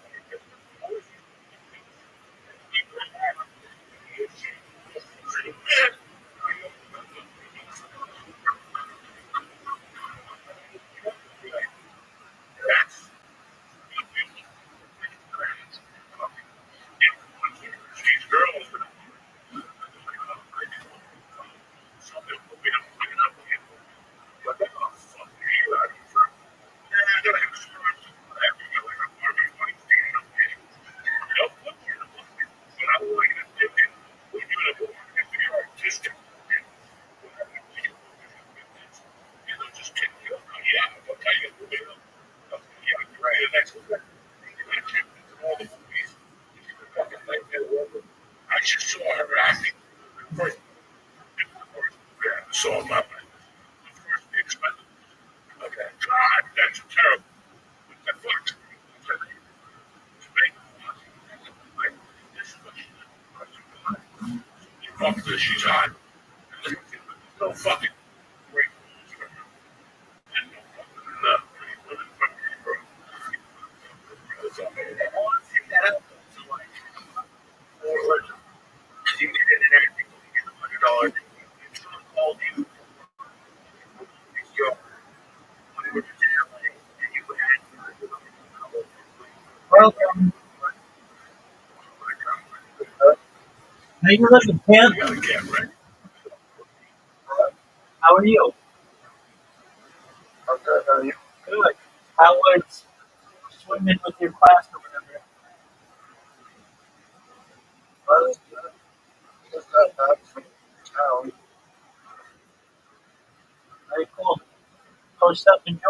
These girls, something we don't pick up with. But they're not fucking you out of here. Yeah, they're like, but I would like to do it. We're doing it. If we are artistic, you know, just take you. Yeah, I'll tell you. Yeah, right. The next one. All the movies. Fucking like that. I just saw her acting. First, yeah, saw my first expensive. Okay. God, that's terrible. That fucks me. This is what she fuck this, she's hot. No fucking great moves for her. And no fucking enough. So, I want to take that out. So, like, or, you did it and everything, you get $100. If someone called you, it's your money with your family, and you had Welcome. How you looking, Pam? you gotta get right. How are you? I'm good. How are you? Good. How was swimming with your class or whatever? Well, just got back from town. Very cool. Post up, enjoy.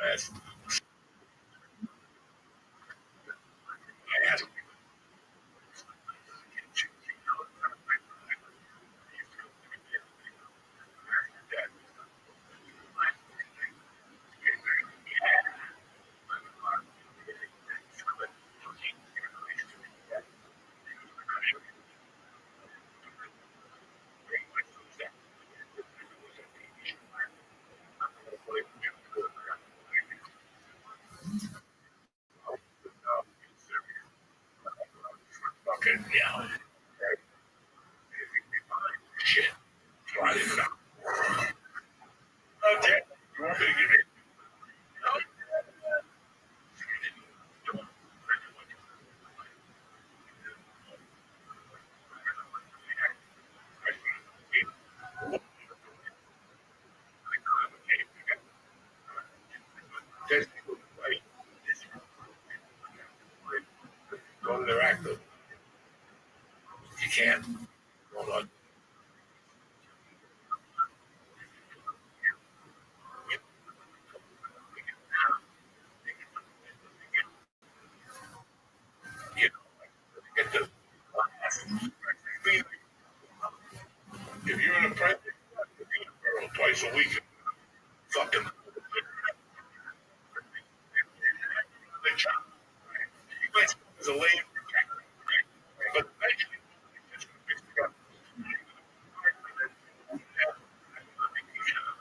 Last, I asked that. Fucking, yeah. Shit. So I didn't know. Oh, damn. You want me to give it? There's people who like go to their actor. You can't. Hold on. so we can fucking the job. You might as a lady, but eventually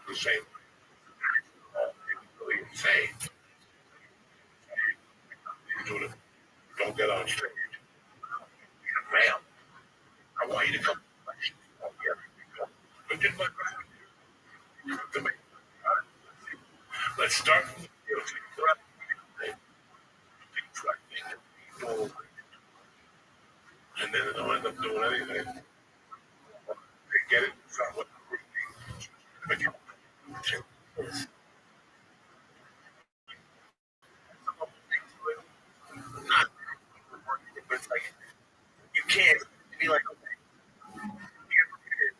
the same. Really insane. Don't get on stage. Ma'am, I want you to come. But did my to me. Let's start from the beginning. And then they'll end up doing anything. They get it. It's not what but you Not, but it's like you can't be like, okay, you're prepared.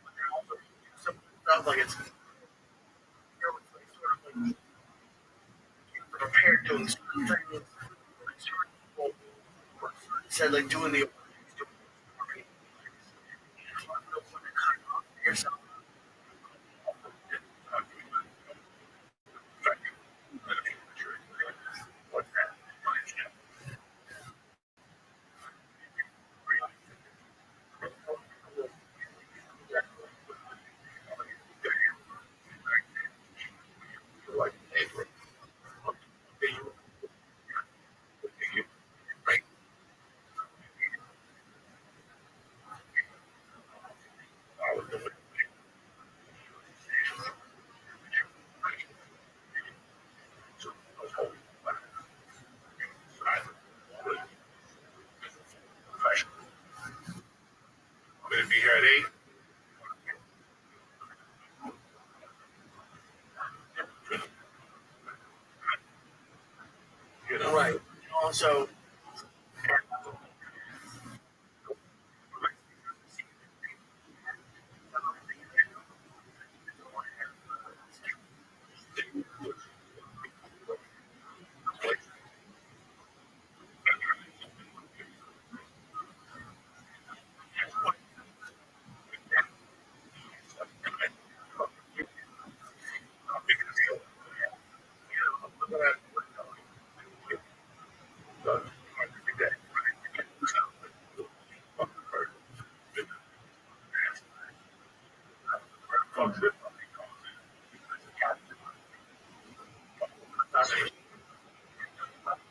But then also some stuff like it's, it's like sort of like you're prepared doing certain things, like certain people, or certain said like doing the yourself. What's that? like, hey, bro, you, right? I would do it. So I was holding back. Professional. I'm going to be here at 8. You know, Right. Also,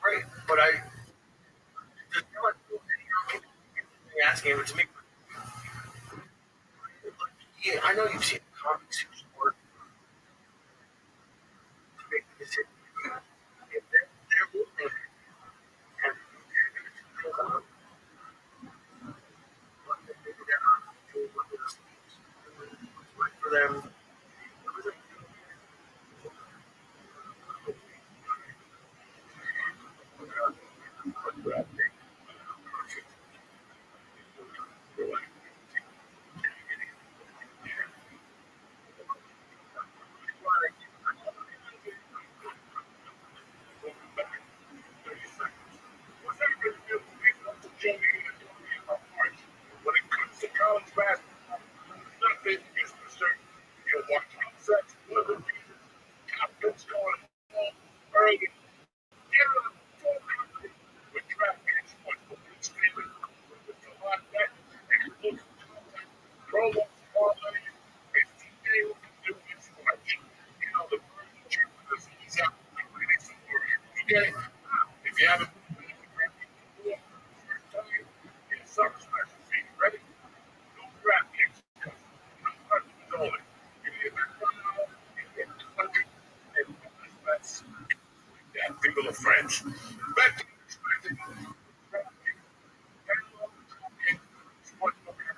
right. But I just feel like asking it to me. Yeah, I know you've seen comics who work to make the decision. If they're willing and maybe they're not doing what they're supposed to do. It's right for them. When it comes to college basketball, nothing is for certain. You'll watch upsets, liberties, captains going home early. Get on the phone company with draft picks, what's the big statement, with the lot bet, exclusive content, promos, parlays, 15-day do this much. You know, the furniture for this is out. Okay? If you haven't been to draft picks before, first time, it's summer special season. Ready? No draft picks. No questions only. Give me a background, you get 200 and bets. Yeah, people are friends. Back to the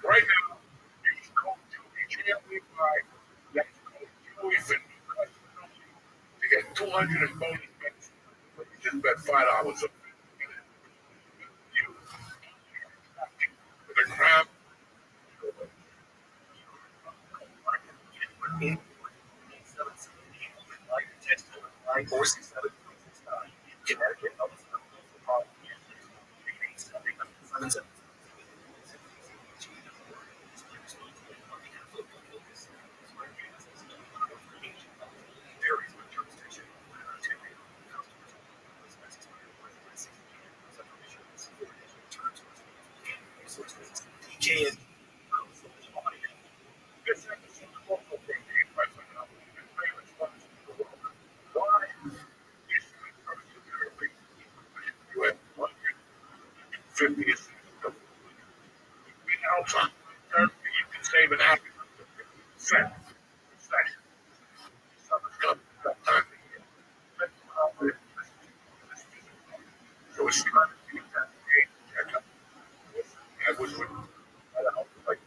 right now, use code JOEY5. That's code JOEY5 to get 200 in bonus bets. You just bet $5 on you. The crowd, DJ is This is a local thing, why is you have 150th outside? You can save an hour. Set. So it's not I was with like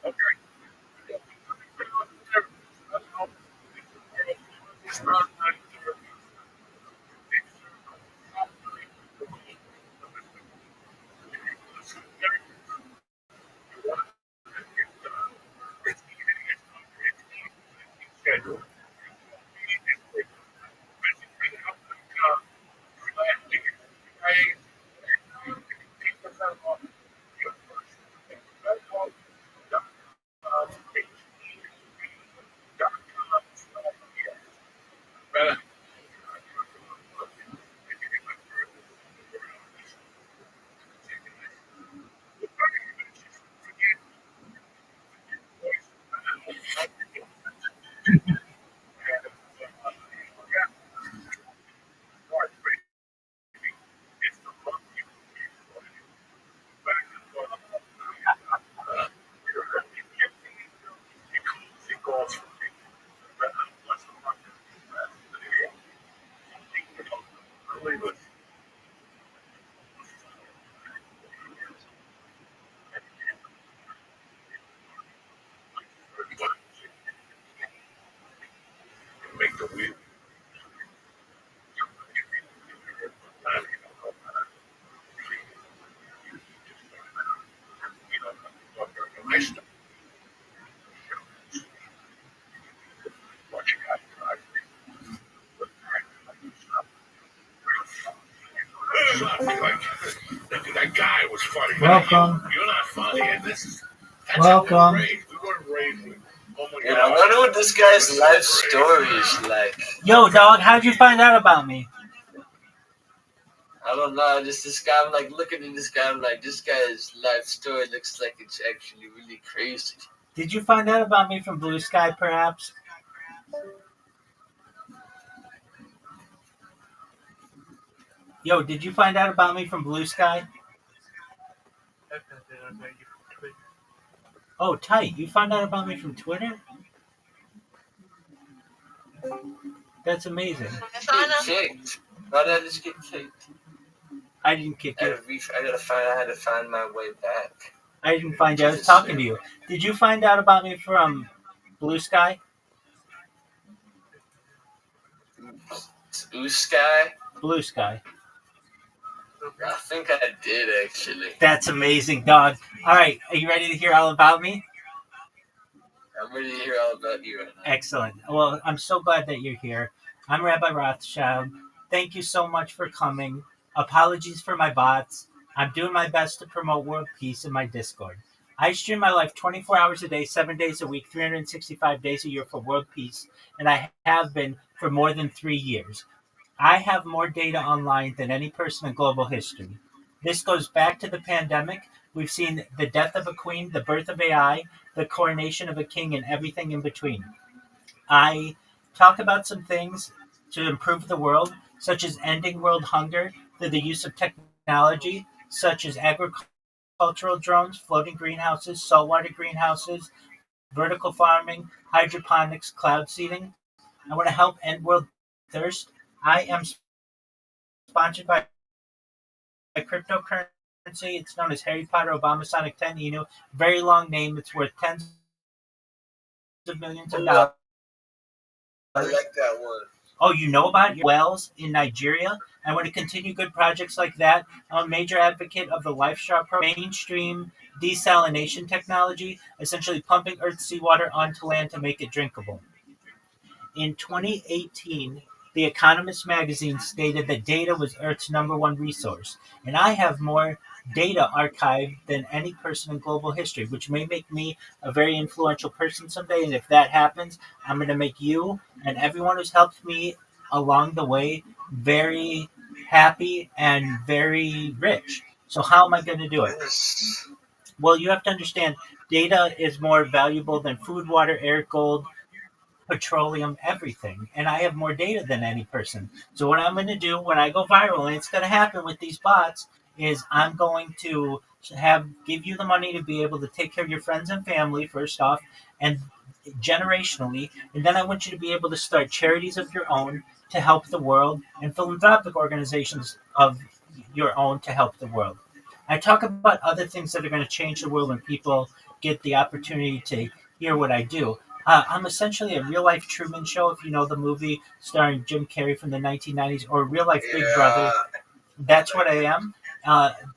okay. It's not schedule. Make the wheel. That guy was funny. Welcome. You're not funny, and this is that's Welcome. how we were raised. We weren't raised with, oh my And I God. wonder what this guy's life story is like. Yo, dog, how'd you find out about me? I don't know. Just this guy. I'm like looking at this guy. I'm like, this guy's life story looks like it's actually really crazy. Did you find out about me from Blue Sky, perhaps? Yo, did you find out about me from Blue Sky? Oh, tight. You found out about me from Twitter? That's amazing. Get kicked. Why did I just get kicked? I didn't kick I you. had to find my way back. I didn't find you. I was talking to you. Did you find out about me from Blue Sky? Blue Sky? Blue Sky. I think I did actually. That's amazing, dog. All right, are you ready to hear all about me? I'm ready to hear all about you right now. Excellent. Well, I'm so glad that you're here. I'm Rabbi Rothschild. Thank you so much for coming. Apologies for my bots. I'm doing my best to promote world peace in my Discord. I stream my life 24 hours a day, 7 days a week, 365 days a year for world peace, and I have been for more than 3 years. I have more data online than any person in global history. This goes back to the pandemic. We've seen the death of a queen, the birth of AI, the coronation of a king, and everything in between. I talk about some things to improve the world, such as ending world hunger through the use of technology, such as agricultural drones, floating greenhouses, saltwater greenhouses, vertical farming, hydroponics, cloud seeding. I want to help end world thirst. I am sponsored by cryptocurrency. It's known as Harry Potter Obama Sonic 10 Inu. Very long name. It's worth tens of millions of dollars. I like that one. Oh, you know about your wells in Nigeria? I want to continue good projects like that. I'm a major advocate of the LifeStraw program, mainstream desalination technology, essentially pumping Earth's seawater onto land to make it drinkable. In 2018, The Economist magazine stated that data was Earth's number one resource, and I have more data archived than any person in global history, which may make me a very influential person someday. And if that happens, I'm going to make you and everyone who's helped me along the way very happy, and very rich. So how am I going to do it? Yes. Well, you have to understand data is more valuable than food, water, air, gold, petroleum, everything. And I have more data than any person. So what I'm going to do when I go viral, and it's going to happen with these bots, is I'm going to have give you the money to be able to take care of your friends and family first off, and generationally, and then I want you to be able to start charities of your own to help the world, and philanthropic organizations of your own to help the world. I talk about other things that are going to change the world when people get the opportunity to hear what I do. I'm essentially a real life Truman Show, if you know the movie starring Jim Carrey from the 1990s, or real life Big Brother. Yeah. That's what I am.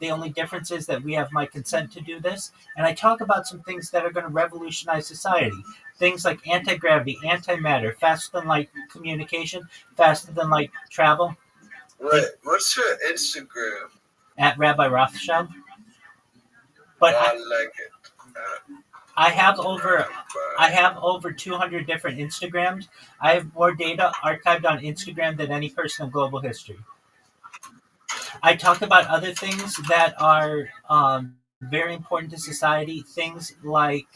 The only difference is that we have my consent to do this, and I talk about some things that are going to revolutionize society. Things like anti gravity, antimatter, faster than light communication, faster than light travel. What? What's your Instagram? At Rabbi Rothschild. But I like it. I have over 200 different Instagrams. I have more data archived on Instagram than any person in global history. I talk about other things that are very important to society. Things like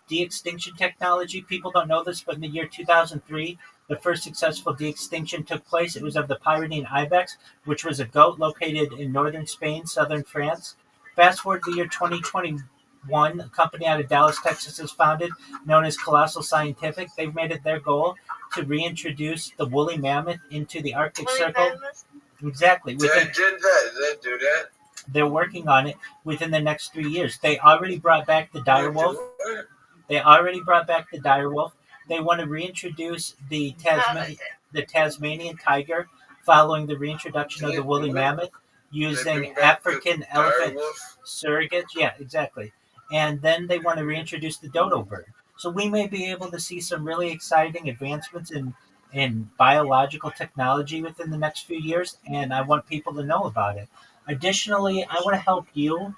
de-extinction technology. People don't know this, but in the year 2003, the first successful de-extinction took place. It was of the Pyrenean ibex, which was a goat located in northern Spain, southern France. Fast forward to the year 2021, a company out of Dallas, Texas is founded, known as Colossal Scientific. They've made it their goal to reintroduce the woolly mammoth into the Arctic Circle. Exactly. Did that? Did they do that? They're working on it within the next 3 years. They already brought back the dire wolf. They want to reintroduce the Tasmanian tiger following the reintroduction of the woolly mammoth using African elephant surrogates. Yeah, exactly. And then they want to reintroduce the dodo bird. So we may be able to see some really exciting advancements in biological technology within the next few years, and I want people to know about it. Additionally, I want to help you,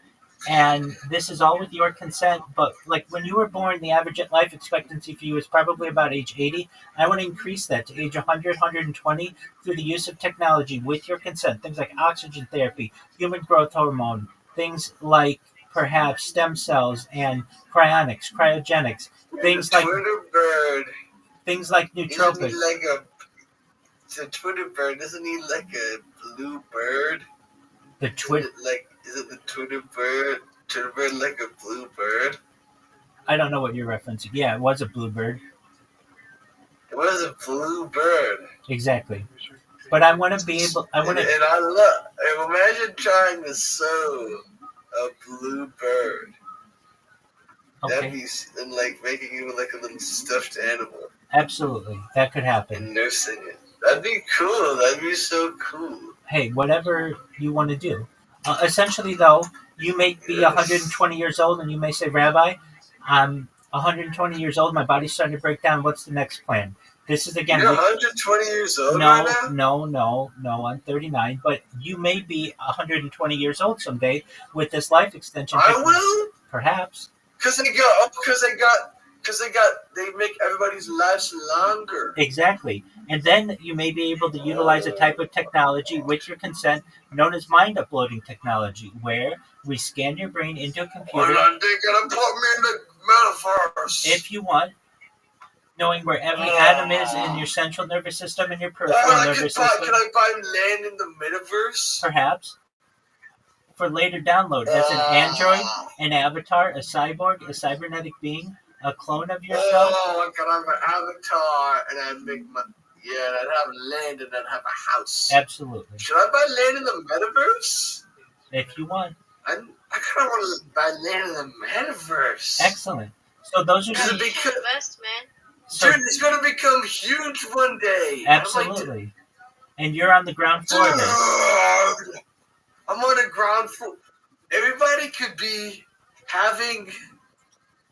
and this is all with your consent, but like when you were born, the average life expectancy for you is probably about age 80. I want to increase that to age 100, 120 through the use of technology with your consent. Things like oxygen therapy, human growth hormone, things like perhaps stem cells and cryogenics, things like Twitter bird. Things like nootropics. Isn't he like the Twitter bird? Isn't he like a blue bird? The Twitter. Is it the Twitter bird? Twitter bird like a blue bird? I don't know what you're referencing. Yeah, it was a bluebird. It was a blue bird. Exactly. But I want to be able. And I love. Imagine trying to sew a blue bird. Okay. That'd be and like making you like a little stuffed animal. Absolutely, that could happen. And nursing it. That'd be cool. That'd be so cool. Hey, whatever you want to do. Essentially, though, you may be 120 years old, and you may say, Rabbi, I'm 120 years old. My body's starting to break down. What's the next plan? This is again. You're 120 years old no, right now? No. I'm 39, but you may be 120 years old someday with this life extension. I will. Perhaps. Because they make everybody's lives longer. Exactly. And then you may be able to utilize a type of technology with your consent known as mind uploading technology, where we scan your brain into a computer. Well, they're going to put me in the metaverse. If you want, knowing where every atom is in your central nervous system and your peripheral nervous system. Can I buy land in the metaverse? Perhaps. For later download as an android, an avatar, a cyborg, a cybernetic being, a clone of yourself. Oh, I could have an avatar and I'd make my... Yeah, and I'd have land and I'd have a house. Absolutely. Should I buy land in the metaverse? If you want. I kind of want to buy land in the metaverse. Excellent. So those are the best, man. So, dude, it's going to become huge one day. Absolutely. And you're on the ground floor there. I'm on the ground floor. Everybody could be having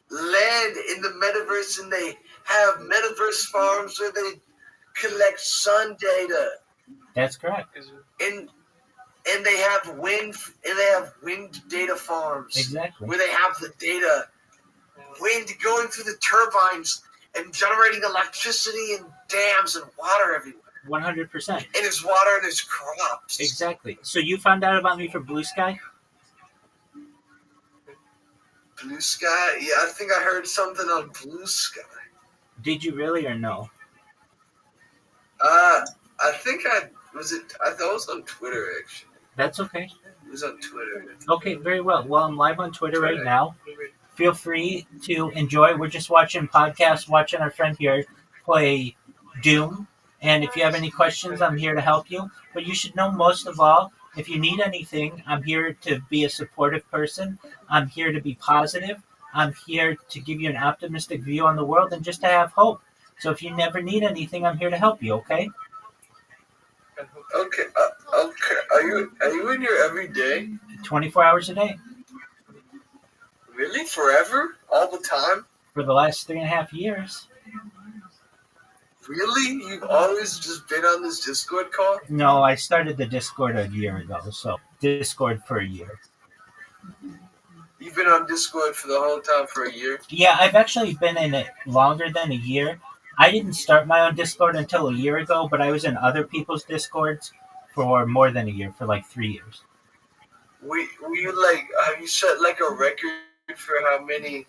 land in the metaverse, and they have metaverse farms where they collect sun data. That's correct. And they have wind data farms. Exactly. Where they have the data, wind going through the turbines and generating electricity and dams and water everywhere. 100%. And it's watering his crops. Exactly. So you found out about me from Blue Sky? Blue Sky? Yeah, I think I heard something on Blue Sky. Did you really or no? I think I was it. I thought it was on Twitter actually. That's okay. It was on Twitter. Okay, very well. Well, I'm live on Twitter right now. Feel free to enjoy. We're just watching podcasts, watching our friend here play Doom. And if you have any questions, I'm here to help you. But you should know most of all, if you need anything, I'm here to be a supportive person. I'm here to be positive. I'm here to give you an optimistic view on the world and just to have hope. So if you never need anything, I'm here to help you, okay? Okay. Okay. Are you in here every day? 24 hours a day. Really? Forever? All the time? For the last 3.5 years. Really? You've always just been on this Discord call? No, I started the Discord a year ago, so Discord for a year. You've been on Discord for the whole time for a year? Yeah, I've actually been in it longer than a year. I didn't start my own Discord until a year ago, but I was in other people's Discords for more than a year, for like 3 years. Were you like, have you set like a record for how many,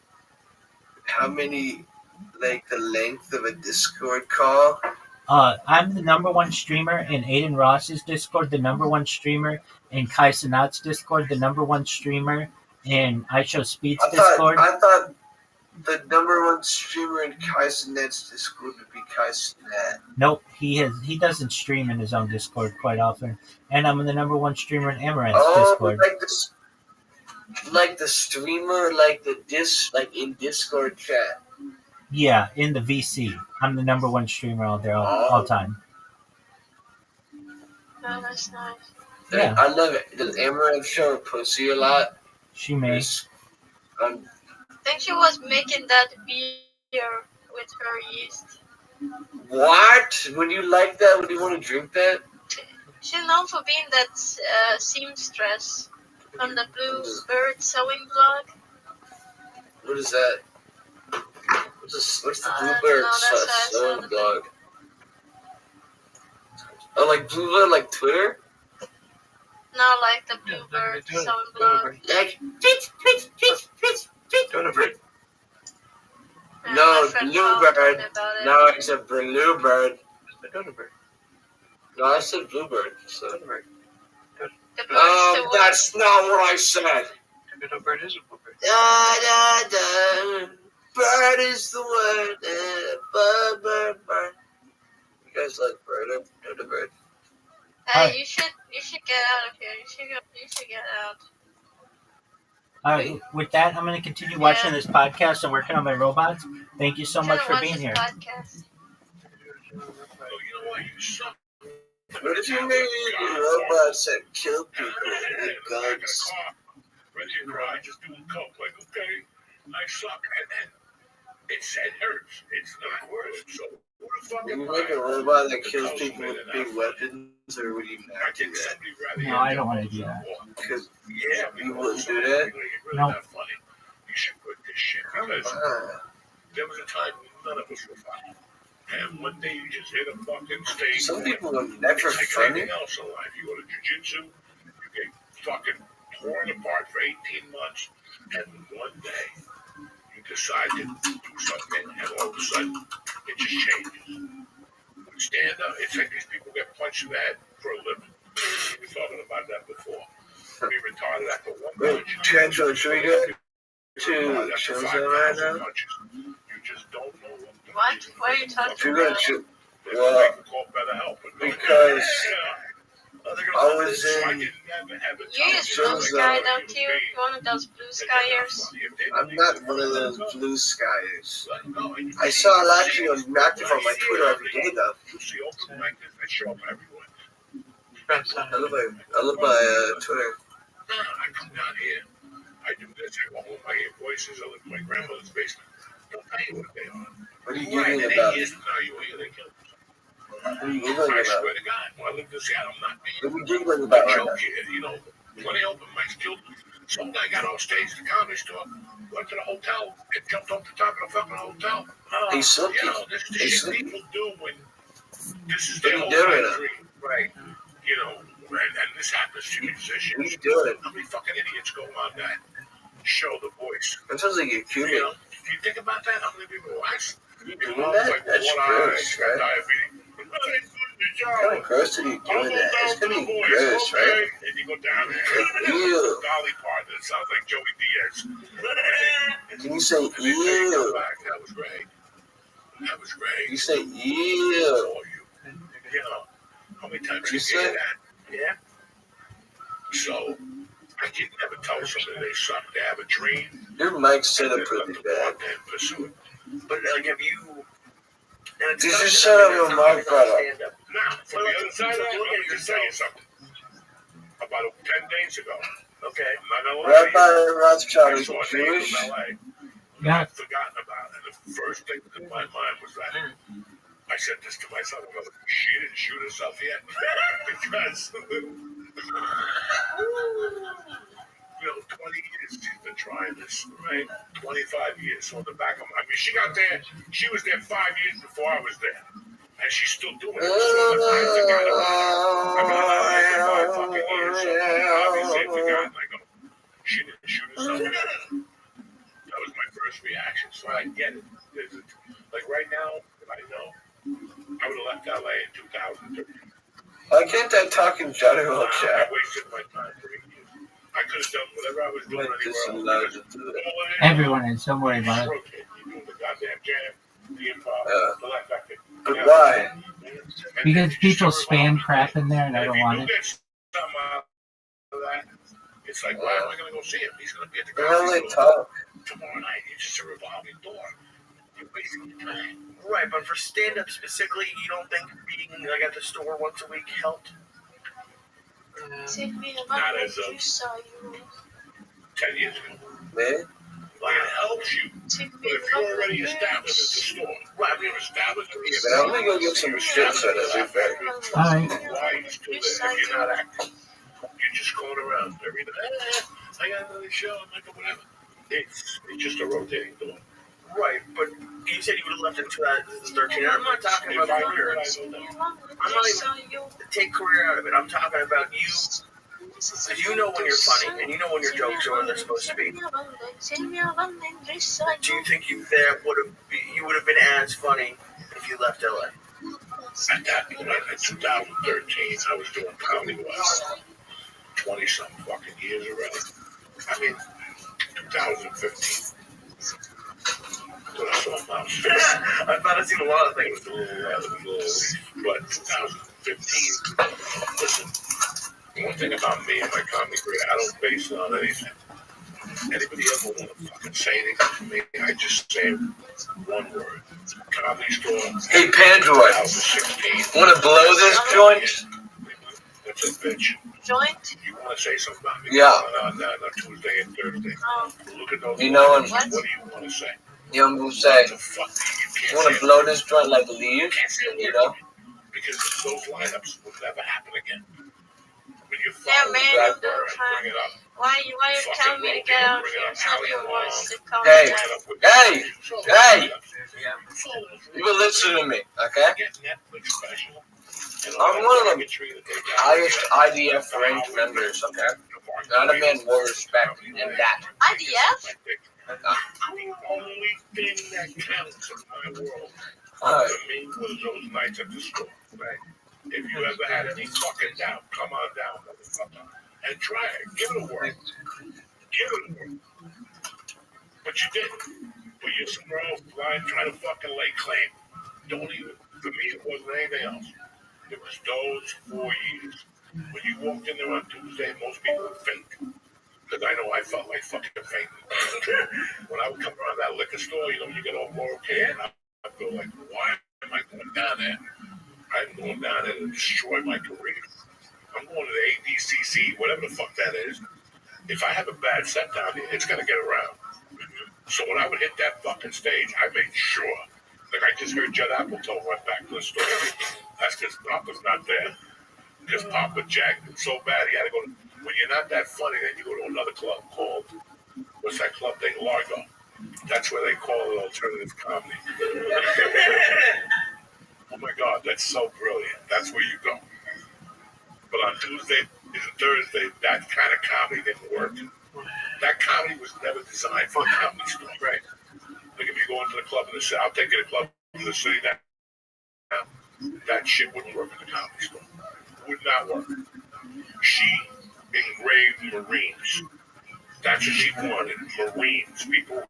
like the length of a Discord call? I'm the number one streamer in Aiden Ross's Discord, the number one streamer in Kai Sanat's Discord, the number one streamer in I Show Speed's Discord. I thought the number one streamer in Kai Sanat's Discord would be Kai Sanat. Nope, he doesn't stream in his own Discord quite often. And I'm the number one streamer in Amaranth's Discord. Like the streamer, like in Discord chat. Yeah, in the VC. I'm the number one streamer all there all time. Oh, that's nice. Yeah. I love it. Does Amaranth show her pussy a lot? She may. I think she was making that beer with her yeast. What? Would you like that? Would you want to drink that? She's known for being that seamstress on the Bluebird sewing blog. What is that? What's the Bluebird sewing blog? Oh, like Bluebird, like Twitter? No, like the Bluebird sewing blog. Like Donut. No, My friend Bluebird. told me about it. No, I said Bluebird. Donut. No, I said Bluebird. So. The bird's the word. That's not what I said. Donut is a bluebird. Da, da, da. Bird is the word. Bird. You guys like bird? Donut. Hey, you should get out of here. You should get out. With that, I'm going to continue watching this podcast and working on my robots. Thank you so much for being here. Podcast. Oh, you know what? You suck. What if you made robots that kill people with guns? Right here, cry, just doing coke. Like, okay, I suck. And then it hurts. It's not worse. So, who the fuck Would am you I? make a robot that kills people with big weapons, or would you I not do think that? somebody rather No, I don't want to do that. Because Yeah, you wouldn't do that? No. Not funny. You should quit this shit because there was a time none of us were funny. And one day you just hit a fucking stage. some people are never It's like funny. anything else in life. You go to jiu-jitsu, you get fucking torn apart for 18 months, and one day you decide to do something, and all of a sudden it just changes. You stand up. It's like these people get punched in the head for a living. We were talking about that before. Be retarded after one Wait, punch. Chancellor, should we go to shows that right now? You just don't know What? What are you If talking you're going about? to, Well, well, call better help. because I was in- You use Blue Sky, don't you? One of those Blue Skyers. I'm not one of those blue skiers. I saw a lot of you active on my Twitter every day, though. I live by Twitter. I come down here. I do this. I walk home. I hear voices. I live in my grandmother's basement. Don't tell you what they are. What are you Right, giggling and about? 8 years from now, you hear they kill them. What are you I giggling about? swear to God, when I lived in Seattle, I'm not being What are you giggling about a right joke now? here. You know, plenty of open mics killed. Some guy got off stage at the comedy store, went to the hotel, and jumped off the top of the fucking hotel. Hey, some You know, people, this is the hey, shit some people do when This is What their are you whole doing? life dream. Right. You know, and this happens to What are musicians. you doing? How many fucking idiots go on that show, The Voice? That sounds like you're You Cuban. know, if you think about that, how many people watch? You Your doing mom's that? like, That's one eye, gross, she got right? diabetes. What kind of gross are you I'll doing go that? down It's to gonna The be Voice, gross, okay? right? And you go down there. Ew. Dolly Parton, it sounds like Joey Diaz. Can you say And they take it ew? back. That was great. That was great. You say For ew. you. You know, how many times Did you you hear say? that? Yeah. So, I can never tell somebody they suck. They have a dream, Your mic's set and up they pretty left the bad. walk and pursue it. But like, have you? And it's Did tough you 'cause, shut I up mean, your that's not mic, brother? stand-up. Now, from the other side of that, Look let at me just tell you yourself. something. About 10 days ago, Okay. I'm not gonna lie to Rabbi you, Rothschild I is saw a name Jewish. from LA. Yeah. I'd forgotten about it. And the first thing in my mind was that I said this to myself. I go, she didn't shoot herself yet. Because, you know, 20 years she's been trying this, right? 25 years. So in the back of my, I mean, she got there, she was there 5 years before I was there. And she's still doing it. So I forgot about it. I've been around here for 5 fucking years. So obviously I forgot. And I go, she didn't shoot herself yet. That was my first reaction. So I get it. Like right now, if I know, I would have left LA in 2013. Why can't I talk in general I chat? wasted my time for 8 years. I could have done whatever I was doing Like this anywhere allows else. it to. Everyone is. Don't worry about it. Rotate. You doing the goddamn jam, the improv, the left acting. But why? Because people spam crap in there and I And if don't you want do it. get something out of that, it's like, why am I going to go see him? He's going to be at the Why don't comedy they store talk? tomorrow night. It's just a revolving door. You're wasting your time. Right, but for stand-up specifically, you don't think being like at the store once a week helped? Take me a Not moment as to saw you. 10 years ago. Man? It helps you. Take But me if a you're moment already to established at the store, Right. you're established at the Man, I'm gonna go get some shit set up. Alright. why are you still there if you're not acting? You're just going around every day. I got another show. I'm like, whatever. It's just a rotating door. Right, but you said you would have left in 2013. I'm not talking If about I career. heard, I Take don't me know. a moment I'm to not saw you. Take career out of it. I'm talking about you. Because you know when you're funny and you know when your jokes are where they're supposed to be. Do you think that you would have been as funny if you left LA? At that point, in 2013, I was doing comedy was 20 something fucking years already. I mean, 2015. When I saw Mouse. I thought I'd seen a lot of It things. was a little, but 2015. Listen, one thing about me and my comedy career, I don't base it on anything. Anybody ever want to fucking say anything to me? I just say one word. Comedy store. Hey, Pandroid, 2016. wanna blow this joint? That's a bitch. Joint? You want to say something about me? Yeah. On Tuesday and Thursday. Look at those. You know lines. what? What do you want to say? You know what I'm saying? The fuck? You can't Wanna say blow it. this joint like leaves? You can't say a You word know? to me. Because those lineups will never happen again. When you Yeah, follow man, the I'm black doing bird, fine. bring it up. Why you telling me to get out of here? It's not your voice to calm Hey. down. Hey! Hey! Follow You will listen to me, okay? Get Netflix special. I'm one of the highest IDF ranked members, okay? Not a man more respect in that. IDF? The only thing that counts in my world Alright. to me was those nights at the store. Right? If you ever had any fucking doubt, come on down, motherfucker, and try it. Give it a whirl. Give it a whirl. But you didn't. But you're somewhere else blind trying to fucking lay claim. Don't even, for me, it wasn't anything else. It was those 4 years. When you walked in there on Tuesday, most people would faint. Because I know I felt like fucking fainting. When I would come around that liquor store, you know, you get all more okay, and I feel like, why am I going down there? I'm going down there to destroy my career. I'm going to the ADCC, whatever the fuck that is. If I have a bad set down here, it's going to get around. So when I would hit that fucking stage, I made sure. Like I just heard Judd Apatow went back to the store. That's because Papa's not there. Because Papa jacked him so bad, he had to go to, when you're not that funny, then you go to another club called, what's that club thing? Largo. That's where they call it alternative comedy. Oh my God, that's so brilliant. That's where you go. But on Tuesday and Thursday, that kind of comedy didn't work. That comedy was never designed for a comedy store. Right. Like if you go into the club in the city, I'll take you to a club in the city now. That shit wouldn't work in the comedy store. Would not work. She engraved Marines. That's what she wanted. Marines. People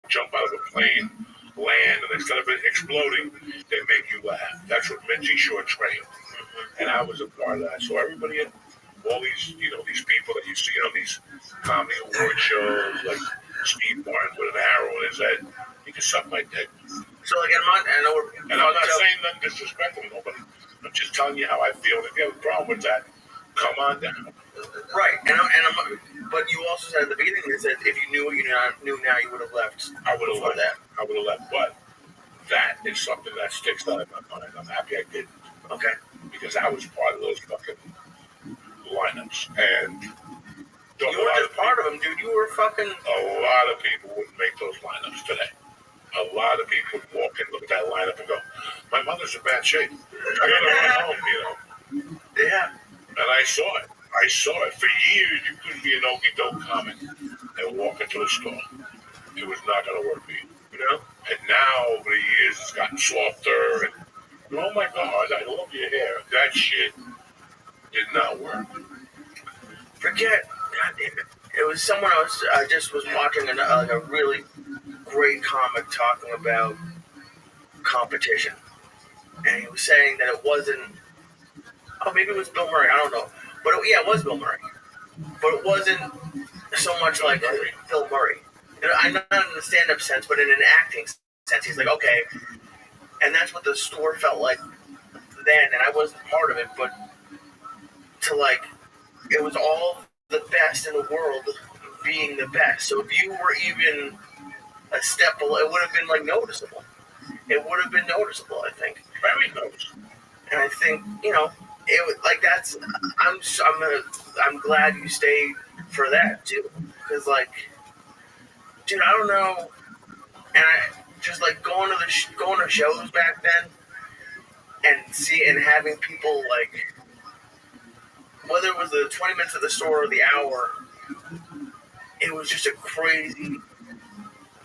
jump out of a plane, land, and instead of it exploding, they make you laugh. That's what Minty Shore trained. And I was a part of that. So everybody, all these, these people that you see on these comedy award shows, like Steve Martin with an arrow in his head, he can suck my dick. So like, And I'm not saying nothing disrespectful to nobody. I'm just telling you how I feel. If you have a problem with that, come on down. Right, but you also said at the beginning that if you knew what you knew now, you would have left. I would have left. That. I would have left. But that is something that sticks out in my mind. I'm happy I did. Okay. Because I was part of those fucking lineups. And you were just part of them, dude. You were fucking. A lot of people wouldn't make those lineups today. A lot of people would walk in, look at that lineup, and go, "My mother's in bad shape. I gotta run home," Yeah. And I saw it. I saw it. For years, you couldn't be an okie doke comic and walk into the store. It was not going to work for you. And now, over the years, it's gotten softer. And, oh my God, I love your hair. That shit did not work. Forget. God damn it. It was someone else. I just was watching a really great comic talking about competition. And he was saying that it wasn't. Oh, maybe it was Bill Murray. I don't know. But it was Bill Murray. But it wasn't so much like Bill Murray. I'm not in the stand-up sense, but in an acting sense. He's like, okay. And that's what the store felt like then, and I wasn't part of it, but it was all the best in the world being the best. So if you were even a step below, it would have been noticeable. It would have been noticeable, I think. Very noticeable. And I think, it that's. I'm glad you stayed for that too, because dude, I don't know, and I just going to shows back then, and having people whether it was the 20 minutes of the store or the hour, it was just a crazy.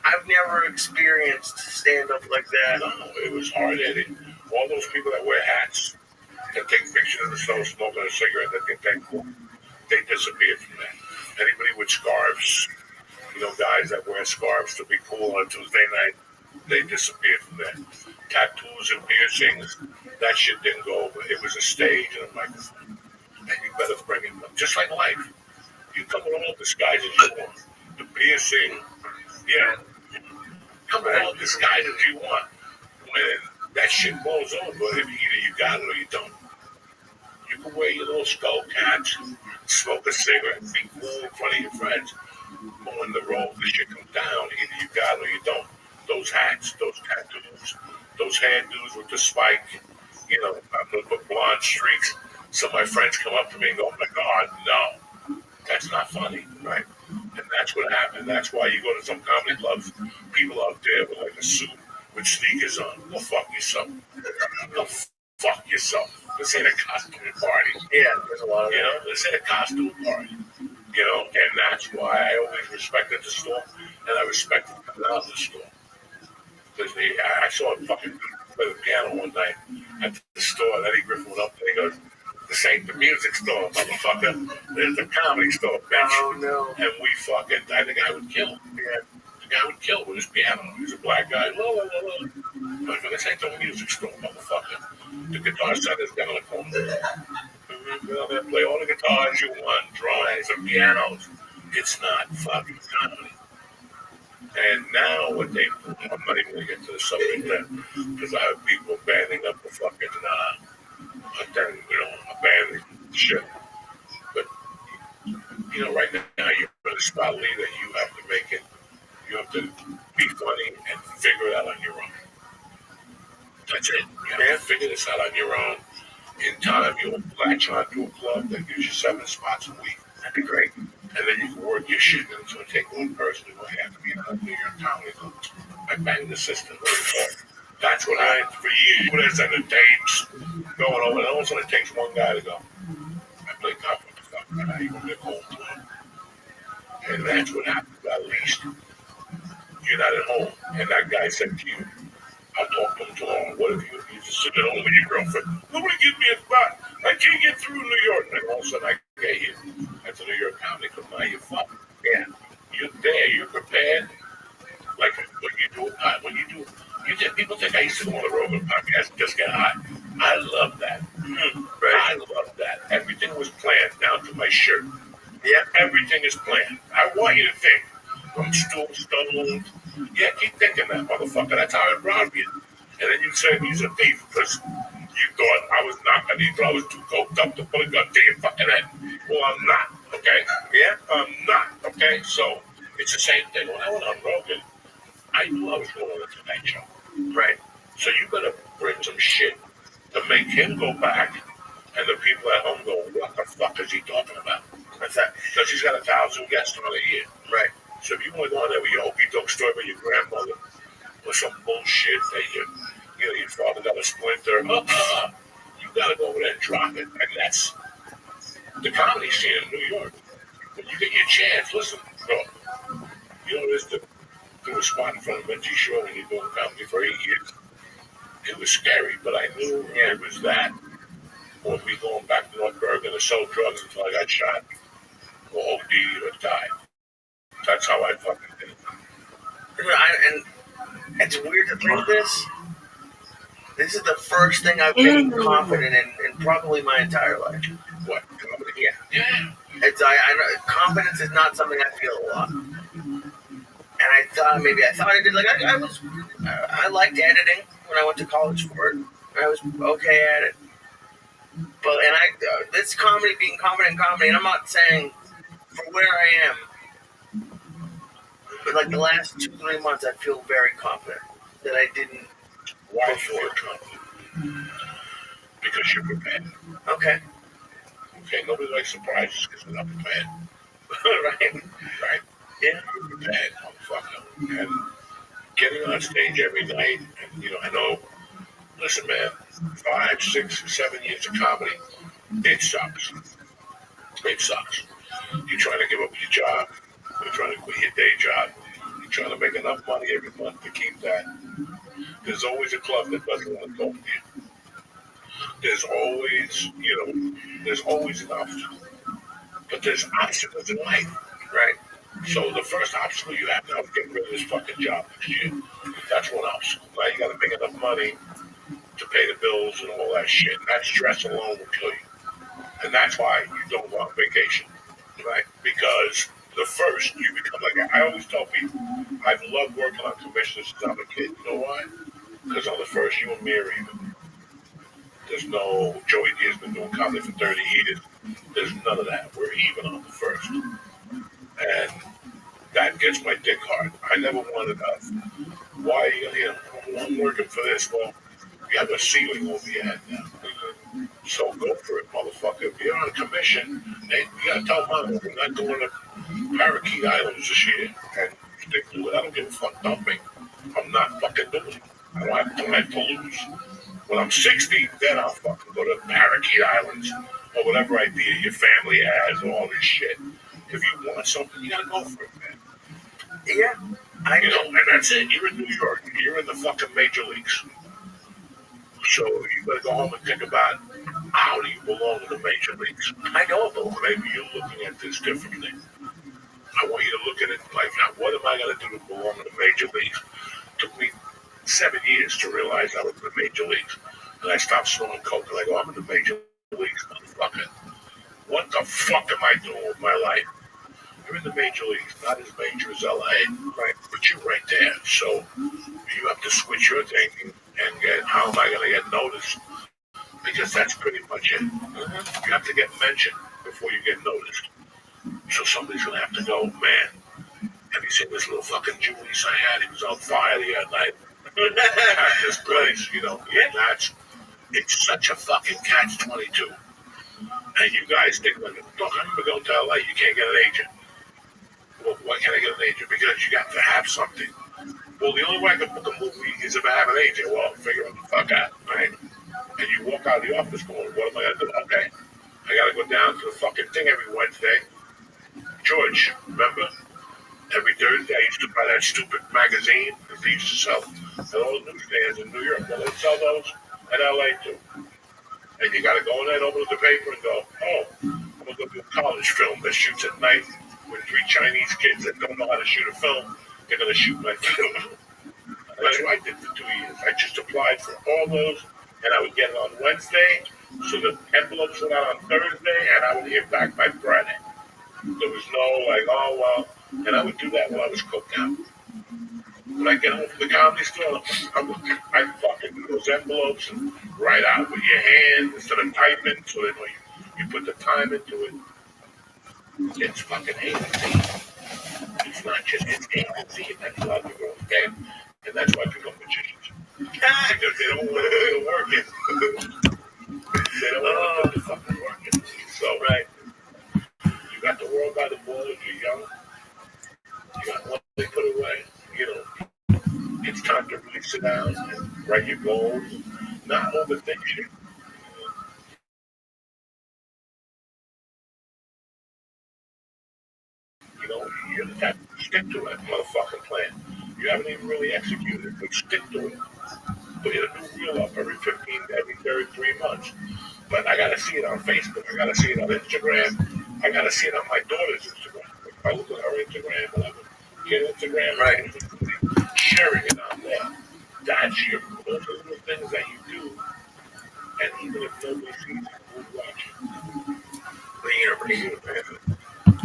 I've never experienced stand up like that. No, it was hard-headed. All those people that wear hats, that take pictures of themselves smoking a cigarette, that think that cool, they disappeared from that. Anybody with scarves, guys that wear scarves to be cool on a Tuesday night, they disappeared from that. Tattoos and piercings, that shit didn't go over. It was a stage and a microphone. And you better bring it up. Just like life. You come with all disguises you want. The piercing, come with all disguises you want. When that shit blows over, either you got it or you don't. You can wear your little skull caps, smoke a cigarette, be cool in front of your friends. But when the shit comes down, either you got it or you don't. Those hats, those tattoos, those hairdos with the spike, I'm gonna put blonde streaks. So my friends come up to me and go, "Oh my God, no, that's not funny," right? And that's what happened. That's why you go to some comedy clubs, people out there with a suit with sneakers on. Go fuck yourself. Go fuck yourself. This ain't a costume party. Yeah, there's a lot of that. This ain't a costume party. And that's why I always respected the store, and I respected coming out of the store. Because I saw him fucking play the piano one night at the store, and Eddie Griffin went up and he goes, "This ain't the music store, motherfucker. There's the comedy store, bitch." Oh, no. And we fucking, the guy would kill him. Yeah. The guy would kill with his piano. He's a black guy. Low, low, low, low. I was like, "This ain't the music store, motherfucker. The guitar center's down the corner. They play all the guitars you want, drums and pianos. It's not fucking comedy." And now what they do, I'm not even going to get to the subject then, because I have people banding up the fucking, abandoning shit. But, right now you're in a spot leader, you have to make it, you have to be funny and figure it out on your own. That's it. You have to figure this out on your own. In time, you'll latch onto a club that gives you 7 spots a week. That'd be great. And then you can work your shit, and it's going to take one person to go, "Hey, I have to be out there in town." I bang the system really hard. That's what I, for years, you would have sent the tapes going over, and all of a sudden it takes one guy to go, I play golf with the fuck, and I even get home to it. And that's what happens. At least you're not at home. And that guy said to you, I'll talk to him tomorrow. What if you just sit at home with your girlfriend? Nobody gives me a spot. I can't get through New York. And all of a sudden I get here. That's a New York Comedy Club. Now you're fucking. Yeah. You're there. You're prepared. Like when you do, people think I used to go on the road with podcasts and just get hot. I love that. Right. I love that. Everything was planned down to my shirt. Yeah, everything is planned. I want you to think. I'm still stoned. Yeah, keep thinking that, motherfucker. That's how I robbed you. And then you said he's a thief because you thought I was not. I thought I was too coked up to put a gun to your fucking head. Well, I'm not. Okay? Yeah, I'm not. Okay? So it's the same thing. When I went on Rogan, I knew I was going on the Tonight Show. Right. So you got to bring some shit to make him go back, and the people at home go, "What the fuck is he talking about?" That's that. Because he's got 1,000 guests on a year. Right. So if you want to go on there with your okey doke story about your grandmother or some bullshit that your father got a splinter, you got to go over there and drop it. And that's the comedy scene in New York. When you get your chance, listen, bro, you know this to do a spot in front of Benji Shaw when you're doing comedy for 8 years. It was scary, but I knew it was that. Or me going back to North Bergen to sell drugs until I got shot or OD or died. That's how I fucking did it. And it's weird to think this. This is the first thing I've been confident in probably my entire life. What? Comedy? Yeah. Yeah. It's I know confidence is not something I feel a lot. And I thought I did. Like I liked editing when I went to college for it. I was okay at it. But this comedy being confident in comedy, and I'm not saying for where I am. But like the last 2-3 months, I feel very confident that I didn't. Why feel confident? Because you're prepared. Okay. Okay, nobody likes surprises because they're not prepared. Right? Yeah. You're prepared, motherfucker. And getting on stage every night, and I know, listen, man, 5, 6, 7 years of comedy, it sucks. It sucks. You're trying to give up your job. You're trying to quit your day job. You're trying to make enough money every month to keep that. There's always a club that doesn't want to talk to you. There's always an obstacle. But there's obstacles in life, right? So the first obstacle you have now is getting rid of this fucking job next year. That's one obstacle. Now you got to make enough money to pay the bills and all that shit. And that stress alone will kill you. And that's why you don't go on vacation, right? Because the first you become like, I always tell people, I've loved working on commissions since I'm a kid. You know why? Because on the first, you and me are even. There's no, Joey Diaz's been doing comedy for 30 years. There's none of that. We're even on the first. And that gets my dick hard. I never wanted why, I'm working for this. Well, you have a ceiling over your head now. So go for it, motherfucker. If you're on commission, you gotta tell Mama, we're not going to Parakeet Islands this year. And stick to it. I don't give a fuck dumping. I'm not fucking doing it. I don't have time to lose. When I'm 60, then I'll fucking go to Parakeet Islands or whatever idea your family has or all this shit. If you want something, you gotta go for it, man. Yeah. And that's it. You're in New York. You're in the fucking major leagues. So you gotta go home and think about how do you belong in the major leagues. I know, but maybe you're looking at this differently. I want you to look at it like, what am I gonna do to belong in the major leagues? It took me 7 years to realize I was in the major leagues. And I stopped smoking coke and I go, I'm in the major leagues, motherfucker. What the fuck am I doing with my life? You're in the major leagues, not as major as LA, right? But you're right there. So you have to switch your thinking and get, how am I going to get noticed? Because that's pretty much it. You have to get mentioned before you get noticed. So somebody's going to have to go, man, have you seen this little fucking Julius I had? He was on fire the other night. At this place, it's such a fucking catch-22. And you guys think, look, I remember going to LA, you can't get an agent. Well, why can't I get an agent? Because you got to have something. Well, the only way I can book a movie is if I have an agent. Well, figure it the fuck out, right? And you walk out of the office going, what am I gonna do? Okay, I gotta go down to the fucking thing every Wednesday. George, remember? Every Thursday I used to buy that stupid magazine that they used to sell at all the newsstands in New York. Well, they sell those in LA too. And you gotta go in there and open up the paper and go, oh, I'm gonna go do a college film that shoots at night with 3 Chinese kids that don't know how to shoot a film. They're gonna shoot my film. That's what I did for 2 years. I just applied for all those, and I would get it on Wednesday, so the envelopes went out on Thursday, and I would hear back by Friday. There was no like, oh well, and I would do that while I was cooked out. When I get home from the comedy store, I fucking do those envelopes and write out with your hand instead of typing, so they know you put the time into it. It's fucking A to Z. It's not just it's A to Z, and that's how you go again. And that's why people are magicians. Because they don't want to do the work in. They don't want to put the fucking work in. So, right. You got the world by the balls, you're young. You got one thing put away. You know, it's time to really sit down and write your goals. Not overthink shit. You know, you just have to stick to that motherfucking plan. You haven't even really executed it, but stick to it. Put a new reel up every 33 months. But I gotta see it on Facebook. I gotta see it on Instagram. I gotta see it on my daughter's Instagram. If I look at her Instagram, and I get Instagram, right? Sharing it on there. That's your. Those are the things that you do. And even if nobody sees it, who's watching?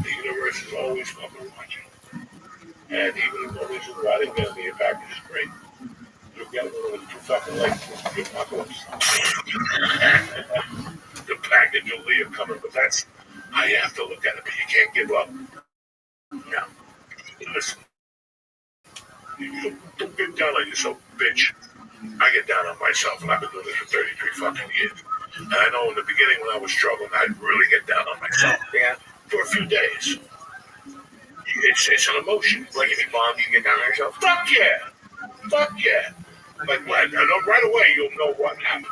The universe is always fucking watching. And even if nobody's writing down the package is great. You'll get one of the 2 fucking legs. Good apocalypse. The package will leave coming, but that's how you have to look at it. But you can't give up. No. Listen. You don't get down on yourself, bitch. I get down on myself, and I've been doing this for 33 fucking years. And I know in the beginning when I was struggling, I'd really get down on myself. Yeah. For a few days. It's an emotion. Like if you bomb, you get down on yourself? Fuck yeah. Fuck yeah. Like right away, you'll know what happened.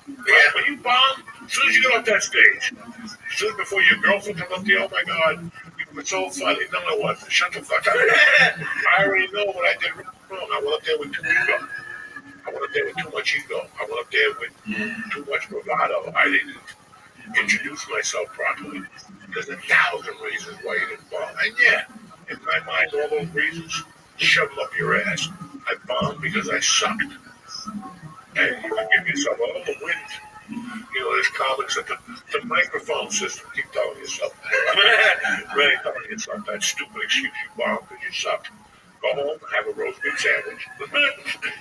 Yeah. When you bomb, as soon as you get off that stage, as soon as before your girlfriend comes up to you, oh my God, you were so funny. No, I wasn't. Shut the fuck up. I already know what I did wrong. I went up there with too ego. I went up there with too much ego. I went up there with too much bravado. I didn't introduce myself properly. There's 1,000 reasons why you didn't bomb. And yeah, in my mind, all those reasons, shove them up your ass. I bombed because I sucked. And you can give yourself all the wind. You know, there's comics that the microphone system keep telling yourself. Really telling yourself that stupid excuse you bombed because you sucked. Go home, have a roast beef sandwich.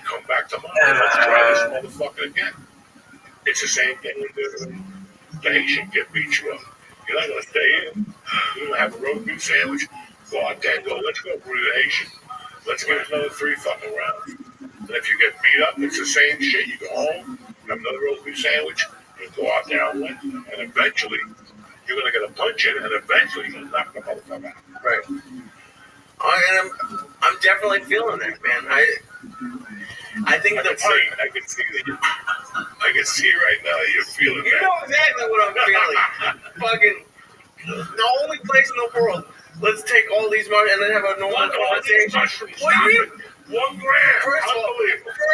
Come back tomorrow. Let's try this motherfucker again. It's the same thing with the Haitian kid beats you up. You're not going to stay in. You're going to have a roast beef sandwich. Go out there and go, let's go brew the Haitian. Let's get another 3 fucking rounds. And if you get beat up, it's the same shit. You go home, have another roast beef sandwich, and go out there and win. And eventually, you're going to get a punch in, and eventually you're going to knock the motherfucker out. Right. I'm definitely feeling that, man. I think the part I can see that. I can see right now that you're feeling that. You know exactly what I'm feeling. Fucking the only place in the world. Let's take all these mushrooms and then have a normal conversation. What do you mean? 1 gram.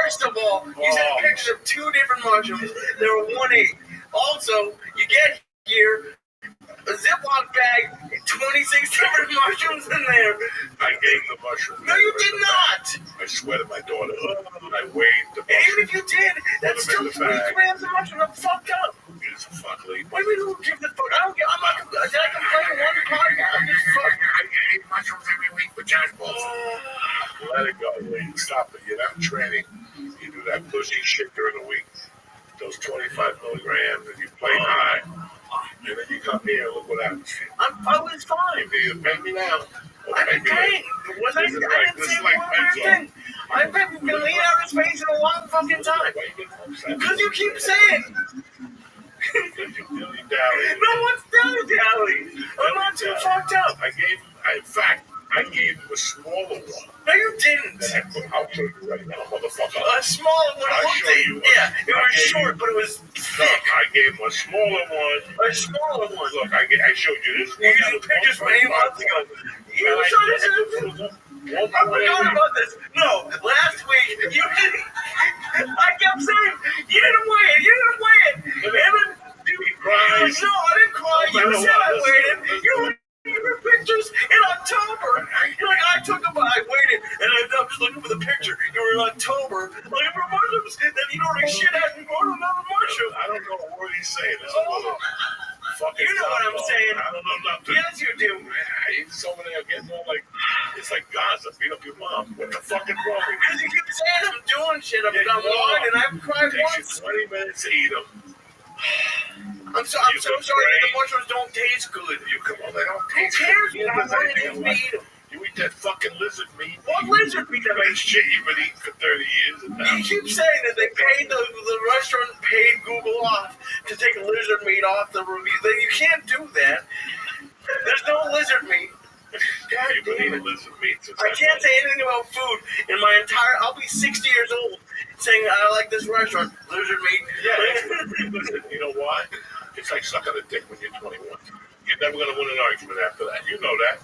First of all, you sent pictures of 2 different mushrooms. They were 1/8. Also, you get here. A Ziploc bag, 26 different mushrooms in there. I gave the mushrooms. No, you did not. I sweated my daughter. I weighed the mushrooms. Even if you did, that's still 3 grams of mushrooms. I'm fucked up. It's a fuck lead. What do you mean, who gives a fuck? I don't get. I'm not. Did I complain one podcast? I'm just fucking. I eat mushrooms every week for Josh Bolton. Let it go. Lee. Stop it. You're not training. You do that pussy shit during the week. Those 25 milligrams, and you play high. And then you come here and look what happens to you. I was fine. You pay me now. I didn't say one weird thing. I've been leaning out of space in a long fucking time. Because you keep saying. No one's dilly-dally. I'm not too fucked up. In fact, I gave him a smaller one. No, you didn't. I'll show you short, but it was No, thick. I gave him a smaller one. A smaller one. Look, I showed you this one. You're using pictures from 8 months ago. You were trying to say I forgot about this. No, last week you I kept saying you didn't weigh it. You didn't weigh it. And then you were like, no, I didn't cry. You said I weighed it. You were pictures in October. You're like, I took them, I waited, and I'm just looking for the picture. You were in October, looking for mushrooms, then you don't make shit out and go to another mushroom. I don't know what he's saying. This little fucking You know what I'm saying. I don't know nothing. Yes, you do. He's over there getting all like, it's like Gaza, beat up your mom. What the fuck is wrong with Because you keep saying I'm doing shit, I'm Yeah, lying, and I've cried It takes once. you 20 minutes to eat them. I'm so sorry that the mushrooms don't taste good. You come on, they don't Who taste cares good. what I wanted to eat them? You eat that fucking lizard meat. What lizard meat? That shit you've been eating for 30 years. And now You keep saying that they paid the restaurant paid Google off to take lizard meat off the review. You can't do that. There's no lizard meat. God you've been damn eating it. lizard meat since I can't say anything about food in my entire. I'll be 60 years old saying I like this restaurant. Lizard meat. Yeah, listen, you know why? It's like sucking a dick when you're 21. You're never going to win an argument after that. You know that.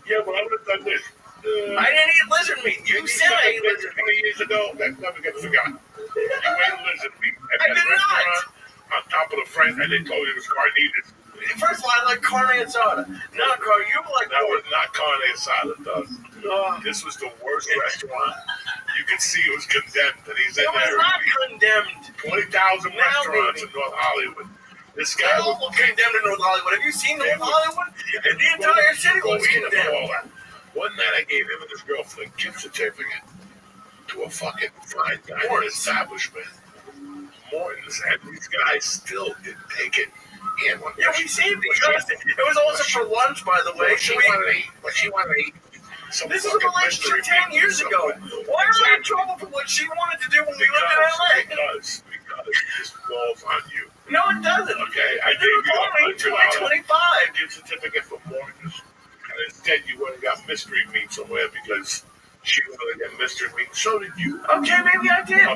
Yeah, but I would have done this. I didn't eat lizard meat. You said I ate lizard meat. 20 years ago, that never gets forgotten. You ate lizard meat. At I that did not. restaurant, on top of the French, and they told you it was carnitas. First of all, I like carne asada. Not carne. You like That was pork. not carne asada, Doug. This was the worst restaurant. You could see it was condemned, and he's in It was there. not condemned. 20,000 Now, restaurants maybe. in North Hollywood. This guy They're all condemned in North Hollywood. Have you seen North Hollywood? And the entire city looks condemned. One night I gave him and his girlfriend a gift certificate to a fucking fine dining establishment. Morton's, and these guys still didn't take it. And when Yeah, we saved it. It was also for lunch, by the way. what she wanted to eat, what she wanted to eat. Some This is a fucking relationship mystery 10 years meat ago. somewhere. Why are we in trouble for what she wanted to do when we lived in LA? Because this falls on you. No, it doesn't. Okay, I You gave were you only $100 $20.25. gift certificate for Morton's, and instead you went and got mystery meat somewhere because she wanted to get mystery meat. So did you. Okay, maybe I did. I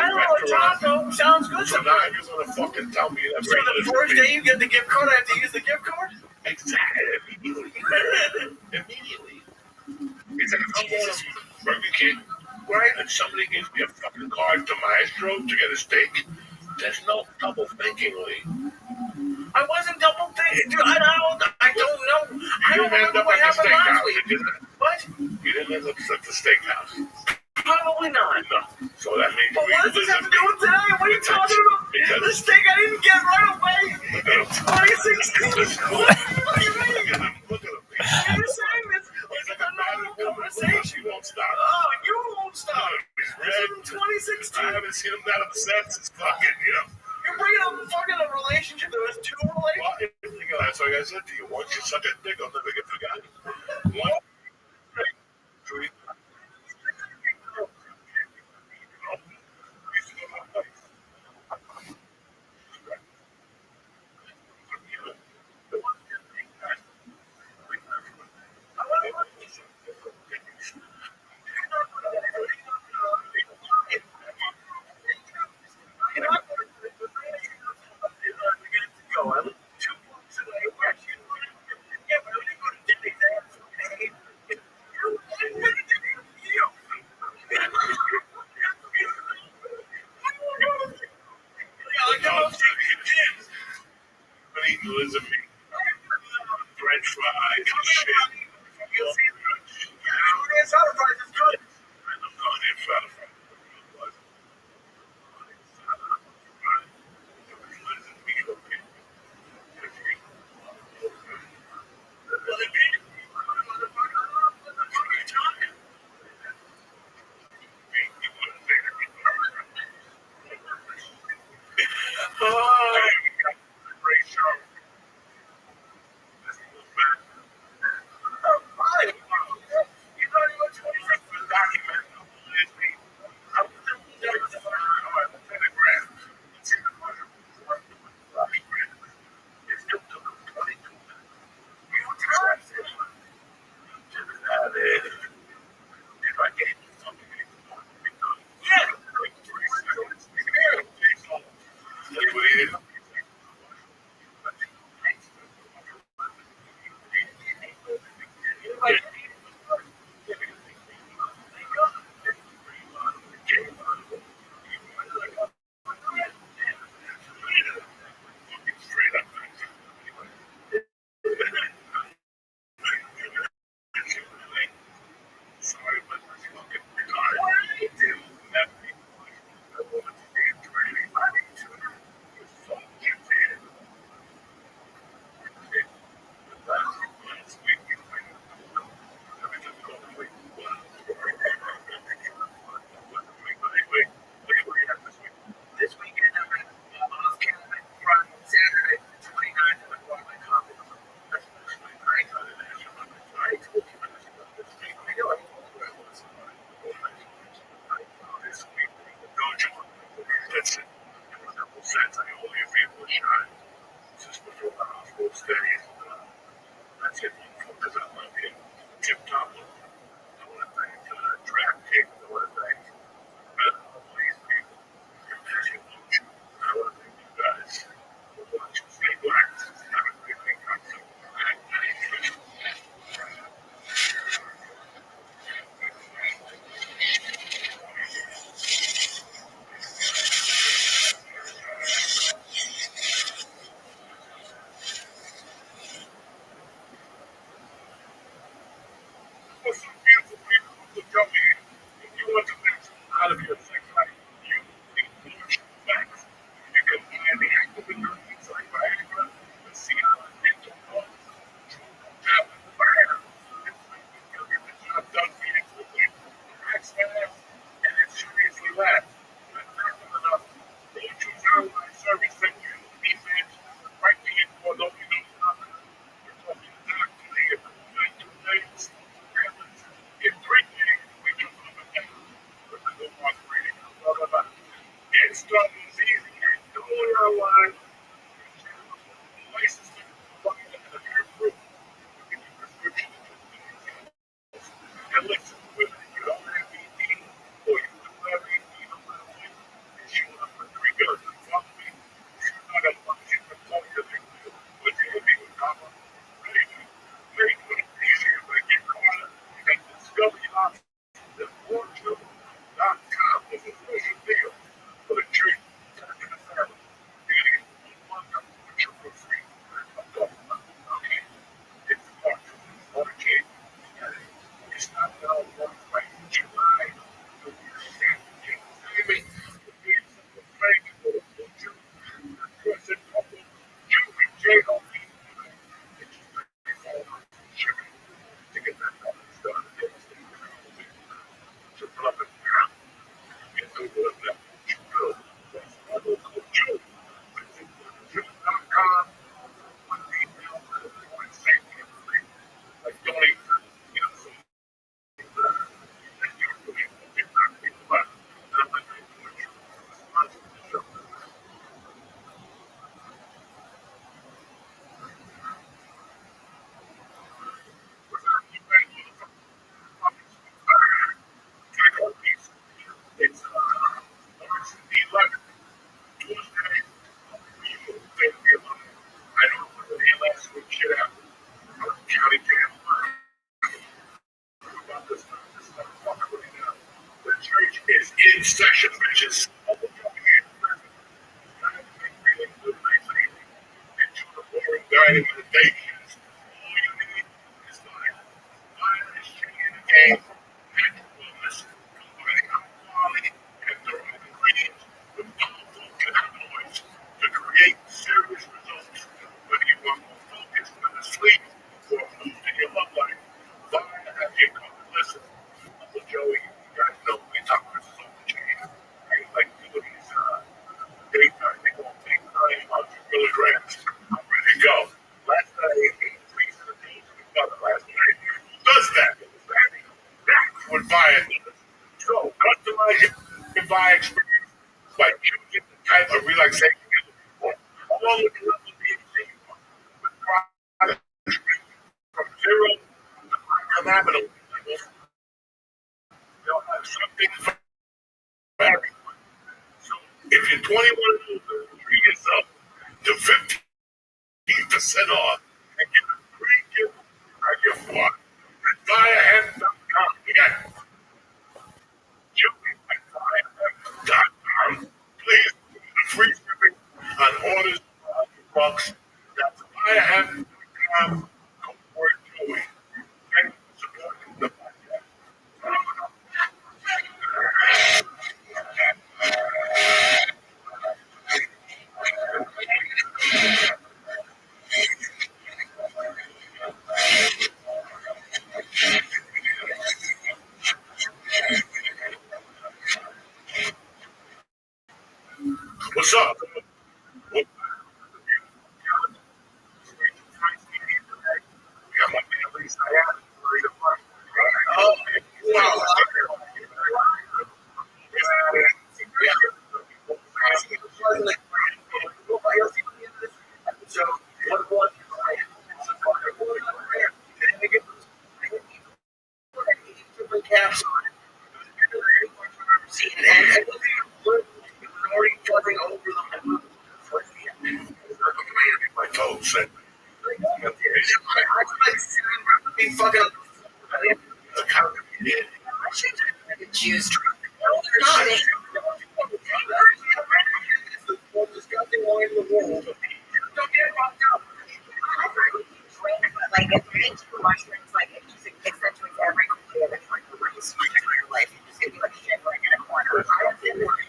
don't know. A taco sounds good. So now you're gonna fucking tell me that. So the first day you get the gift card, I have to use the gift card? Exactly. Immediately. It's like I'm going to Burger King, right? And somebody gives me a fucking card to Maestro to get a steak. There's no double thinking, Lee. I wasn't double thinking. Dude, I don't know. I You don't didn't end remember up what at the happened last steakhouse, week. did you? What? You didn't end up at the steakhouse. Probably not. No. So that means But we what does this have to do with today? What are you talking about? Because- The steak I didn't get right away in 2016. What do you mean? Look at him. You're saying this like a normal conversation. He won't stop. Oh, you won't stop. He's This is in red. 2016. I haven't seen him that upset since fucking, You're bringing up fucking a relationship that was 2 relationships ago. That's like I said to you. Once you suck a dick, I'll never get forgotten. One, three. But eating lizard meat, French fries, and shit. You'll see. It's other is good. I know carne asada from but lizard meat, okay. Great show. This was back. Fine. You thought you were 27 Tip top. I want to thank Draft King. I want to thank all these people. I want to thank you guys for watching. Stay black. Have a great week. For some beautiful people who will tell me if you want to live out of your sex life, you need more facts. You can find the active ingredients like Viagra, the Cialis, mental health, tablet, Viagra. It's like you get the job done for you quickly, acts fast, and it seriously lasts. But not good enough. Go choose our online service that you defense right to your door, nobody knows nothing. We're talking to doctor, they get in 2 days. In 3 days, we can move it down with the new operating. Blah, blah, blah. Get started is easy. Go online, license them, and if you're approved, you get your prescription and listen, whether you don't have ED or you do have ED, don't have it, it's showing up for 3 guns and fuck me. You're not a function for telling you they do. But you hit me with copper, make it easier by getting caught at discoveryhospital.com is a special deal for the church and the family. You're going to get 1 month of picture for free. Okay? It's smart. Okay? It's not now one by July. You'll be saving. You'll be some friends for the future. Person, couple, Julie, J.O.B. It's just like sugar to get that done. To plug it down and do whatever you will. That's my local Jew. Visit Jew.com. One email, one safety information. Like donate to, some that you're doing. It's not people left. I'm not going to do it. Responsible to show. Without you, it's March 11th, Tuesday. You think me alone. I don't know what the last week shit happened. County jail. About this time, this motherfucker right now. The church is in session, bitches. All the fucking in trying to make really good nice evening into the boring dining meditations. All you need is time. Time is changing the game. Natural wellness, combining high quality and the right ingredients with powerful cannabinoids to create serious results. Whether you want more focus, better sleep, or a boost in your love life, Vine has you covered. Listen, Uncle Joey, you guys know we talk about this all the time. I like to do these daytime, they go on daytime 100 milligrams. I'm ready to go. Last night I ate 3 17 with mother last night. Who does that? That's what Vine does. So, customize your Vine experience by choosing the type of relaxation you're looking for, along with the level of DHC you want. With products from zero to high cannabinoid levels, they'll have something for everyone. So, if you're 21 and older, treat yourself to 15% off and get a free gift on your phone at viahem.com. Again, Julie@viahem.com. Please, free shipping on orders for $100. That's viahem.com. Go for it, Joey. Thank you for supporting the podcast. fucking. The cop did. Jews. No, they're not. It's the most disgusting wine in the world. Don't get fucked up. Like if you eat too much, it's like it just accentuates every quality of it. Like the way you switch through your life, you're just gonna be like shivering in a corner. I don't feel like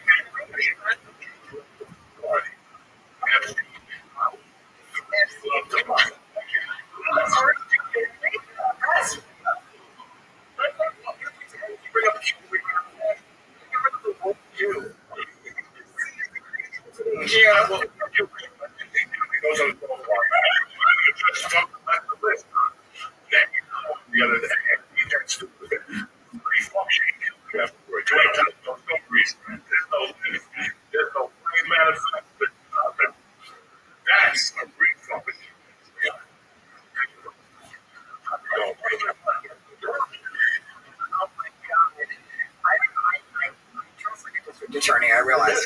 Yeah, well, the other day, that's stupid. Pretty functioning. There's no free manifest. That's a free fucking. attorney, I realize.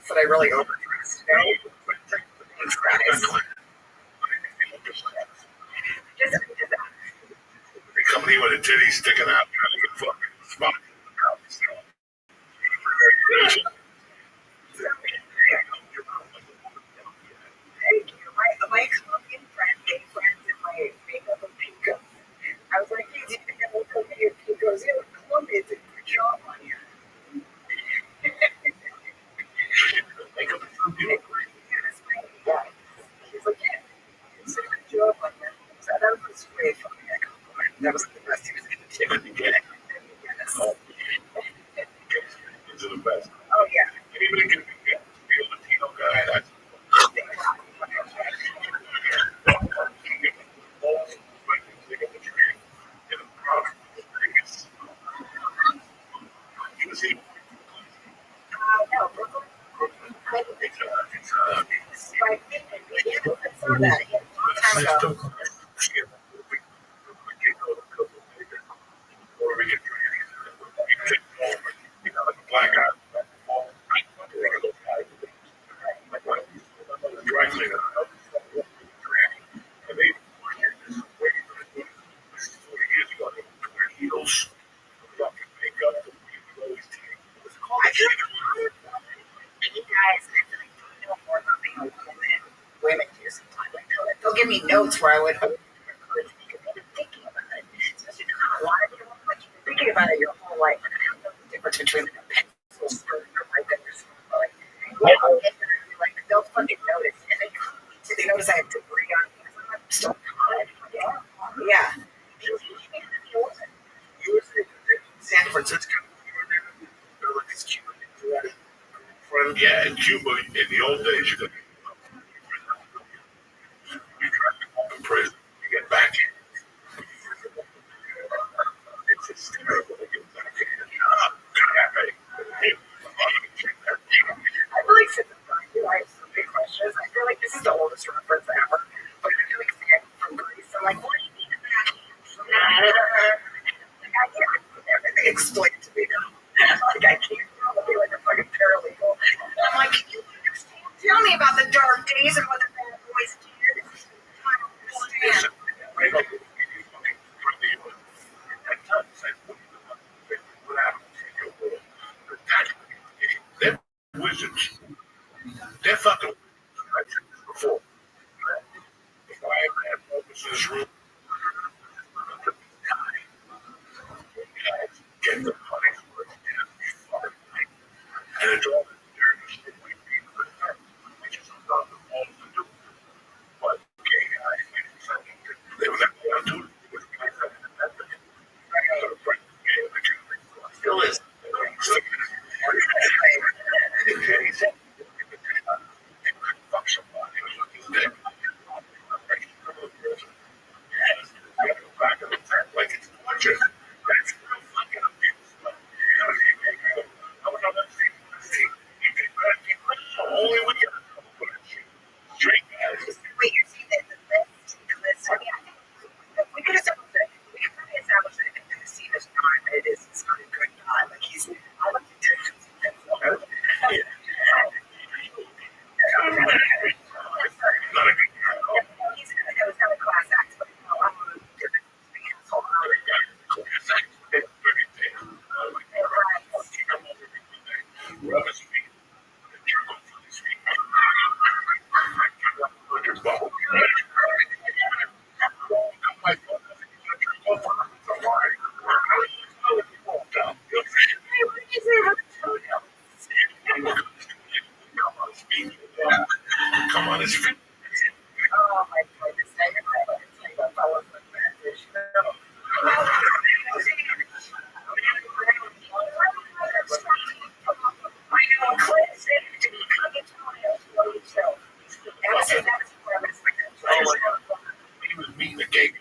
But I really overdressed today. They come in with a titty sticking out, trying to get fucking smart. My Colombian friend made friends in my makeup of Pico. I was like, hey, do you think I look okay in Pico's? Yeah, Colombia did a good job on you. Makeup is He's like, yeah, it's a good job on you. So that was great for me. That was the best he was going to do. Yes. into the best. Oh, yeah. Anybody can be a Latino guy. That's No, I saw that a long time ago. black guy. Dry cleaner. And they 40 years ago, they would wear heels, fucking makeup, always I feel like you guys, I feel like you know more about me than women do sometimes. Like, they'll give me notes where I would encourage me because they've been thinking about it. Especially because a lot of you, like, you've been thinking about it your whole life. And I don't know the difference between like a pencil skirt or my goodness. Like, like, they'll fucking notice. And they notice I have debris on me because I'm still college. Yeah. you were in San Francisco. They're like these Cuban friends. Yeah, in Cuba, in the old days, you could you try to go to prison, you get back in. It's just terrible to get back in. I feel like since I have so big questions, I feel like this is the oldest reference ever. But I feel like Sam from Greece. I'm like, what do you mean about like, I can't everything explained to me now. Like, I can't be like a fucking paralegal. And I'm like, can you understand? Tell me about the dark days and what the bad boys did. I don't understand. They're wizards. They're fucking before. If I ever had focus in this room, get the money for it. And it's all which is not the all to do. But gay guys, they were not going to do it. Still is. Come on, it's fit. Oh my goodness! Now you're not going to tell you about fellows with catfish. I know, Clint said to me, "Come get to my house, what do you tell?" And I said, "That's where I'm He was meeting a gay.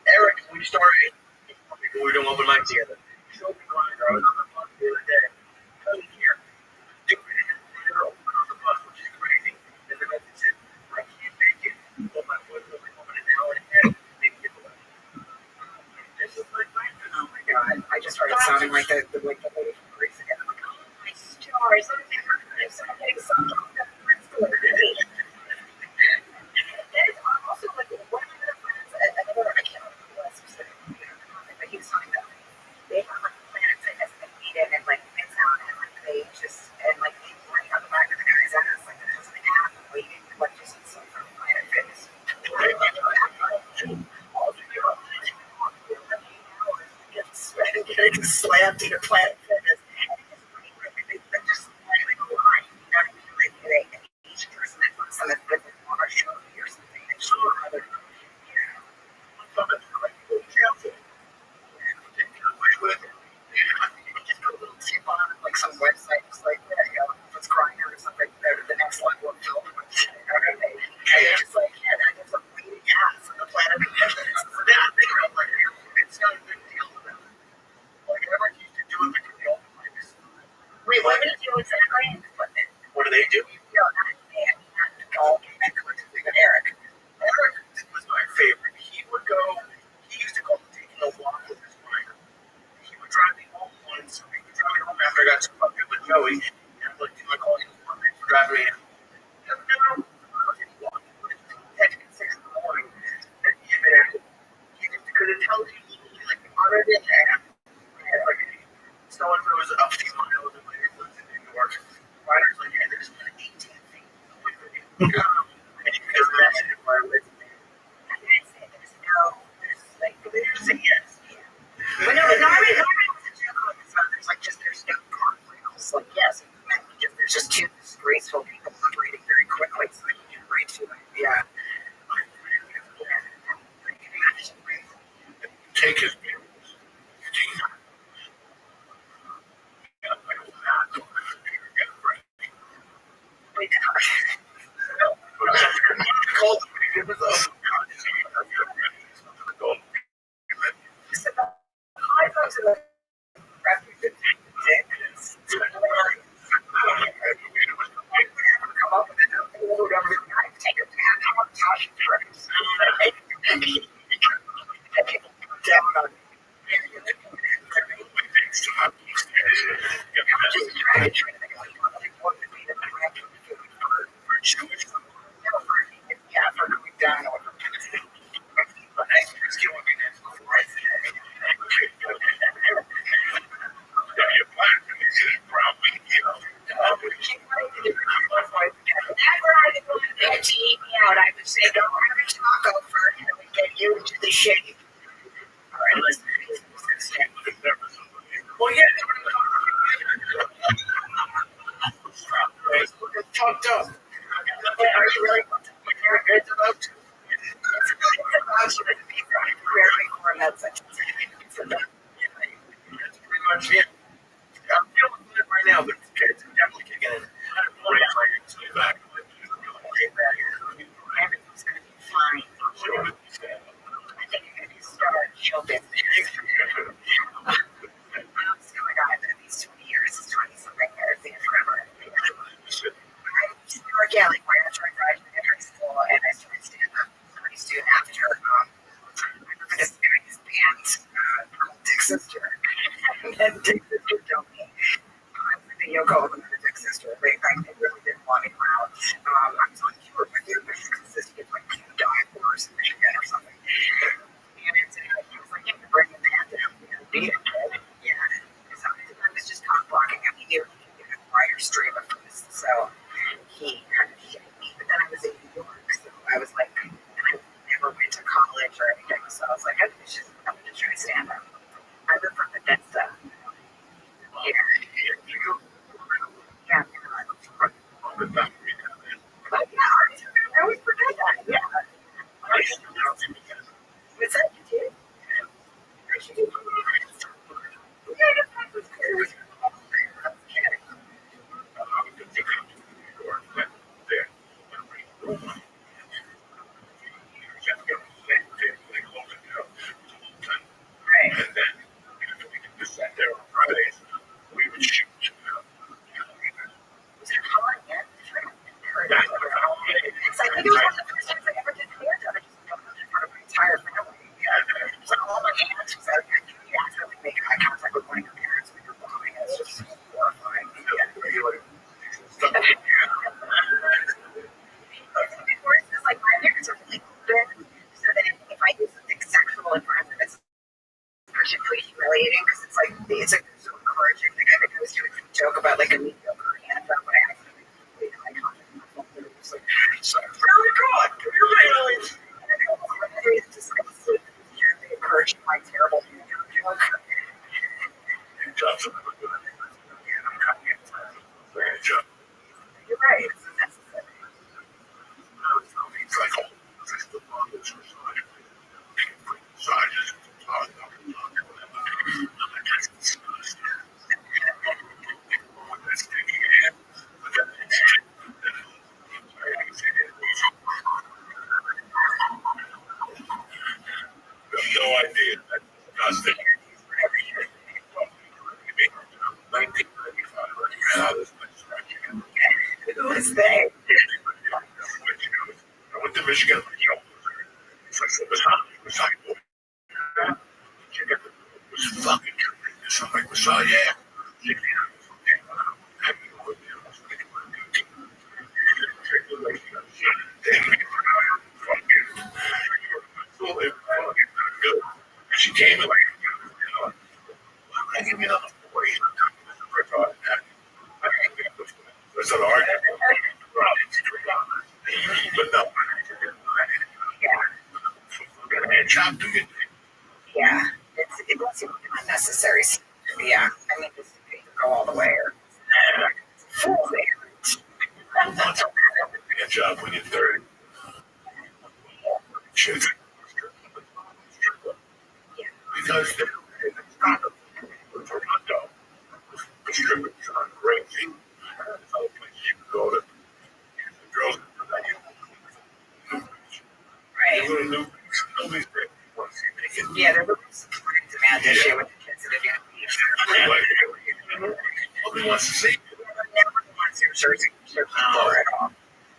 Eric, we started. We were doing open mic together. I was on the bus the other day. Here, dude, they're open on the bus, which is crazy. And the message said, "I can't make it. But my boys will be home in an hour and a half. Maybe get away." This is like my Oh my god! I just started sounding like the lady from Greece again. I'm like, oh my stars! I'm getting some That is also like one of my friends. Another, I can't remember who it was specifically, but he was talking about they have like Planet Fitness they meet in and like Midtown and like they just and like they bring on the back of the guy's ass like there's an app waiting to like just some from Planet Fitness. Getting slammed into Planet Fitness. They're just really aligned. You know what I mean? Like each person that puts them in fitness on a show or something. They just rather, you know, just put a little tip on it, like some website, just like, you know, if it's Grindr or something, the next level of film. You know what I mean? And it's just like, yeah, that is a bleeding ass on the planet. It's not a big deal to them. Like, Eric used to do it because the open mics. Wait, what did you do exactly? What do they do? No, not all men, but Eric. Eric was my favorite. He would go, he used to call it taking a walk with his wife. He would drive me home once. He would drive me home after I got so fucked up with Joey. And I'd like, do I call you for driving me in? No, I didn't walk. Text at 6 in the morning. And he admitted, because it tells you literally like hotter than half. Like, so if it was up few miles and my lives in New York, riders like, hey, there's 18 feet. And he goes, that's it, why I live there. I didn't say there's no, there's like, There's a yes. but no, Norman was a joke on this one. There's like just, there's no guardrails. Like, yes, there's just two disgraceful people operating very quickly. So you can read to it. Yeah. Take his mirrors. Wait, Called him, he was it's about high folks in the come up with it. Whatever. Take a tap. How much Tasha tricks? People down on just trying to what would be the correct food for Jewish food. No, for going down or but nice brisket would be nice before I say to eat me out, I would say, don't have a taco first, and we get you into the shade. All right, listen. well, yeah, It's fucked up. Are you really? It's about to. It's about to be very for a med section. that's pretty much it. I'm feeling good right now, but it's definitely kicking in. Everything's going to be fine. I think you're going to be starting show business. What's going on in these 20 years? It's 20 something years. Forever. Again, like, why not try driving Right. And then we just sat there on Fridays. We would shoot. Was it hot yet? It's That's like, I think it was one of the first times I ever did hair done. I just got in front of my entire family. It's like all my aunts was out there. You actually make eye contact with one of your parents when you're bombing. It's just horrifying. It's worse is like my parents are really open, so that if I do something sexual in front of them, it's particularly humiliating because it's like so encouraging. The guy that goes to a joke about like a mediocre hand job, but I accidentally made eye contact with my phone. It's like, so really good. You're really. And I go, it's just like they encourage my terrible hand job joke. You're right. It's necessary. No idea. That's disgusting. 1995. Who is they? I went to Michigan. It's like, it was hot. It was like, it was fucking tremendous. I'm like, so yeah. She came and like, I give me another 40. It's an art. But no. And chop to it. Yeah, it does seem unnecessary. Yeah, I mean, just go all the way or full marriage. Good job when you're 30. Shoot. Because it's not a Toronto. The strippers are crazy. There's other places you can go to. The girls Right. go to New nobody's there. Want to see naked. Yeah, there was some demand issue with the kids that are doing Nobody wants to see you. never wants your searching for it all.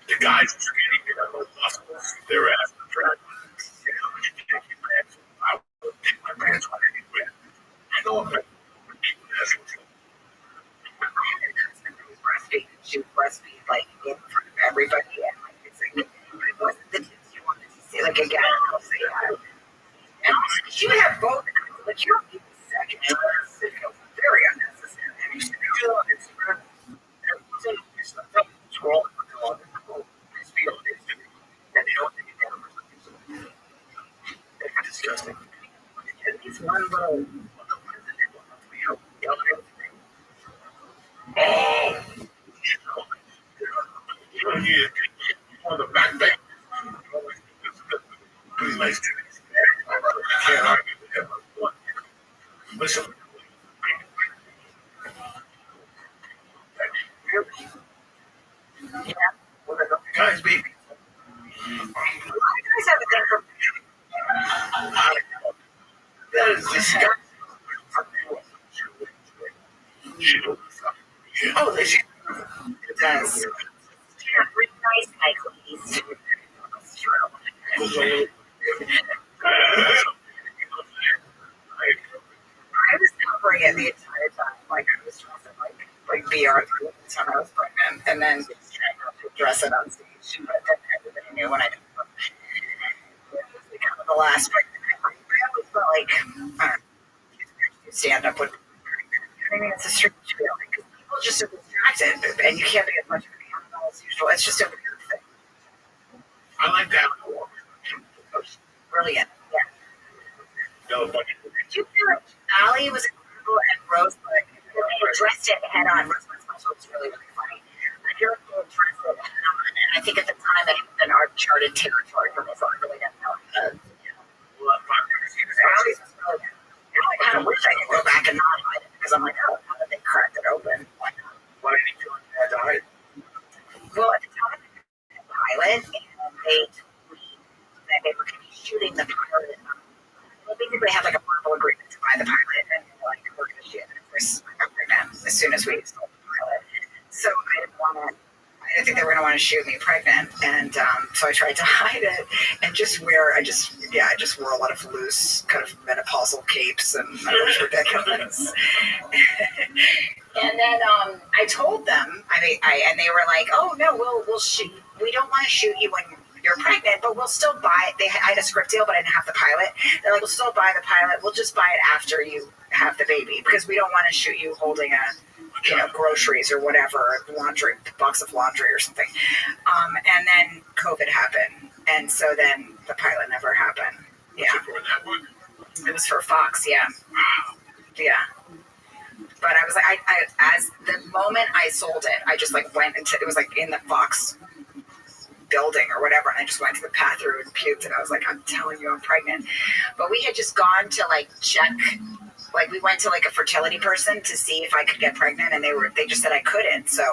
The guys are skinny, they got no muscles, their ass is track. You know, you can't keep pants. I would take my pants on anyway. I know I'm not keep my ass on. I had a cousin who was breastfeeding. She would breastfeed like in front of everybody, and like it's like it wasn't the tips you wanted to see. Like again, I'll say that. And also, she would have both. Like you don't need the second. It feels very unnecessary. And you should do it on Instagram. Scroll and go on the feel it. And they don't think it down or something. It's disgusting. It's one little. Oh! You on the back bank. Pretty nice to me. You can't argue with him. Listen. Yeah. Well, the Guys, baby. guys have a thing for That is disgusting. oh, they should. It does. Yeah, really nice, ladies. It's true. I was covering it the entire time. Like I was dressing like BR the time I was pregnant, and then just trying not to dress it on stage. But then everybody knew when I did it. It was kind of the last pregnant. I always felt like I don't know, stand up with. I mean, it's a strange feeling because people just are distracted, and you can't be as much of an animal as usual. It's just a weird thing. I like that. Brilliant. Yeah. No, but Did you feel like Allie was incredible and Rosebud? They addressed it head on. Rosebud's special was really, really funny. I feel like they addressed it head on, and I think at the time it had been uncharted territory for me, so I really didn't know. Allie's was really good. Now I kind of wish I could go back and not hide it because I'm like, oh, how did they crack it open? Why not? why did he feel like he had to hide? Well, at the time, I did the pilot, and they told me that they were going to be shooting the pilot. Well, basically, had like a verbal agreement to buy the pilot, and like we're going to shoot it. Of course, I got pregnant as soon as we sold the pilot. So I didn't want to. I didn't think they were going to want to shoot me pregnant, and so I tried to hide it and just wear. I just wore a lot of loose kind of menopausal capes, and that was ridiculous. And then I told them, and they were like, "Oh no, we'll shoot. We don't want to shoot you when you're pregnant, but we'll still buy it." I had a script deal, but I didn't have the pilot. They're like, "We'll still buy the pilot. We'll just buy it after you have the baby because we don't want to shoot you holding groceries or whatever, box of laundry or something." And then COVID happened, and so then the pilot never happened. Yeah, it was for Fox. Yeah. But I was like, I as the moment I sold it, I just like went into, it was like in the Fox building or whatever, and I just went to the bathroom and puked, and I was like, I'm telling you, I'm pregnant. But we had just gone to like check, like we went to like a fertility person to see if I could get pregnant, and they just said I couldn't. So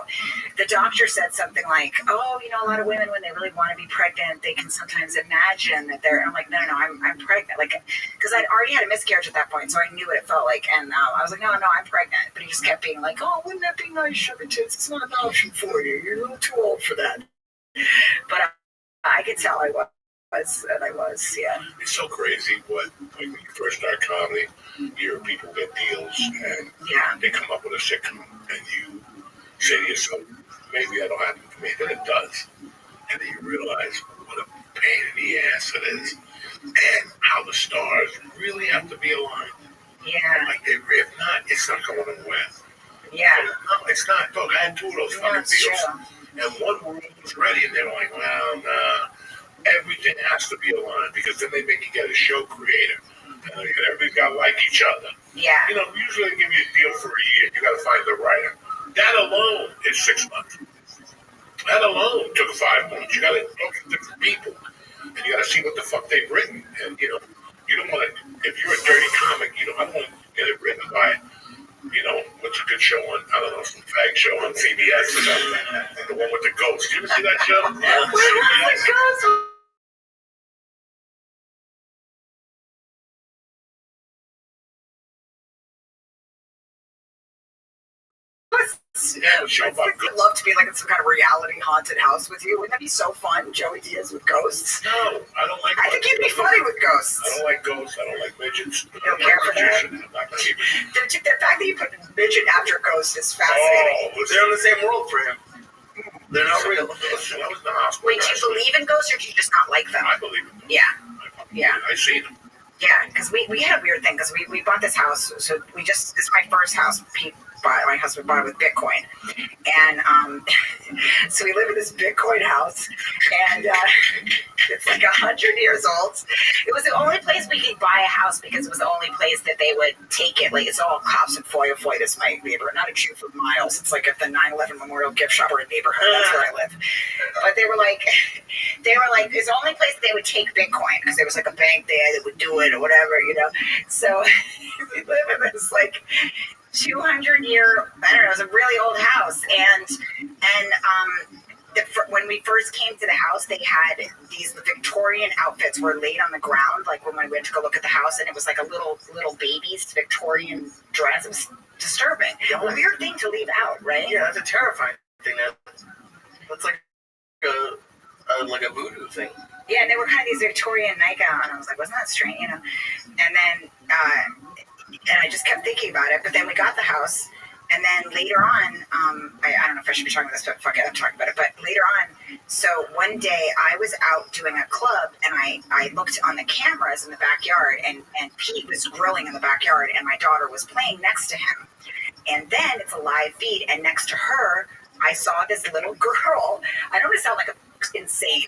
the doctor said something like, "Oh, a lot of women when they really want to be pregnant, they can sometimes imagine that they're." I'm like, no, I'm pregnant, like because I'd already had a miscarriage at that point, so I knew what it felt like, and I was like, no, I'm pregnant. But he just kept being like, "Oh, wouldn't that be nice, sugar tits? It's not an option for you. You're a little too old for that." But I could tell I was, and I was, yeah. It's so crazy when you first start comedy, you hear people get deals and they come up with a sitcom, and you say to yourself, maybe that'll happen to me. Then it does. And then you realize what a pain in the ass it is, and how the stars really have to be aligned. Yeah. Like, if not, it's not going anywhere. Yeah. No, it's not. Look, I had two of those fucking deals. True. And one was ready, and they were like, well, nah, everything has to be aligned, because then they make you get a show creator. And everybody's got to like each other. Yeah. Usually they give you a deal for a year. You got to find the writer. That alone is 6 months. That alone took 5 months. You got to talk to different people, and you got to see what the fuck they've written. And, you don't want to, if you're a dirty comic, I don't want to get it written by, what's a good show on, I don't know, some fag show on CBS, the one with the ghost. You ever see that show? Yeah, show about I'd love to be like in some kind of reality haunted house with you. Wouldn't that be so fun, Joey Diaz with ghosts? No, I don't like. I think you'd be funny with ghosts. I don't like ghosts. I don't like midgets. You don't care for that? The fact that you put midget after ghost is fascinating. They're in the same world for him. They're not real. Wait, do you believe in ghosts, or do you just not like them? I believe in them. Yeah. I see them. Yeah, because we had a weird thing, because we bought this house, so this is my first house. My husband bought it with Bitcoin, and so we live in this Bitcoin house, and it's like 100 years old. It was the only place we could buy a house, because it was the only place that they would take it. Like, it's all cops and Foy. Foy is my neighborhood, not a Jew for miles. It's like at the 9/11 Memorial Gift Shop or a neighborhood. That's where I live. But they were like, it's the only place that they would take Bitcoin, because there was like a bank there that would do it or whatever, So we live in this like 200-year, I don't know, it was a really old house, and when we first came to the house, they had these Victorian outfits were laid on the ground, like when we went to go look at the house, and it was like a little baby's Victorian dress. It was disturbing. A weird thing to leave out, right? Yeah, that's a terrifying thing. That's like a voodoo thing. Yeah, and they were kind of these Victorian nightgown, and I was like, wasn't that strange, And then and I just kept thinking about it. But then we got the house, and then later on, I don't know if I should be talking about this, but fuck it, I'm talking about it. But later on, so one day I was out doing a club, and I looked on the cameras in the backyard, and Pete was grilling in the backyard, and my daughter was playing next to him. And then it's a live feed, and next to her, I saw this little girl. I don't want to sound like insane,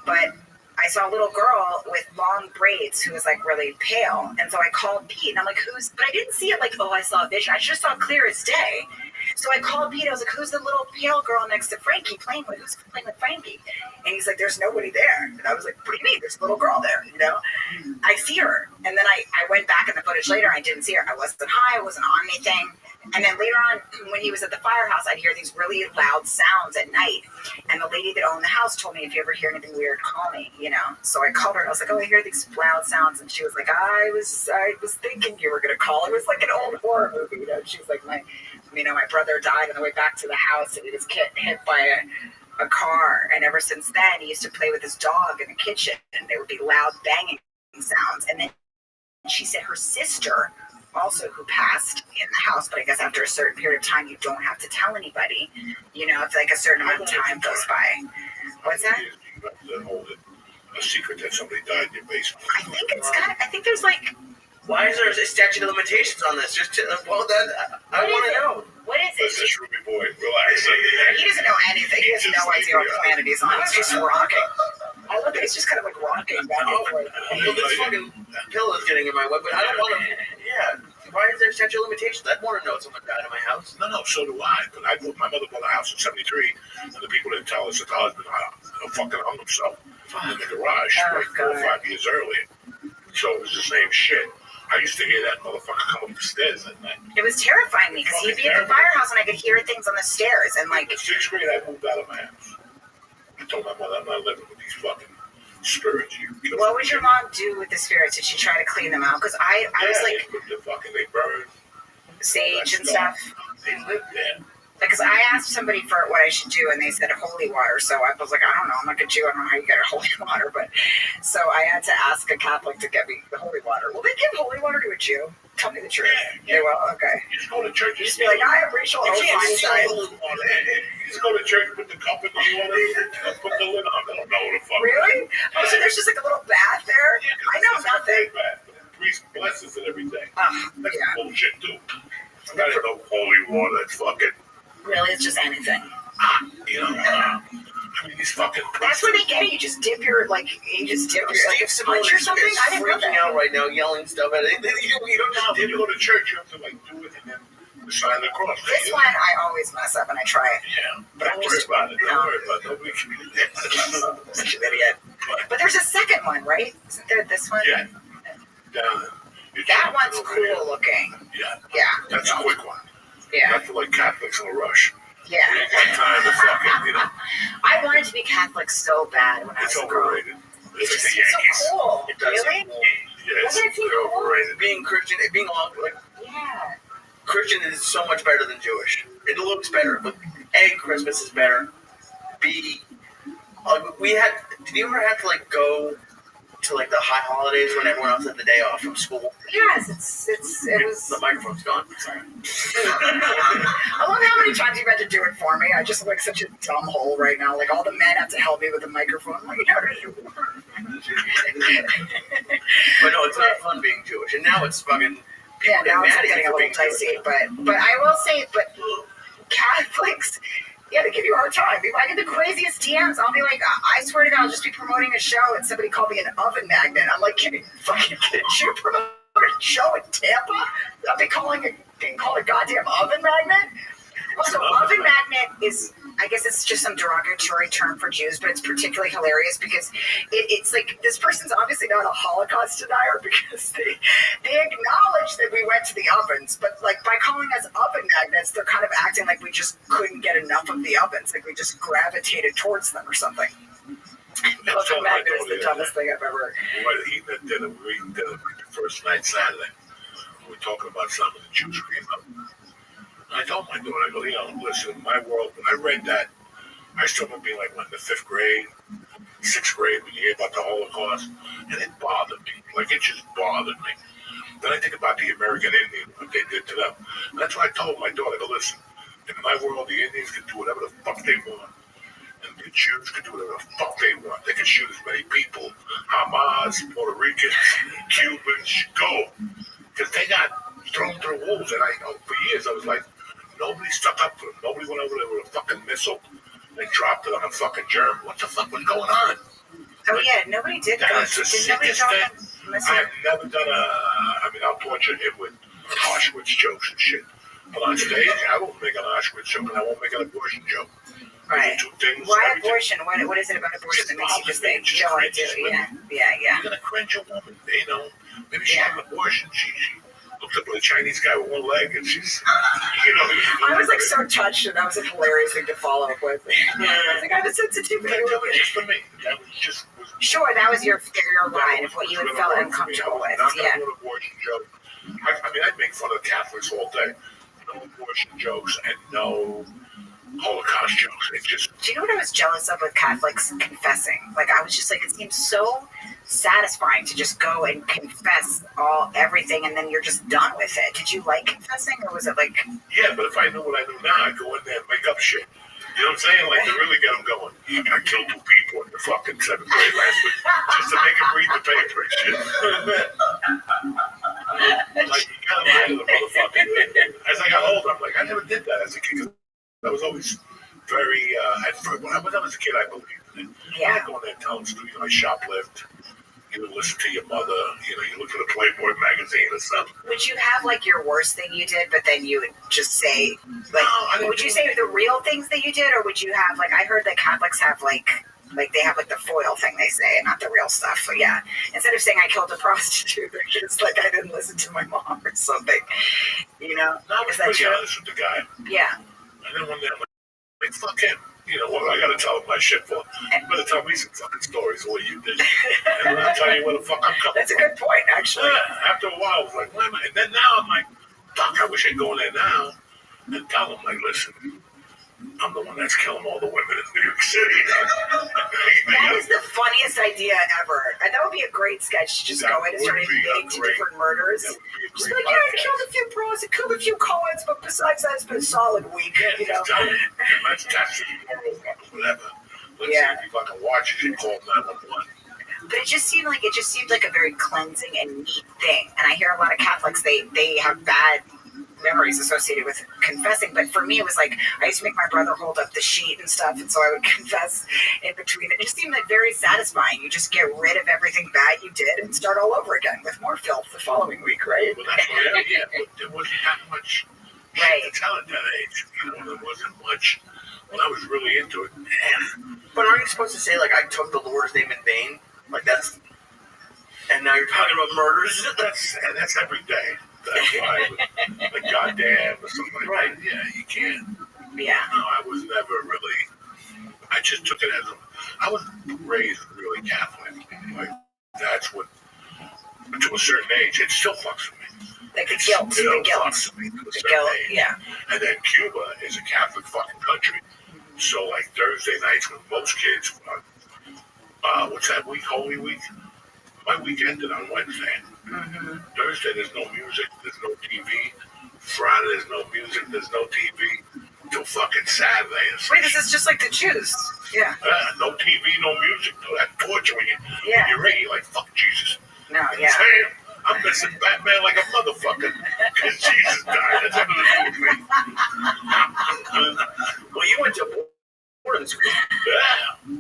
but I saw a little girl with long braids who was like really pale. And so I called Pete, and I'm like, but I didn't see it like, oh, I saw a vision. I just saw it clear as day. So I called Pete. I was like, who's the little pale girl next to Frankie playing with? Who's playing with Frankie? And he's like, there's nobody there. And I was like, what do you mean? There's a little girl there, I see her. And then I went back in the footage later. I didn't see her. I wasn't high. I wasn't on anything. And then later on, when he was at the firehouse, I'd hear these really loud sounds at night. And the lady that owned the house told me, if you ever hear anything weird, call me, you know. So I called her and I was like, oh, I hear these loud sounds. And she was like, I was thinking you were going to call. It was like an old horror movie, you know. She's like, my brother died on the way back to the house and he was hit by a car. And ever since then, he used to play with his dog in the kitchen and there would be loud banging sounds. And then she said her sister also who passed in the house, but I guess after a certain period of time, you don't have to tell anybody, you know, if like a certain amount of time goes by. What's that? You have to hold it a secret that somebody died in your basement. I think there's like, Why is there a statute of limitations on this? Just to, well, then I want to know. what is This it? is Ruby boy, relax. He doesn't know anything. He has no idea what planet he's on. It's just rocking. I look at it's just kind of like rocking back and forth. Well, this fucking pill is getting in my way, but I don't want to. Yeah. Why is there a statute of limitations? I'd want to know if someone died in my house. No, so do I. But my mother bought a house in '73, and the people didn't tell us that the husband fucking hung himself in the garage like 4 or 5 years earlier. So it was the same shit. I used to hear that motherfucker come up the stairs at night. It was terrifying me because he'd be at the firehouse and I could hear things on the stairs and like. In 6th grade, I moved out of my house. I told my mother, I'm not living with these fucking spirits. What would your mom do with the spirits? Did she try to clean them out? Because I was like they burned sage and stuff. They lived there. Because I asked somebody for what I should do, and they said holy water. So I was like, I don't know, I'm like a Jew. I don't know how you get holy water, but so I had to ask a Catholic to get me the holy water. Will they give holy water to a Jew? Tell me the truth. Yeah. They will. Okay. You just go to church. You just be like, I am Rachel Feinstein. You just go to church, put the cup in the water, and put the lid on. I don't know what the fuck. Really? Oh, so there's just like a little bath there? Yeah, I know nothing. The priest blesses it every day. That's Yeah. bullshit too. That ain't no holy water. That's fucking. Really, it's just anything. You know. I mean, these fucking. That's where they get it. You just dip your like Steve like Simone punch or is something. I didn't know freaking that. out right now, yelling stuff at it. You don't just When dip you go to church, you have to like do it and then sign the cross. This one I always mess up and I try it. Yeah, But I'm don't worry just- about it. no. Don't worry about it. Nobody can do that. Such an idiot. But there's a second one, right? Isn't there this one? Yeah. Down. That one's cool looking. Yeah. Yeah. That's a quick one. Yeah. Not for like Catholics in a rush. Yeah. You ain't got time to fucking, you know. I wanted to be Catholic so bad when I was It's a girl. overrated. It It's just like the seems Yankees. so cool. It does. Really? Yeah, Doesn't it seem they're cool? overrated. Being Christian, being all like Yeah. Christian is so much better than Jewish. It looks better, but A, Christmas is better. B, we had. Did you ever have to like go to like the high holidays when everyone else had the day off from school? Yes, it was. The microphone's gone. Sorry. I love how many times you've had to do it for me. I just look like such a dumb hole right now. Like all the men have to help me with the microphone. I'm like, how do you work? But no, it's not fun being Jewish, and now it's fucking. Yeah, People get now it's mad at getting you a for little being dicey, Jewish. but I will say, but Catholics, yeah, they give you a hard time. If I get the craziest DMs, I'll be like, I swear to God, I'll just be promoting a show, and somebody called me an oven magnet. I'm like, kidding, fucking kidding you? Promote a show in Tampa? I'll be being called a goddamn oven magnet? Also, oven magnet is, I guess it's just some derogatory term for Jews, but it's particularly hilarious because it's like this person's obviously not a Holocaust denier because they acknowledge that we went to the ovens, but like by calling us oven magnets, they're kind of acting like we just couldn't get enough of the ovens, like we just gravitated towards them or something. Oven magnet is the dumbest thing I've ever. We were eating at dinner. We were eating dinner the first night Saturday. We were talking about something the Jews came up. I told my daughter, I go, you know, listen, in my world, when I read that, I still remember being like, what, in the 5th grade, 6th grade, when you hear about the Holocaust, and it bothered me. Like, it just bothered me. Then I think about the American Indian, what they did to them. And that's why I told my daughter, I go, listen, in my world, the Indians can do whatever the fuck they want. And the Jews can do whatever the fuck they want. They can shoot as many people, Hamas, Puerto Ricans, Cubans, go. Because they got thrown through walls. And I know for years, I was like, nobody stuck up for them. Nobody went over there with a fucking missile and dropped it on a fucking German. What the fuck was going on? Oh yeah, nobody did go. That is the Did nobody sickest go thing. I have never done I'll torture him with Auschwitz jokes and shit. But on stage, I won't make an Auschwitz joke and I won't make an abortion joke. Right. Two things. Why everything. abortion? What is it about abortion that makes you just think, Just you don't want to do cringes, it? women. Yeah. You're gonna cringe a woman, you know. Maybe she had an abortion. She hooked up with a Chinese guy with one leg, and she's, you know. I was like so touched, and that was a hilarious thing to follow up with. I was like, I have a sensitivity. That was just for me. That was just. Sure, that was your line of what you had felt uncomfortable with. Not Yeah. an abortion joke. I mean, I'd make fun of Catholics all day. No abortion jokes and no Holocaust jokes. It just. Do you know what I was jealous of with Catholics confessing? Like, I was just like, it seems so satisfying to just go and confess everything, and then you're just done with it. Did you like confessing, or was it like? Yeah, but if I knew what I knew now, I'd go in there and make up shit. You know what I'm saying? Like, to really get them going. I killed 2 people in the fucking 7th grade last week just to make them read the paper and shit. Like, you gotta lie to the motherfucker. As I got older, I'm like, I never did that as a kid. I was always very, when I was a kid, I believed in it. Yeah. I go in there and tell them, you know, I shoplift. You would listen to your mother, you know, you look at a Playboy magazine or something. Would you have like your worst thing you did, but then you would just say, like, No, would you say the real things that you did, or would you have like? I heard that Catholics have like they have like the foil thing they say, and not the real stuff. But yeah, instead of saying I killed a prostitute, they're just like I didn't listen to my mom or something. You know? No, I was Is that pretty true? honest with the guy. Yeah. And then one day I'm like, fuck him. You know, what I gotta tell him my shit for? You better tell me some fucking stories of what you did. And I'll tell you where the fuck I'm coming That's a from. good point, actually. After a while, I was like, why am I? And then now I'm like, fuck, I wish I'd go in there now and tell him, like, listen, I'm the one that's killing all the women in New York City. That is the funniest idea ever. And that would be a great sketch to just go in and start admitting to different murders. Just like, yeah, I killed a few pros, I killed a few Coens, but besides that, it's been a solid week. Yeah, You know? just tell him. Let's test it tomorrow, whatever. Let's see if he fucking watches and call 911. But it just seemed like a very cleansing and neat thing. And I hear a lot of Catholics, they have bad memories associated with confessing. But for me, it was like I used to make my brother hold up the sheet and stuff, and so I would confess in between. It just seemed like very satisfying. You just get rid of everything bad you did and start all over again with more filth the following week, right? Well, that's what, yeah, but there wasn't that much shit to tell at that age. You know, there wasn't much when I was really into it. But aren't you supposed to say, like, I took the Lord's name in vain? Like, that's... And now you're talking about murders? That's every day. That's why, like, goddamn, or something like that. Yeah, you can't. Yeah. No, I was never really... I just took it as I was raised really Catholic. Like, that's what... To a certain age, it still fucks with me. Like the guilt. The guilt. Fucks with me to a The certain guilt, age. yeah. And then Cuba is a Catholic fucking country. So, like, Thursday nights when most kids... what's that week? Holy Week? My week ended on Wednesday. Mm-hmm. Thursday, there's no music, there's no TV. Friday, there's no music, there's no TV. Till fucking Saturday. Wait, this is just like the Jews. Yeah. No TV, no music. No, that torture when Yeah. when you're ready, you're like, fuck Jesus. No, You know what yeah. I'm saying? I'm missing Batman like a motherfucker because Jesus died. That's nothing to do with me. Well, you went to boarding school. Yeah.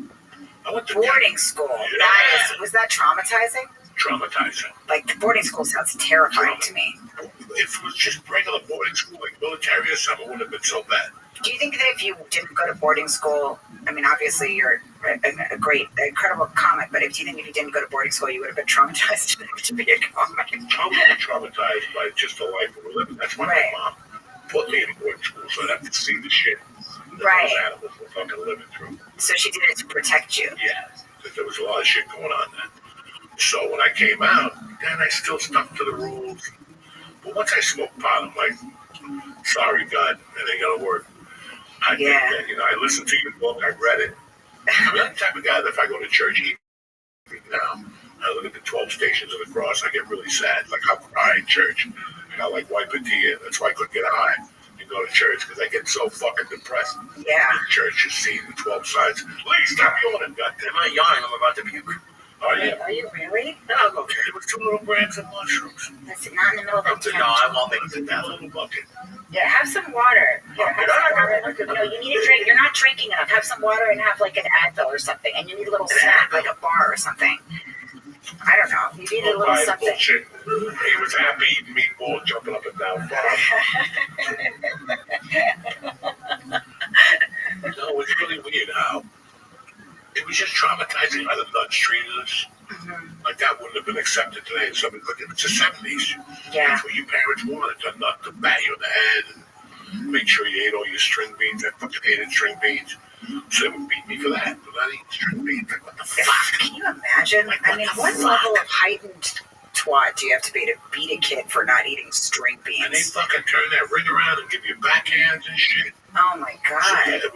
I went to Boarding school. Yeah. Was that traumatizing? Traumatizing. Like, the boarding school sounds terrifying to me. If it was just regular boarding school, like military or something, it wouldn't have been so bad. Do you think that if you didn't go to boarding school, I mean, obviously you're a great, incredible comic, but do you think if you didn't go to boarding school, you would have been traumatized enough to be a comic? I was traumatized by just the life we were living. That's why Right. my mom put me in boarding school so that I could see the shit that Right. those animals were fucking living through. So she did it to protect you. Yeah, because there was a lot of shit going on then. So when I came out, then I still stuck to the rules. But once I smoked pot, I'm like, sorry, God, it ain't gonna work. I think that, you know, I listened to your book, I read it. I'm the type of guy that if I go to church even now, I look at the 12 stations of the cross, I get really sad. Like, I'm crying in church. And I like wipe a tear. That's why I couldn't get high and go to church, because I get so fucking depressed. Yeah. In church, just seeing the 12 signs. Please stop yawning, goddamn. I'm not yawning, I'm about to puke. Oh, yeah. Are you really? No, I'm okay. It was 2 little grams of mushrooms. That's not in the middle of the No, I'm all thinking In that little bucket. Yeah, have some water. Yeah, have some water. You know, you need to drink. You're not drinking enough. Have some water and have like an Advil or something. And you need a little snack, like a bar or something. I don't know. You need a little something. Bullshit. He was happy eating meatball, jumping up and down. No, it's really weird how it was just traumatizing how the nuns parents treated us. Like that wouldn't have been accepted today. So, but it's the 70s. Yeah. That's what your parents wanted, not to bat you in the head and make sure you ate all your string beans. I fucking hated string beans. So they would beat me for that. But I eat string beans. Like, what the fuck? Can you imagine? Like, I mean, what level of heightened twat do you have to be to beat a kid for not eating string And they beans? fucking turn that ring around and give you backhands and shit. Oh my So, god. yeah, it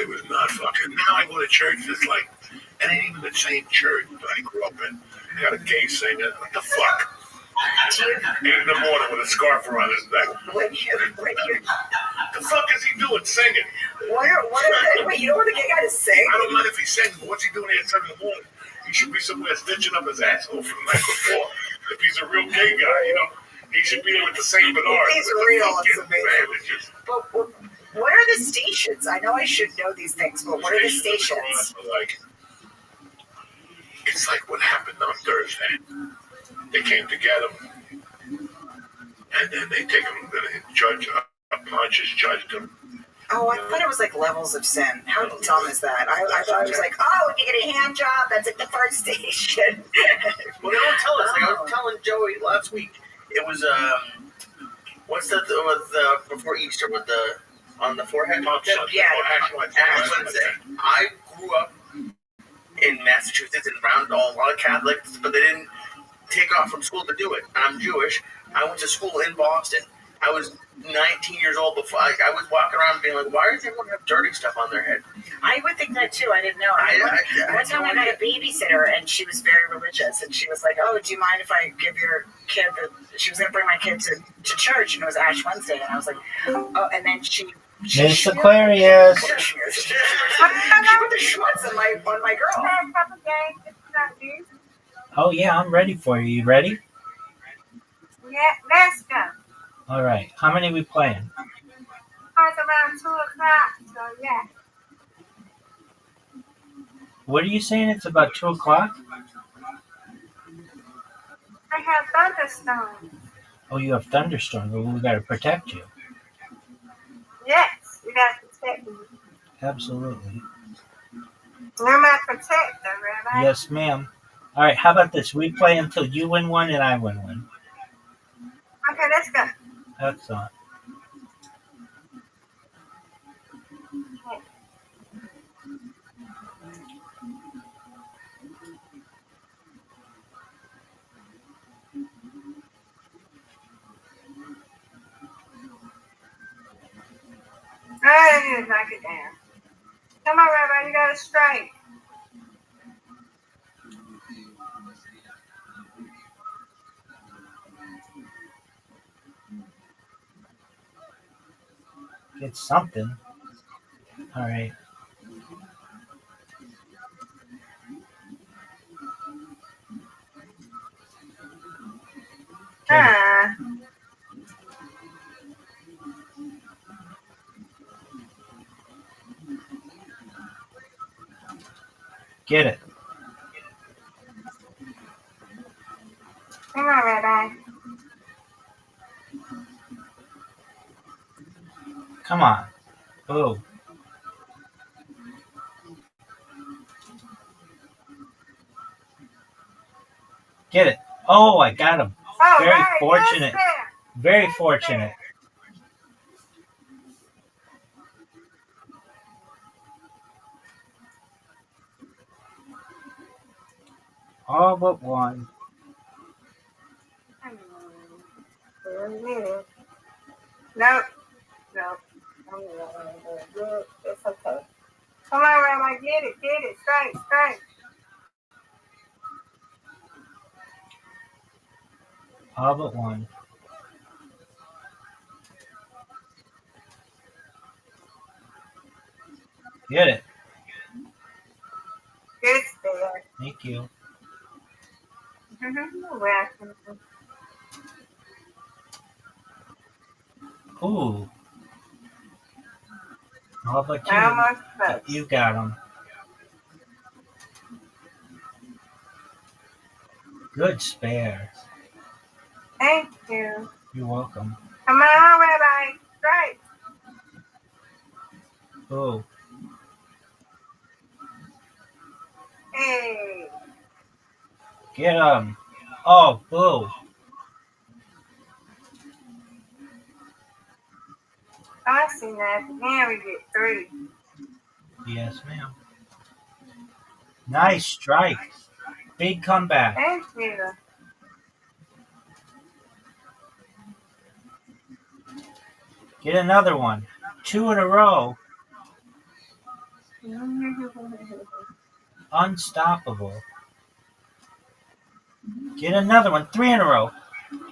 was not fucking. Now I go to church, it's like, it ain't even the same church that I grew up in. They got a gay singer. What the fuck? 8 in the morning with a scarf around his neck. When you, The fuck is he doing singing? wait, you don't want the gay guy to sing? I don't mind if he's singing, but what's he doing here at 7 in the morning? He should be somewhere stitching up his asshole from the night before. If he's a real gay guy, he should be there with the St. Bernard. If he's real, it's amazing. But what are the stations? I know I should know these things, but what are the stations? It's like what happened on Thursday. They came together, and then they take him. The judge, a conscious judged him. Oh, I thought it was like levels of sin. How dumb is that? I thought it was like, oh, if you get a hand job, that's like the first station. Well, they don't tell us. Like I was telling Joey last week, it was what's that with before Easter with the on the forehead? Yeah. Ash Wednesday. I grew up in Massachusetts and around a lot of Catholics, but they didn't take off from school to do it. I'm Jewish. I went to school in Boston. I was 19 years old before I was walking around being like, why does everyone have dirty stuff on their head? I would think that too. I didn't know. One time I got a babysitter and she was very religious and she was like, oh, do you mind if I give your kid she was going to bring my kid to church and it was Ash Wednesday and I was like, oh, and then she Miss Aquarius. She put the schmutz on my girl. Oh yeah, I'm ready for you. You ready? Yeah, let's go. All right. How many are we playing? It's around 2 o'clock, so yeah. What are you saying? It's about 2 o'clock? I have thunderstorms. Oh, you have thunderstorms. Well, we got to protect you. Yes, you got to protect me. Absolutely. You're my protector, Rabbi. Yes, ma'am. All right. How about this? We play until you win one and I win one. Okay, let's go. Excellent. I didn't knock it down. Come on, Rabbi, you got it straight. Get something. All right. Get it. Come on, Rabbi. Come on. Oh. Get it. Oh, I got him. Oh, Very right, fortunate. yes, sir. Very fortunate. All but one. Nope. Nope. It's okay. Come on, Rabbi, get it, straight. All but one. Get it. Good there. Thank you. You're welcome. Ooh. All but two. Almost close. You got him. Good spare. Thank you. You're welcome. Come on, Rabbi, straight. Ooh. Hey. Yay! Get him. Oh, boo. I see that. Now we get 3. Yes, ma'am. Nice strike. Big comeback. Thank you. Get another one. 2 in a row. Unstoppable. Get another one. 3 in a row.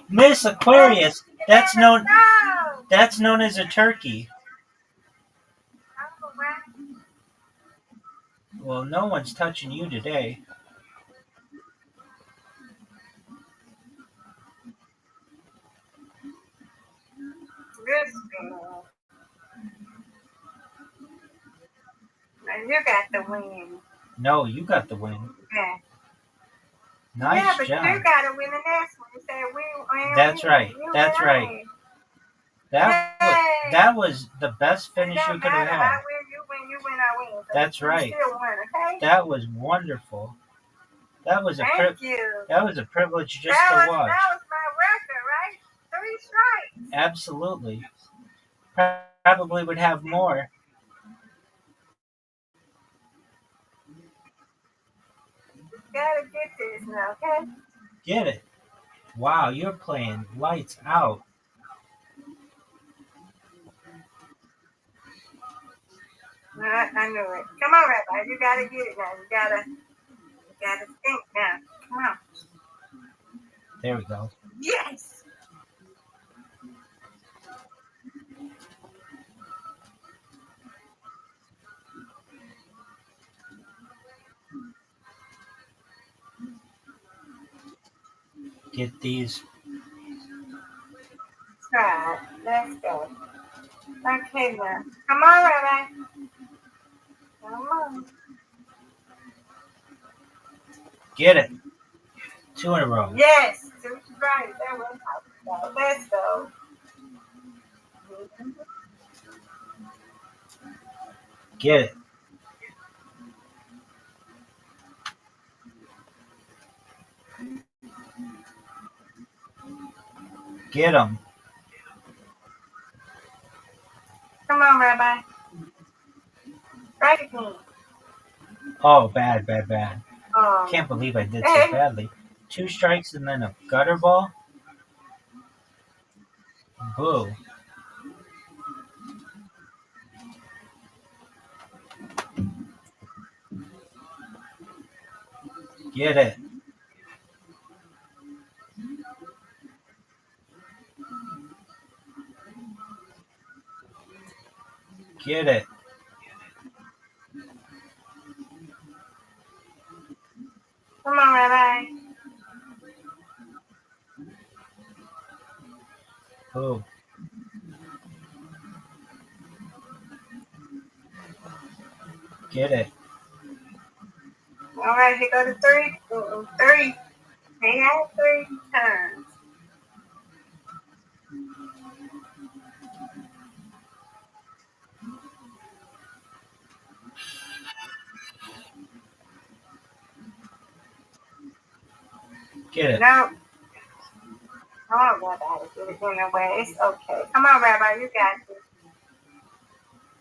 Miss Aquarius. That's known as a turkey. Well, no one's touching you today. Good girl. And you got the win. No, you got the win. Yeah. Nice Yeah, but job. you got to win the next one. You said we win. That's right. That's right. That was the best finish you could have I had. win, you win, I win. So That's you right. still win, okay? That was wonderful. That was a Thank you. That was a privilege just that to watch. That was my record, right? 3 strikes. Absolutely. Probably would have more. Gotta get this now, okay? Get it. Wow, you're playing lights out. I knew it. Come on, Rabbi. You gotta get it now. You gotta think now. Come on. There we go. Yes. Get these. Try it. Let's go. Okay, now. Come on, Rabbi. Come on. Get it. 2 in a row. Yes. 2 strikes. That was nice. Let's go. Get it. Get them. Come on, Rabbi. Strike again. Oh, bad. Oh. Can't believe I did so badly. 2 strikes and then a gutter ball. Boo. Get it. Get it. Come on, Rabbi. Boo. Get it. All right, here go to 3. 3. They had 3 turns. Get it. No. Come on, Rabbi. Get it in the way. It's okay. Come on, Rabbi. You got this.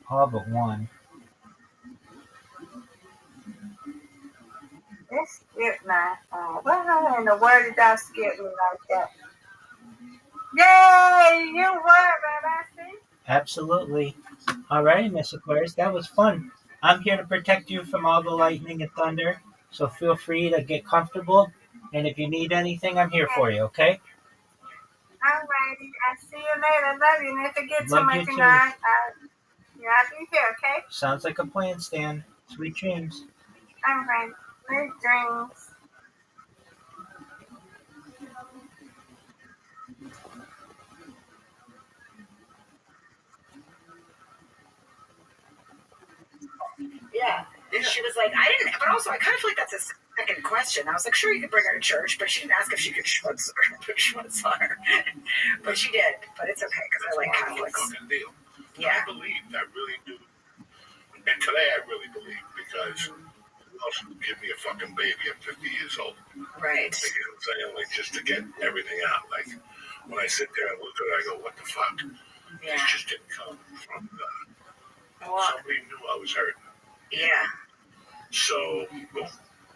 All but one. Let's skip my what in the world did y'all skip me like that? Yay! You won, Rabbi. See? Absolutely. Alrighty, Miss Aquarius. That was fun. I'm here to protect you from all the lightning and thunder. So feel free to get comfortable. And if you need anything, I'm here for you, okay? Alrighty. I see you later. Love you. And if it gets too Love much, you you too. know, I'll be here, okay? Sounds like a plan, Stan. Sweet dreams. Alright. Sweet dreams. Yeah. And she was like, I didn't, but also I kind of feel like that's a second question. I was like, sure, you could bring her to church, but she didn't ask if she could schmutz on her. But she did. But it's okay because I like Catholics. Fucking deal. Yeah. I believe, I really do. And today I really believe because else would give me a fucking baby at 50 years old? Right. Like, you know what I'm saying? Like, just to get everything out. Like, when I sit there and look at it, I go, what the fuck? Yeah. This just didn't come from Well, somebody knew I was hurting. yeah. So, boom.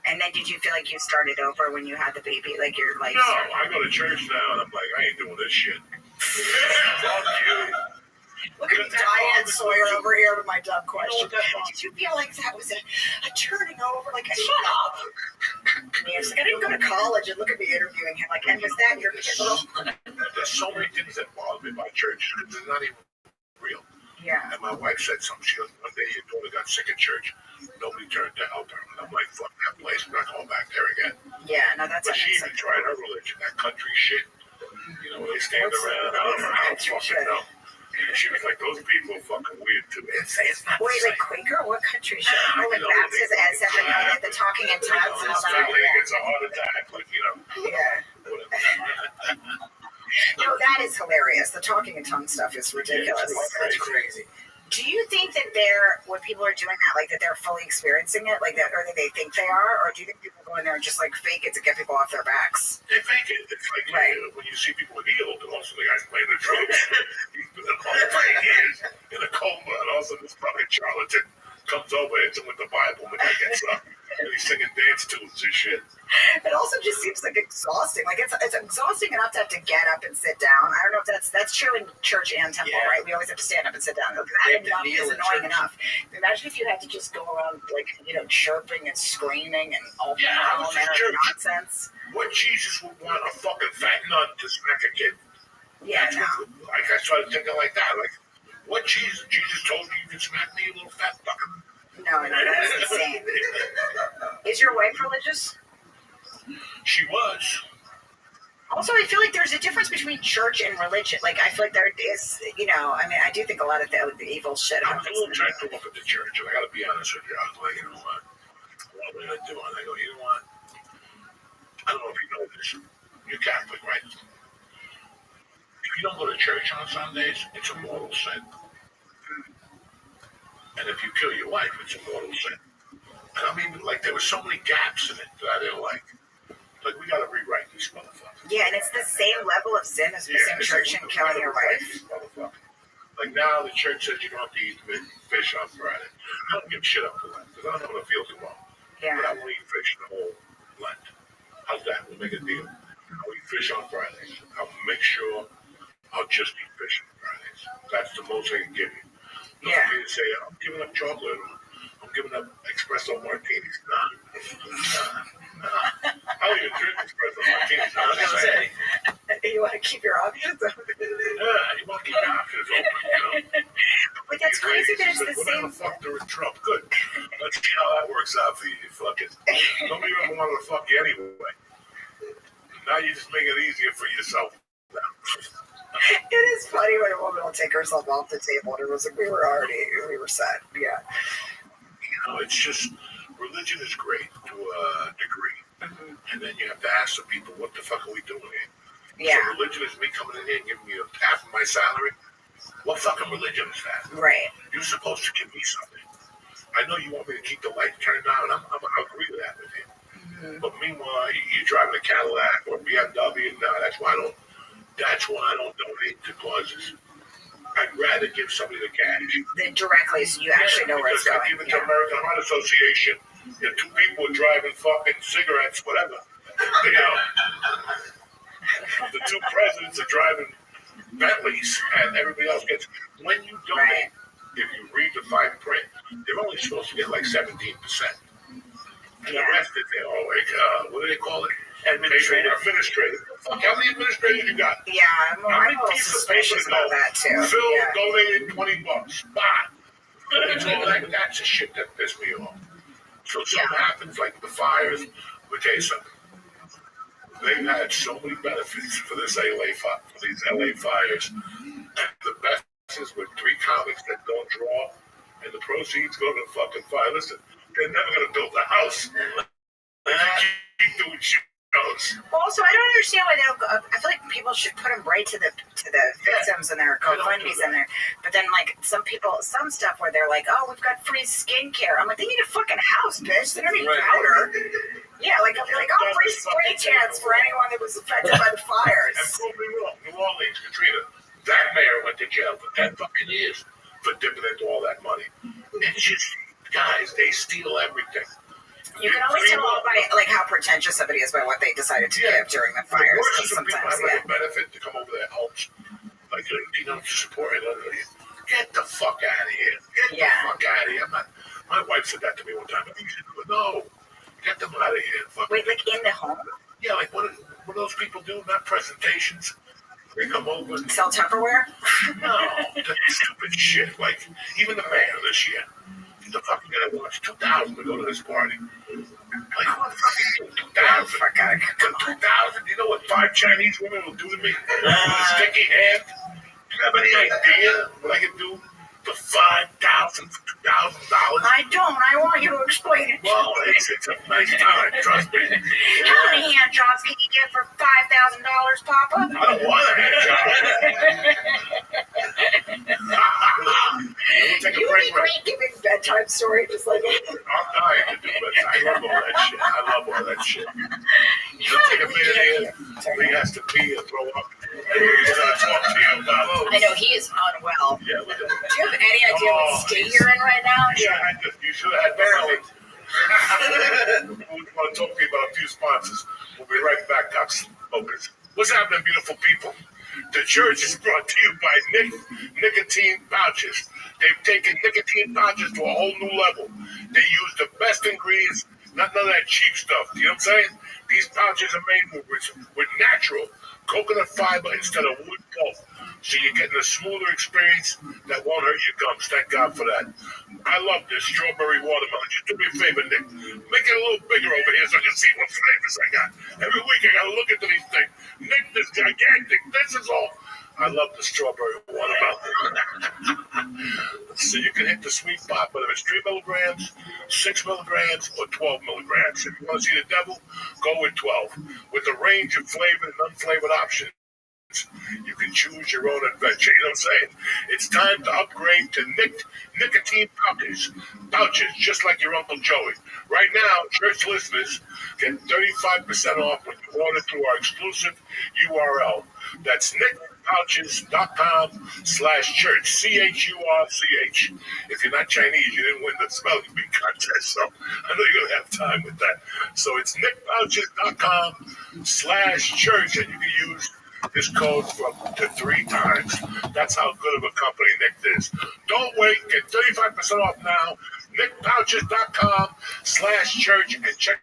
And then did you feel like you started over when you had the baby? Like your life? No, I go to church now and I'm like, I ain't doing this shit. Fuck you. Look at me, Diane Sawyer over here with my dumb question. You know what Did you feel like that was a turning over? Like, Shut up. Yeah, it's like I didn't go to college and look at me interviewing him. Like, and was that your pivotal? There's so many things that bother me about church because they're not even real. Yeah. And my wife said something. She goes, one day your daughter got sick in church. Nobody turned to help her. And I'm like, fuck that place. I'm not going back there again. Yeah, no, that's But she even tried her religion, that country shit. You know, where they stand around. I don't fucking know. And she was like, those people are fucking weird too. It's not Wait, like Quaker? What country show? Oh, like baptism as seven, the talking in tongues and all that. Somebody gets a heart attack, like, you know. Yeah. Whatever. No, that is hilarious. The talking in tongues stuff is ridiculous. That's crazy. Do you think that when people are doing that, like that they're fully experiencing it, like that, or that they think they are, or do you think people go in there and just like fake it to get people off their backs? They fake it. It's like when you see people healed, and also the guy's playing the drums. He's been there for 8 years in a coma, and also this fucking charlatan comes over, hits him with the Bible, and the guy gets up, and he's singing dance tunes and shit. It also just seems like exhausting. Like it's exhausting enough to have to get up and sit down. I don't know if that's true in church and temple, right? We always have to stand up and sit down. That enough is annoying enough. Imagine if you had to just go around like chirping and screaming and all manner of nonsense. What Jesus would want a fucking fat nun to smack a kid? Yeah, no. Like I started thinking like that. Like, what Jesus? Jesus told you can smack me, you little fat fucker. No, that's insane. Is your wife religious? She was. Also, I feel like there's a difference between church and religion. Like, I feel like there is, I mean, I do think a lot of the evil shit I was happens. a little trying to look at the church, and I got to be honest with you. I was like, you know what? What am I going to do? And I go, you know what? I don't know if you know this. You're Catholic, right? If you don't go to church on Sundays, it's a mortal sin. And if you kill your wife, it's a mortal sin. And I mean, like, there were so many gaps in it that I didn't like. Like, we got to rewrite these motherfuckers. Yeah, and it's the same level of sin as missing church and killing your wife. Like, now the church says you don't have to eat fish on Friday. I don't give shit up to that because I don't want to feel tomorrow. Yeah. But I won't eat fish the whole Lent. How's that? We'll make a deal. I'll eat fish on Fridays. I'll make sure I'll just eat fish on Fridays. That's the most I can give you. Yeah. You say, I'm giving up chocolate. I'm giving up espresso martinis. Nah. I don't even drink espresso martinis. I'm just saying. You want to keep your options open? Yeah, you want to keep your options open, But that's crazy that it's the same. Whatever the fuck they're in Trump. Good. Let's see how that works out for you, fuckers. Nobody ever wanted to fuck you anyway. Now you just make it easier for yourself. It is funny when a woman will take herself off the table and it was like we were set. Yeah. It's just, religion is great to a degree. Mm-hmm. And then you have to ask the people, what the fuck are we doing here? Yeah. So religion is me coming in here and giving you half of my salary? What fucking religion is that? Right. You're supposed to give me something. I know you want me to keep the lights turned on, and I agree with that with you. Mm-hmm. But meanwhile, you're driving a Cadillac or BMW. No, that's why I don't donate to causes. I'd rather give somebody the cash. Then directly, so you actually know where it's going. I give it to American Heart Association. If two people are driving fucking cigarettes, whatever, the two presidents are driving Bentleys, and everybody else gets. When you donate, if you read the fine print, they're only supposed to get like 17%. And the rest is what do they call it? Administrative. Fuck, how many administrators you got? Yeah, I'm a little suspicious about that too. Phil donated $20. Bye. It's all that's the shit that pissed me off. So something happens like the fires. Let me tell you something. They've had so many benefits for these LA fires. And the best is with 3 comics that don't draw, and the proceeds go to the fucking fire. Listen, they're never gonna build a house. They keep doing shows. Well, Also, I don't understand why they don't go. I feel like people should put them right to the victims and their GoFundMe's in there. But then, like some stuff where they're like, "Oh, we've got free skincare." I'm like, they need a fucking house, bitch. They don't need powder. Yeah, like I'll be like, "Oh, free spray cans for anyone that was affected by the fires." And prove me wrong, New Orleans, Katrina, that mayor went to jail for 10 fucking years for dipping into all that money. It's just, guys, they steal everything. You can always tell by like how pretentious somebody is by what they decided to give during the fires. Sometimes, yeah. Benefit to come over their homes, like to support it. Get the fuck out of here. Get the fuck out of here. My wife said that to me one time. I think she said, no, get them out of here. Fuck. Wait, like in the home? Yeah, like what those people do? Not presentations. They come over and sell Tupperware. No, that stupid shit. Like even the mayor this year. The fucking guy wants 2,000 to go to this party. Like, what fucking 2,000? 2,000? You know what 5 Chinese women will do to me? With a sticky hand? Do you have any idea what I can do for $5,000 for $2,000? I don't. I want you to explain it. Well, it's a nice time, trust me. How many hand jobs can you get for $5,000, Papa? I don't want a hand job. You would be great giving bedtime story, just like I'm dying to do it. I love all that shit. You'll take a minute here. He has to pee and throw up. He's gonna talk to you about. I know he is unwell. Yeah, look at him. Do you have any idea what state you're in right now? Yeah, you should have had barely. We want to talk to you about a few sponsors. We'll be right back, cocksuckers. What's happening, beautiful people? The church is brought to you by nicotine pouches. They've taken nicotine pouches to a whole new level. They use the best ingredients, not none of that cheap stuff. You know what I'm saying? These pouches are made with natural coconut fiber instead of wood pulp. So you're getting a smoother experience that won't hurt your gums. Thank God for that. I love this strawberry watermelon. Just do me a favor, Nick. Make it a little bigger over here so I can see what flavors I got. Every week I gotta look into these things. Nick, this gigantic. This is all. I love the strawberry watermelon. So you can hit the sweet spot, whether it's 3 milligrams, 6 milligrams, or 12 milligrams. If you want to see the devil, go with 12. With a range of flavored and unflavored options, you can choose your own adventure. You know what I'm saying? It's time to upgrade to nicotine pouches, just like your Uncle Joey. Right now, church listeners get 35% off when you order through our exclusive URL. That's nickpouches.com/church. CHURCH. If you're not Chinese, you didn't win the spelling bee contest, so I know you're gonna have time with that. So it's nickpouches.com/church, and you can use this code for up to 3 times. That's how good of a company Nick is. Don't wait. Get 35% off now. nickpouches.com/church and check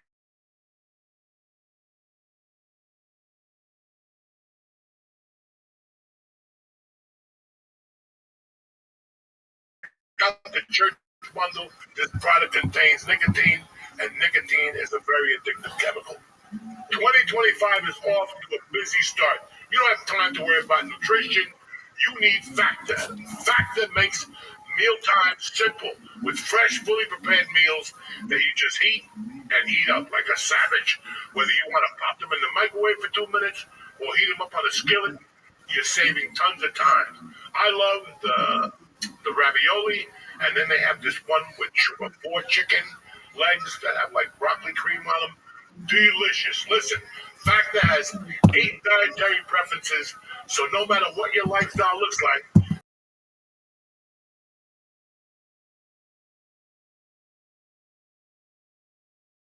out the church bundle. This product contains nicotine, and nicotine is a very addictive chemical. 2025 is off to a busy start. You don't have time to worry about nutrition. You need Factor. Factor makes mealtime simple with fresh, fully prepared meals that you just heat and eat up like a savage. Whether you want to pop them in the microwave for 2 minutes or heat them up on a skillet, you're saving tons of time. I love the ravioli, and then they have this one with 4 chicken legs that have like broccoli cream on them. Delicious. Listen, Factor has 8 dietary preferences, so no matter what your lifestyle looks like,